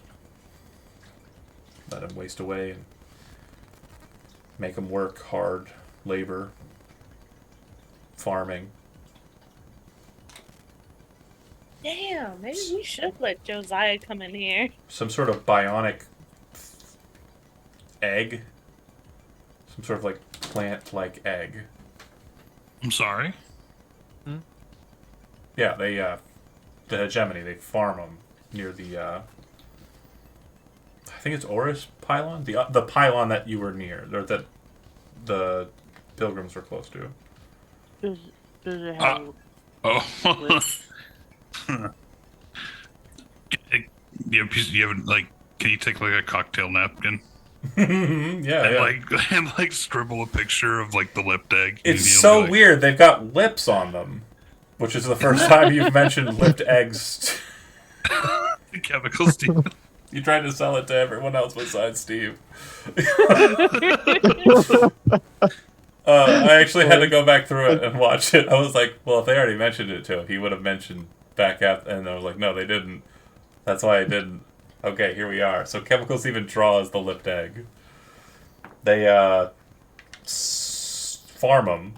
let him waste away and make him work hard labor, farming. Damn, maybe we should let Josiah come in here. Some sort of bionic egg. Some sort of like plant-like egg. I'm sorry. Yeah, they the hegemony, they farm them near the I think it's Horus pylon, the pylon that you were near, or that the pilgrims were close to. Does it have? Oh. you haven't, can you take a cocktail napkin Yeah. and scribble a picture of the lipped egg? It's so weird. They've got lips on them, which is the first time you've mentioned lipped eggs. Chemical Steve. You tried to sell it to everyone else besides Steve. I actually had to go back through it and watch it. I was like, well, if they already mentioned it to him, he would have mentioned back after. And I was like, no, they didn't. That's why I didn't. Okay, here we are. So Chemicals even draws the lipped egg. They farm them.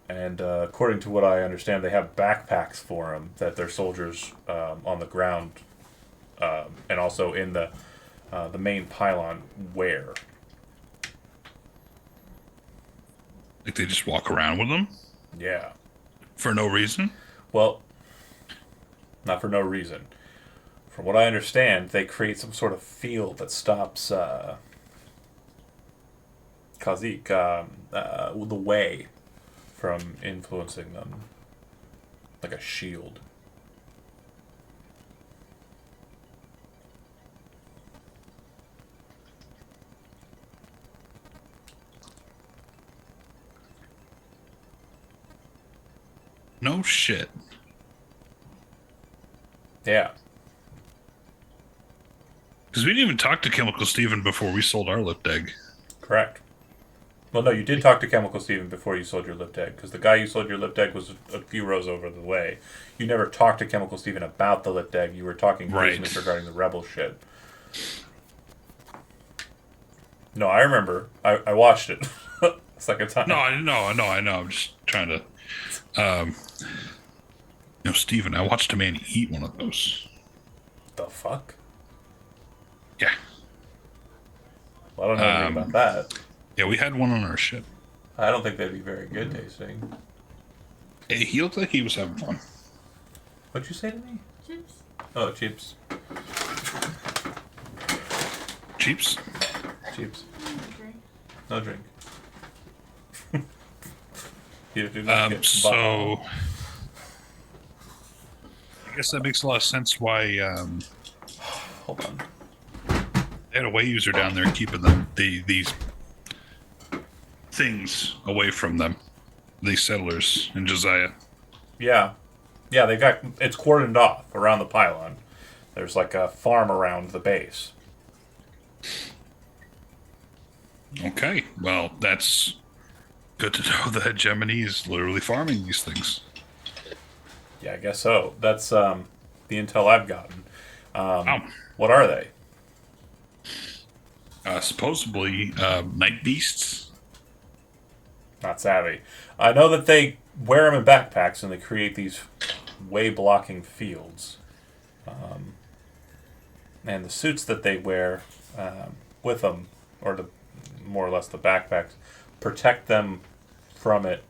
And according to what I understand, they have backpacks for them that their soldiers on the ground and also in the main pylon. Where? Like they just walk around with them Yeah. for no reason. Well, not for no reason. From what I understand, they create some sort of field that stops Kazik, the way from influencing them. Like a shield. No shit. Yeah. Because we didn't even talk to Chemical Steven before we sold our lipped egg. Correct. Well, no, you did talk to Chemical Steven before you sold your lipped egg, because the guy you sold your lipped egg was a few rows over the way. You never talked to Chemical Steven about the lipped egg. You were talking Right. business regarding the rebel shit. No, I remember. I watched it. Second time. No, I know. I'm just trying to. Steven, I watched a man eat one of those. The fuck? Yeah. Well, I don't know anything about that. Yeah, we had one on our ship. I don't think they'd be very good tasting. Hey, he looked like he was having fun. What'd you say to me? Chips. Oh, chips. Cheaps? Chips. Drink. No drink. You do not get So I guess that makes a lot of sense why Hold on. they had a way user down there keeping them these things away from them. These settlers in Josiah. Yeah. Yeah, they got it's cordoned off around the pylon. There's like a farm around the base. Okay, well, that's good to know that Gemini is literally farming these things. Yeah, I guess so. That's the intel I've gotten. Wow. What are they? Supposedly, night beasts. Not savvy. I know that they wear them in backpacks and they create these way-blocking fields. And the suits that they wear with them, or more or less the backpacks, protect them from it.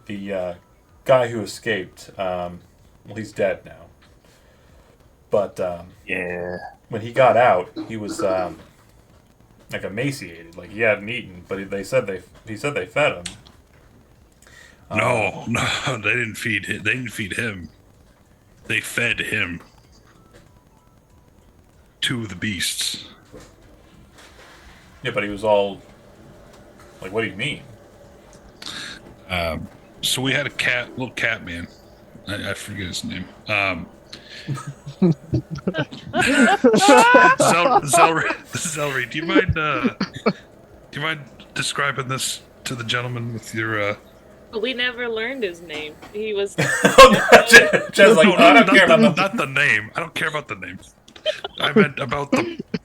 The guy who escaped, well, he's dead now. But Yeah. when he got out, he was like emaciated, like he hadn't eaten. But he said they fed him. No, they didn't feed him. They didn't feed him. They fed him to the beasts. Yeah, but he was all like, "What do you mean?" So we had a little cat man. I forget his name. Zelry, do you mind describing this to the gentleman with your We never learned his name. He was. Just like, I don't care about not the name. I don't care about the name. I meant about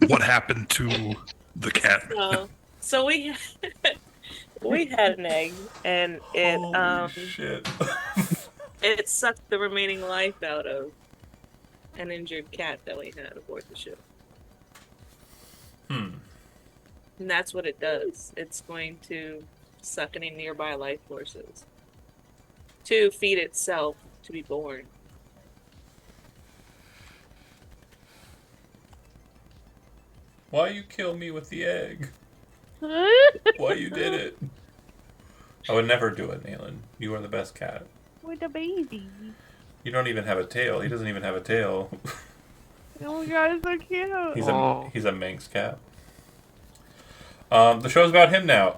what happened to the cat. So we had an egg, and it Holy shit. it sucked the remaining life out of an injured cat that we had aboard the ship. Hmm. And that's what it does. It's going to suck any nearby life forces to feed itself to be born. Why you kill me with the egg? Why you did it? I would never do it, Nayland. You are the best cat. With a baby. You don't even have a tail. He doesn't even have a tail. Oh my god, it's so cute. He's a Manx cat. The show's about him now.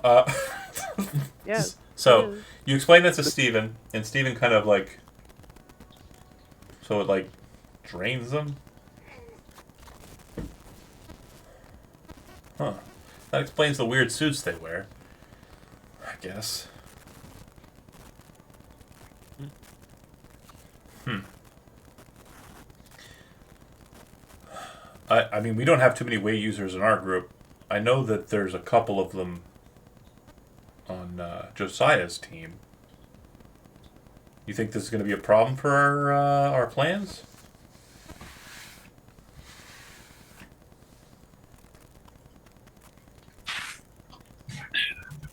Yes. So you explain that to Steven, and Steven kind of like, so it like drains them. Huh. That explains the weird suits they wear. I guess. I mean, we don't have too many way users in our group. I know that there's a couple of them on Josiah's team. You think this is going to be a problem for our plans?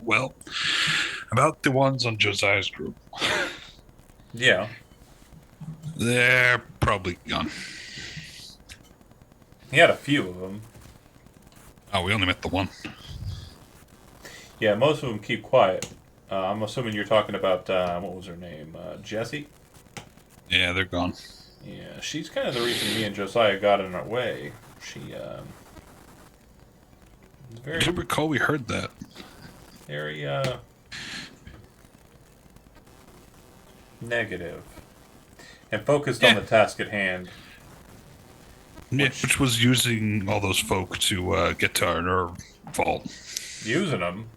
Well, about the ones on Josiah's group, Yeah. they're probably gone. He had a few of them. Oh, we only met the one. Yeah, most of them keep quiet. I'm assuming you're talking about, what was her name? Jessie? Yeah, they're gone. Yeah, she's kind of the reason me and Josiah got in our way. She, I do recall we heard that. very, negative. And focused on the task at hand. Yeah, which was using all those folk to get to our nerve vault. Using them.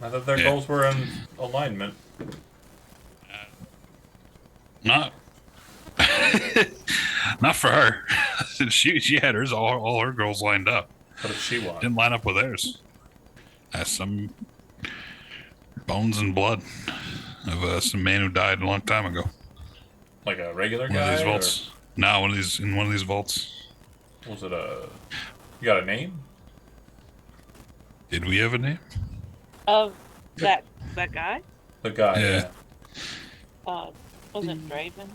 I thought their goals were in alignment. Not, not for her. she had hers all her girls lined up. What did she want? Didn't line up with theirs. Some bones and blood of some man who died a long time ago. Like a regular One guy? of these vaults. No, one of these vaults. Was it a? You got a name? Did we have a name? Of that guy? The guy. Yeah. Was it Draven?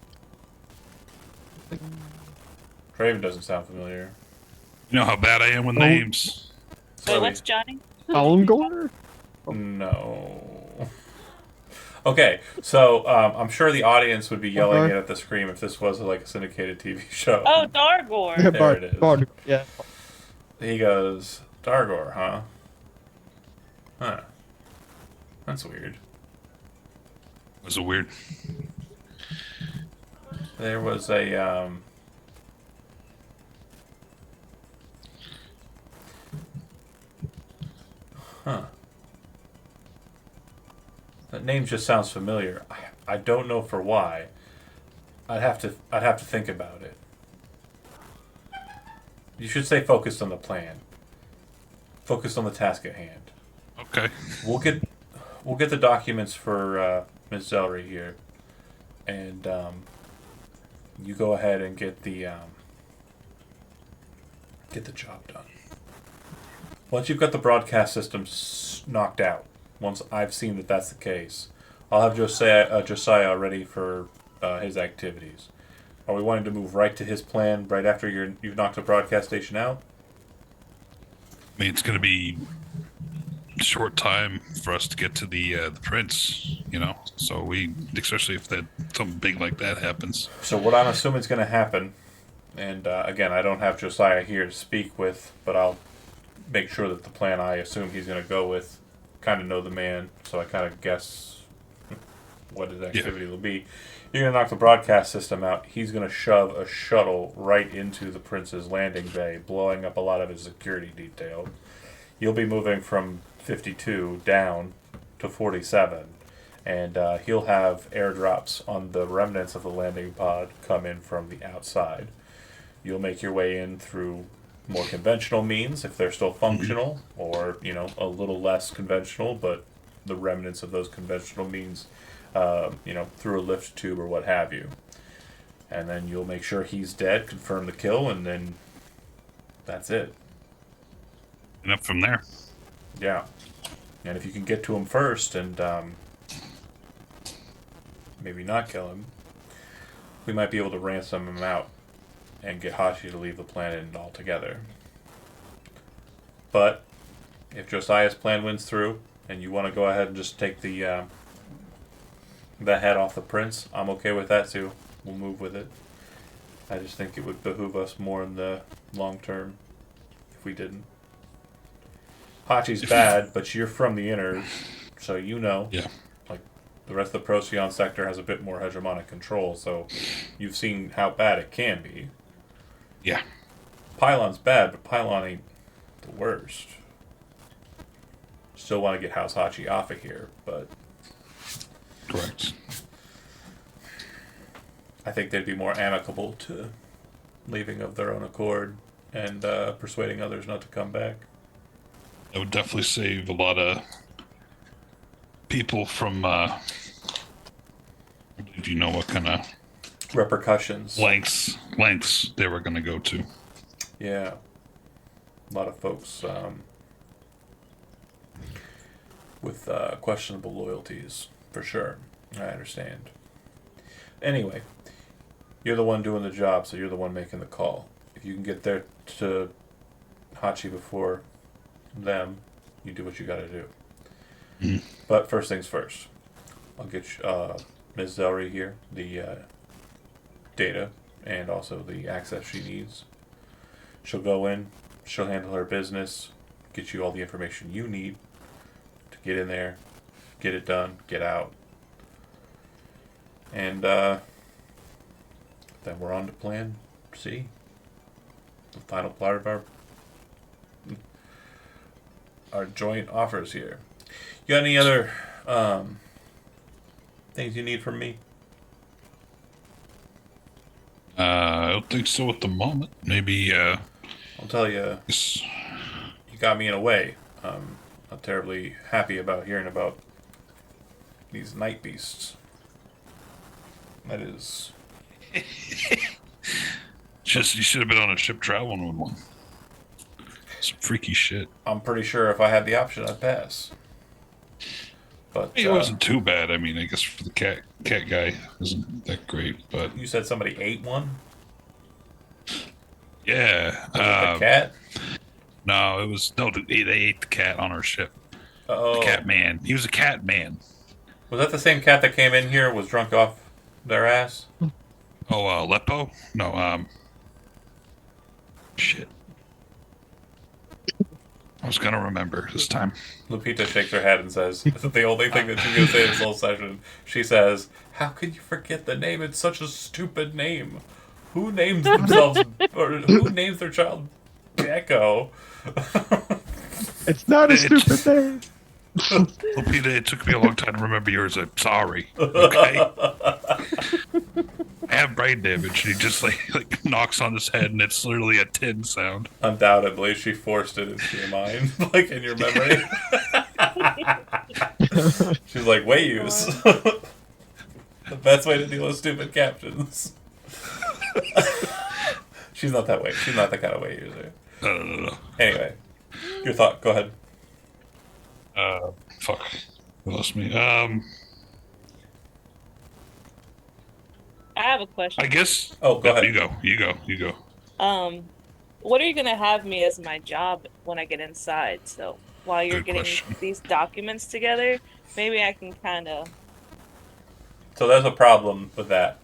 Craven doesn't sound familiar. You know how bad I am with names. Wait, Slowly. what's Johnny? Almgor? No. Okay, so I'm sure the audience would be yelling at the screen if this was like a syndicated TV show. Oh, Dargor. Yeah, There it is. Bard. Yeah. He goes, Dargor, huh? Huh. That's weird. Was it weird? There was a, Huh. That name just sounds familiar. I don't know for why. I'd have to think about it. You should stay focused on the plan. Focused on the task at hand. Okay. We'll get the documents for Ms. Zelry here, and you go ahead and get the job done. Once you've got the broadcast system knocked out, once I've seen that that's the case, I'll have Josiah ready for his activities. Are we wanting to move right to his plan right after you've knocked the broadcast station out? I mean, it's going to be a short time for us to get to the prince, you know. So especially if something big like that happens. So what I'm assuming is going to happen, and again, I don't have Josiah here to speak with, but I'll make sure that the plan I assume he's going to go with, kind of know the man, so I kind of guess what his activity will be. You're going to knock the broadcast system out. He's going to shove a shuttle right into the prince's landing bay, blowing up a lot of his security detail. You'll be moving from 52 down to 47, and he'll have airdrops on the remnants of the landing pod come in from the outside. You'll make your way in through more conventional means if they're still functional, or a little less conventional, but the remnants of those conventional means, through a lift tube or what have you. And then you'll make sure he's dead, confirm the kill, and then that's it. And up from there. Yeah. And if you can get to him first and maybe not kill him, we might be able to ransom him out and get Hachi to leave the planet altogether. But if Josiah's plan wins through and you want to go ahead and just take the head off the prince, I'm okay with that too. We'll move with it. I just think it would behoove us more in the long term if we didn't. Hachi's bad, but you're from the inners, so you know. Yeah. Like, the rest of the Procyon sector has a bit more hegemonic control, so you've seen how bad it can be. Yeah. Pylon's bad, but Pylon ain't the worst. Still want to get House Hachi off of here, but Correct. I think they'd be more amicable to leaving of their own accord and persuading others not to come back. That would definitely save a lot of people from. Do you know what kind of Repercussions. lengths they were going to go to? Yeah. A lot of folks with questionable loyalties, for sure. I understand. Anyway, you're the one doing the job, so you're the one making the call. If you can get there to Hachi before them, you do what you gotta do. Mm. But first things first, I'll get Ms. Zelry here the data and also the access she needs. She'll go in, she'll handle her business, get you all the information you need to get in there, get it done, get out. And then we're on to plan C. The final part of our joint offers here. You got any other things you need from me? I don't think so at the moment. Maybe, I'll tell you, yes. you got me in a way. I'm terribly happy about hearing about these night beasts. That is... Just, you should have been on a ship traveling with one. Some freaky shit. I'm pretty sure if I had the option, I'd pass. But It wasn't too bad. I mean, I guess for the cat guy, isn't that great, but you said somebody ate one? yeah. Was it the cat? No, it was no. They ate the cat on our ship. Oh. The cat man. He was a cat man. Was that the same cat that came in here, was drunk off their ass? Oh, Lepo? No, shit. I was gonna remember this time. Lupita shakes her head and says, the only thing that she's going to say this whole session, she says, how could you forget the name? It's such a stupid name. Who names themselves, or who names their child Echo? It's not a stupid name. Lupita, it took me a long time to remember yours. I'm sorry. Okay? I have brain damage. He just like knocks on his head, and it's literally a tin sound. Undoubtedly, she forced it into your mind, like in your memory. She's like, Wayus. The best way to deal with stupid captions. She's not that way. She's not that kind of way user. No. Anyway, your thought. Go ahead. Fuck. You lost me. I have a question. I guess. Oh, go ahead. You go. What are you gonna have me as my job when I get inside? So while you're Good getting question. these documents together, maybe I can kind of. So there's a problem with that.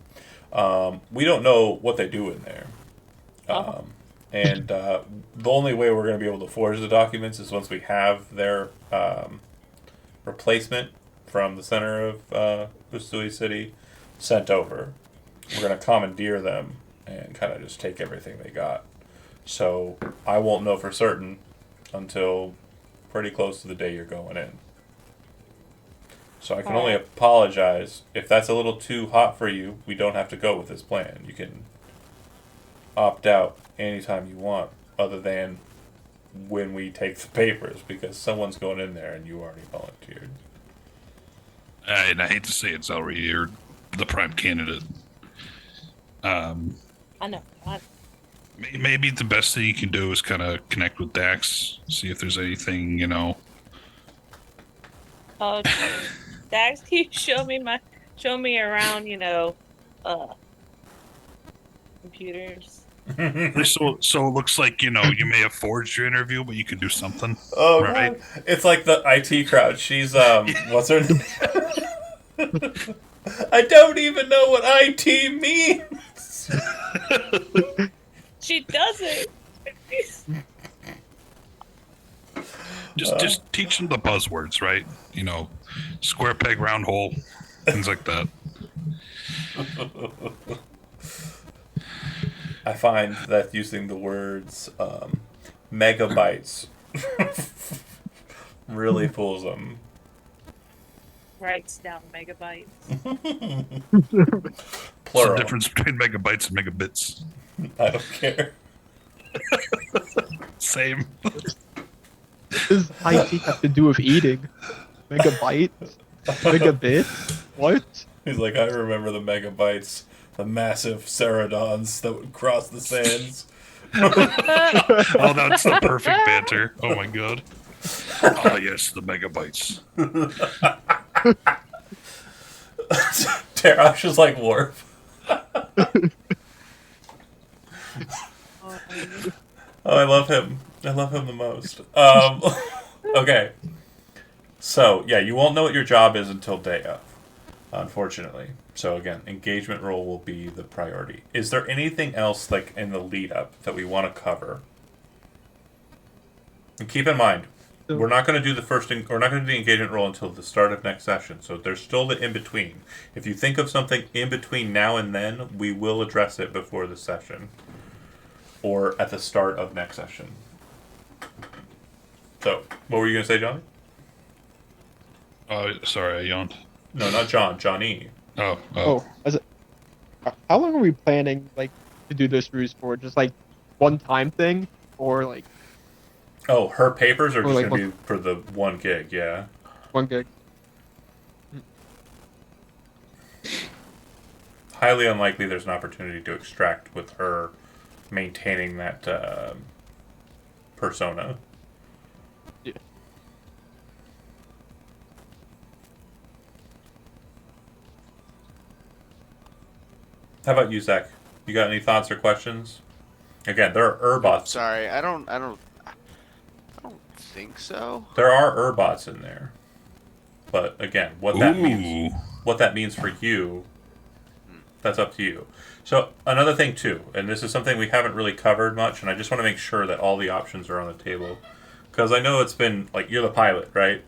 We don't know what they do in there. And the only way we're going to be able to forge the documents is once we have their replacement from the center of Usui City sent over. We're going to commandeer them and kind of just take everything they got. So I won't know for certain until pretty close to the day you're going in. So I can only apologize. If that's a little too hot for you, we don't have to go with this plan. You can opt out anytime you want, other than when we take the papers, because someone's going in there and you already volunteered. And I hate to say it, Zelry, you're the prime candidate. I know. Maybe the best thing you can do is kind of connect with Dax, see if there's anything, Oh, Dax, can you show me around? Computers. So it looks like, you may have forged your interview, but you can do something. Oh, right? God. It's like the IT crowd. She's, what's her name? I don't even know what IT means. She doesn't. Just teach them the buzzwords, right? Square peg, round hole, things like that. I find that using the words megabytes really fools them. Writes down megabytes. What's Plural. the difference between megabytes and megabits? I don't care. Same. What does IT have to do with eating? Megabytes? Megabits? What? He's like, I remember the megabytes, the massive ceradons that would cross the sands. Oh, that's the perfect banter. Oh my god. Ah, yes, the megabytes. Tarash is like Worf. Oh, I love him. I love him the most. Okay. So, yeah, you won't know what your job is until day of, unfortunately. So, again, engagement role will be the priority. Is there anything else, like, in the lead up that we want to cover? And keep in mind, we're not going to do we're not going to do the engagement role until the start of next session. So, there's still the in between. If you think of something in between now and then, we will address it before the session. Or at the start of next session. So, what were you going to say, Johnny? Sorry, I yawned. No, not John. Johnny. Oh, how long are we planning like to do this ruse for? Just like one time thing, or like Oh, her papers are just like going to be for the 1 gig, yeah. 1 gig? Highly unlikely there's an opportunity to extract with her maintaining that persona. Yeah. How about you, Zach? You got any thoughts or questions? Again, there are Urbots. Sorry, I don't think so. There are Urbots in there. But again, what that means for you, that's up to you. So another thing too, and this is something we haven't really covered much, and I just want to make sure that all the options are on the table. Because I know it's been, like, you're the pilot, right?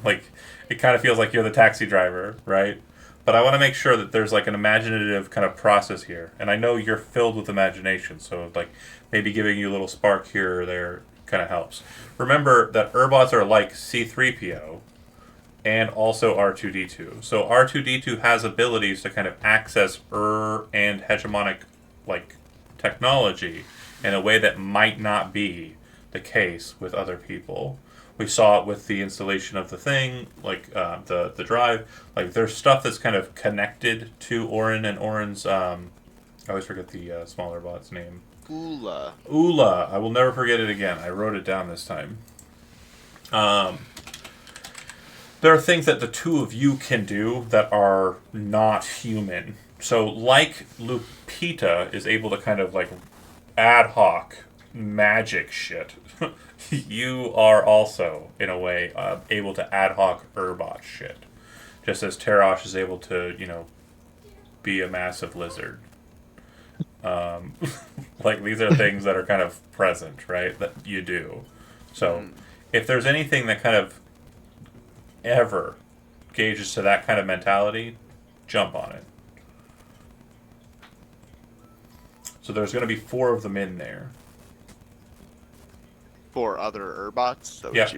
Like, it kind of feels like you're the taxi driver, right? But I want to make sure that there's, like, an imaginative kind of process here. And I know you're filled with imagination, so, like, maybe giving you a little spark here or there kind of helps. Remember that Urbots are like C-3PO and also R2-D2. So R2-D2 has abilities to kind of access and hegemonic, like, technology in a way that might not be the case with other people. We saw it with the installation of the thing, like the drive. Like, there's stuff that's kind of connected to Orin and Orin's. I always forget the smaller bot's name. Ula. Ula. I will never forget it again. I wrote it down this time. There are things that the two of you can do that are not human. So, like Lupita is able to kind of, like, ad hoc magic shit, you are also, in a way, able to ad hoc Urbot shit. Just as Tarash is able to, be a massive lizard. Like, these are things that are kind of present, right? That you do. So, if there's anything that kind of ever gauges to that kind of mentality, jump on it. So there's going to be 4 of them in there. 4 other Urbots? Yeah.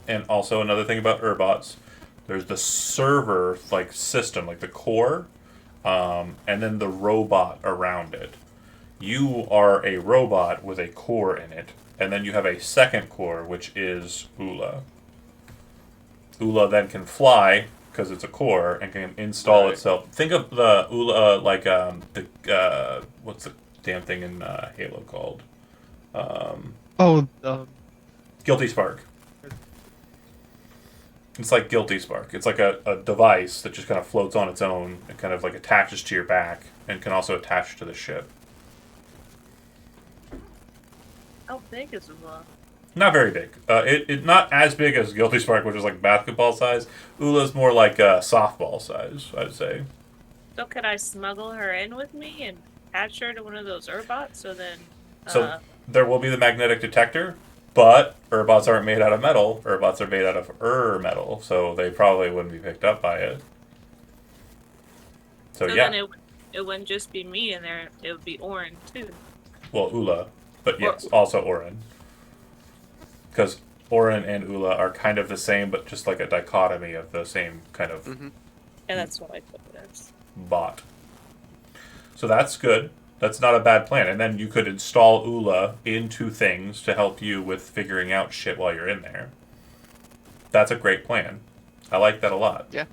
And also another thing about Urbots, there's the server, like, system, like the core, and then the robot around it. You are a robot with a core in it, and then you have a second core, which is Ula. Ula then can fly, because it's a core, and can install itself. Think of the Ula like what's the damn thing in Halo called? Guilty Spark. It's like Guilty Spark. It's like a device that just kind of floats on its own and kind of, like, attaches to your back and can also attach to the ship. How big is Ula? Not very big. It not as big as Guilty Spark, which is like basketball size. Ula's more like softball size, I'd say. So could I smuggle her in with me and attach her to one of those Urbots? So then. So there will be the magnetic detector, but Urbots aren't made out of metal. Urbots are made out of metal, so they probably wouldn't be picked up by it. So yeah. Then it wouldn't just be me in there. It would be Orin too. Well, Ula, but yes, also Orin. Because Orin and Ula are kind of the same, but just like a dichotomy of the same kind of And that's what I put it as. bot. So that's good. That's not a bad plan. And then you could install Ula into things to help you with figuring out shit while you're in there. That's a great plan. I like that a lot. Yeah.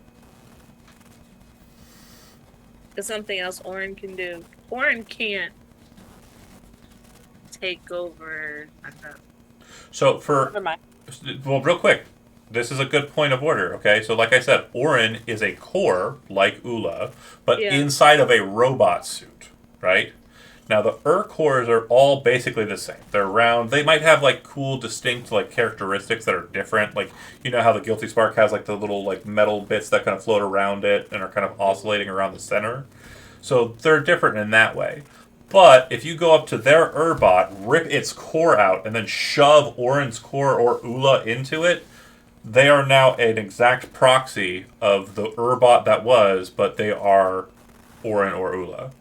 There's something else Orin can do. Orin can't take over. So for Never mind. Well, real quick, this is a good point of order, okay? So, like I said, Orin is a core, like Ula, but Yeah. inside of a robot suit, right? Now, the cores are all basically the same. They're round. They might have, like, cool, distinct, like, characteristics that are different. Like, you know how the Guilty Spark has, like, the little, like, metal bits that kind of float around it and are kind of oscillating around the center? So, they're different in that way. But if you go up to their Urbot, rip its core out, and then shove Orin's core or Ula into it, they are now an exact proxy of the Urbot that was, but they are Orin or Ula.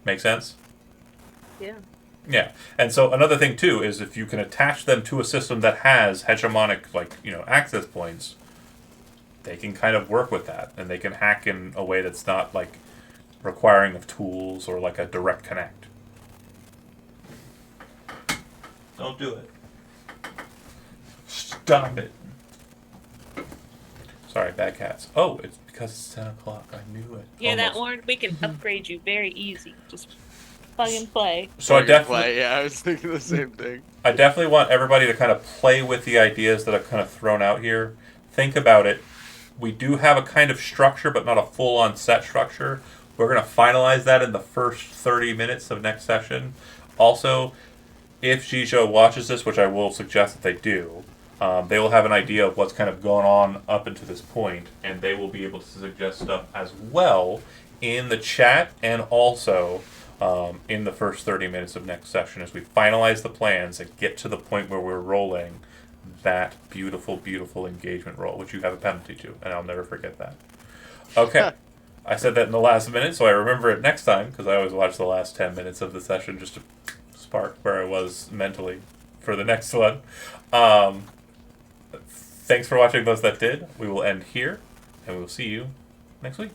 Make sense? Yeah. Yeah. And so another thing too is if you can attach them to a system that has hegemonic, like, access points, they can kind of work with that, and they can hack in a way that's not like requiring of tools or like a direct connect. Don't do it. Stop it. Sorry, bad cats. Oh, it's because it's 10 o'clock. I knew it. Yeah, that Almost. one we can upgrade you very easy. Just plug and play. So I definitely, Play. Yeah, I was thinking the same thing. I definitely want everybody to kind of play with the ideas that I've kind of thrown out here. Think about it. We do have a kind of structure, but not a full-on set structure. We're going to finalize that in the first 30 minutes of next session. Also, if Jijo watches this, which I will suggest that they do, they will have an idea of what's kind of going on up until this point, and they will be able to suggest stuff as well in the chat and also in the first 30 minutes of next session as we finalize the plans and get to the point where we're rolling that beautiful, beautiful engagement roll, which you have a penalty to, and I'll never forget that. Okay. I said that in the last minute, so I remember it next time, because I always watch the last 10 minutes of the session just to spark where I was mentally for the next one. Thanks for watching those that did. We will end here, and we will see you next week.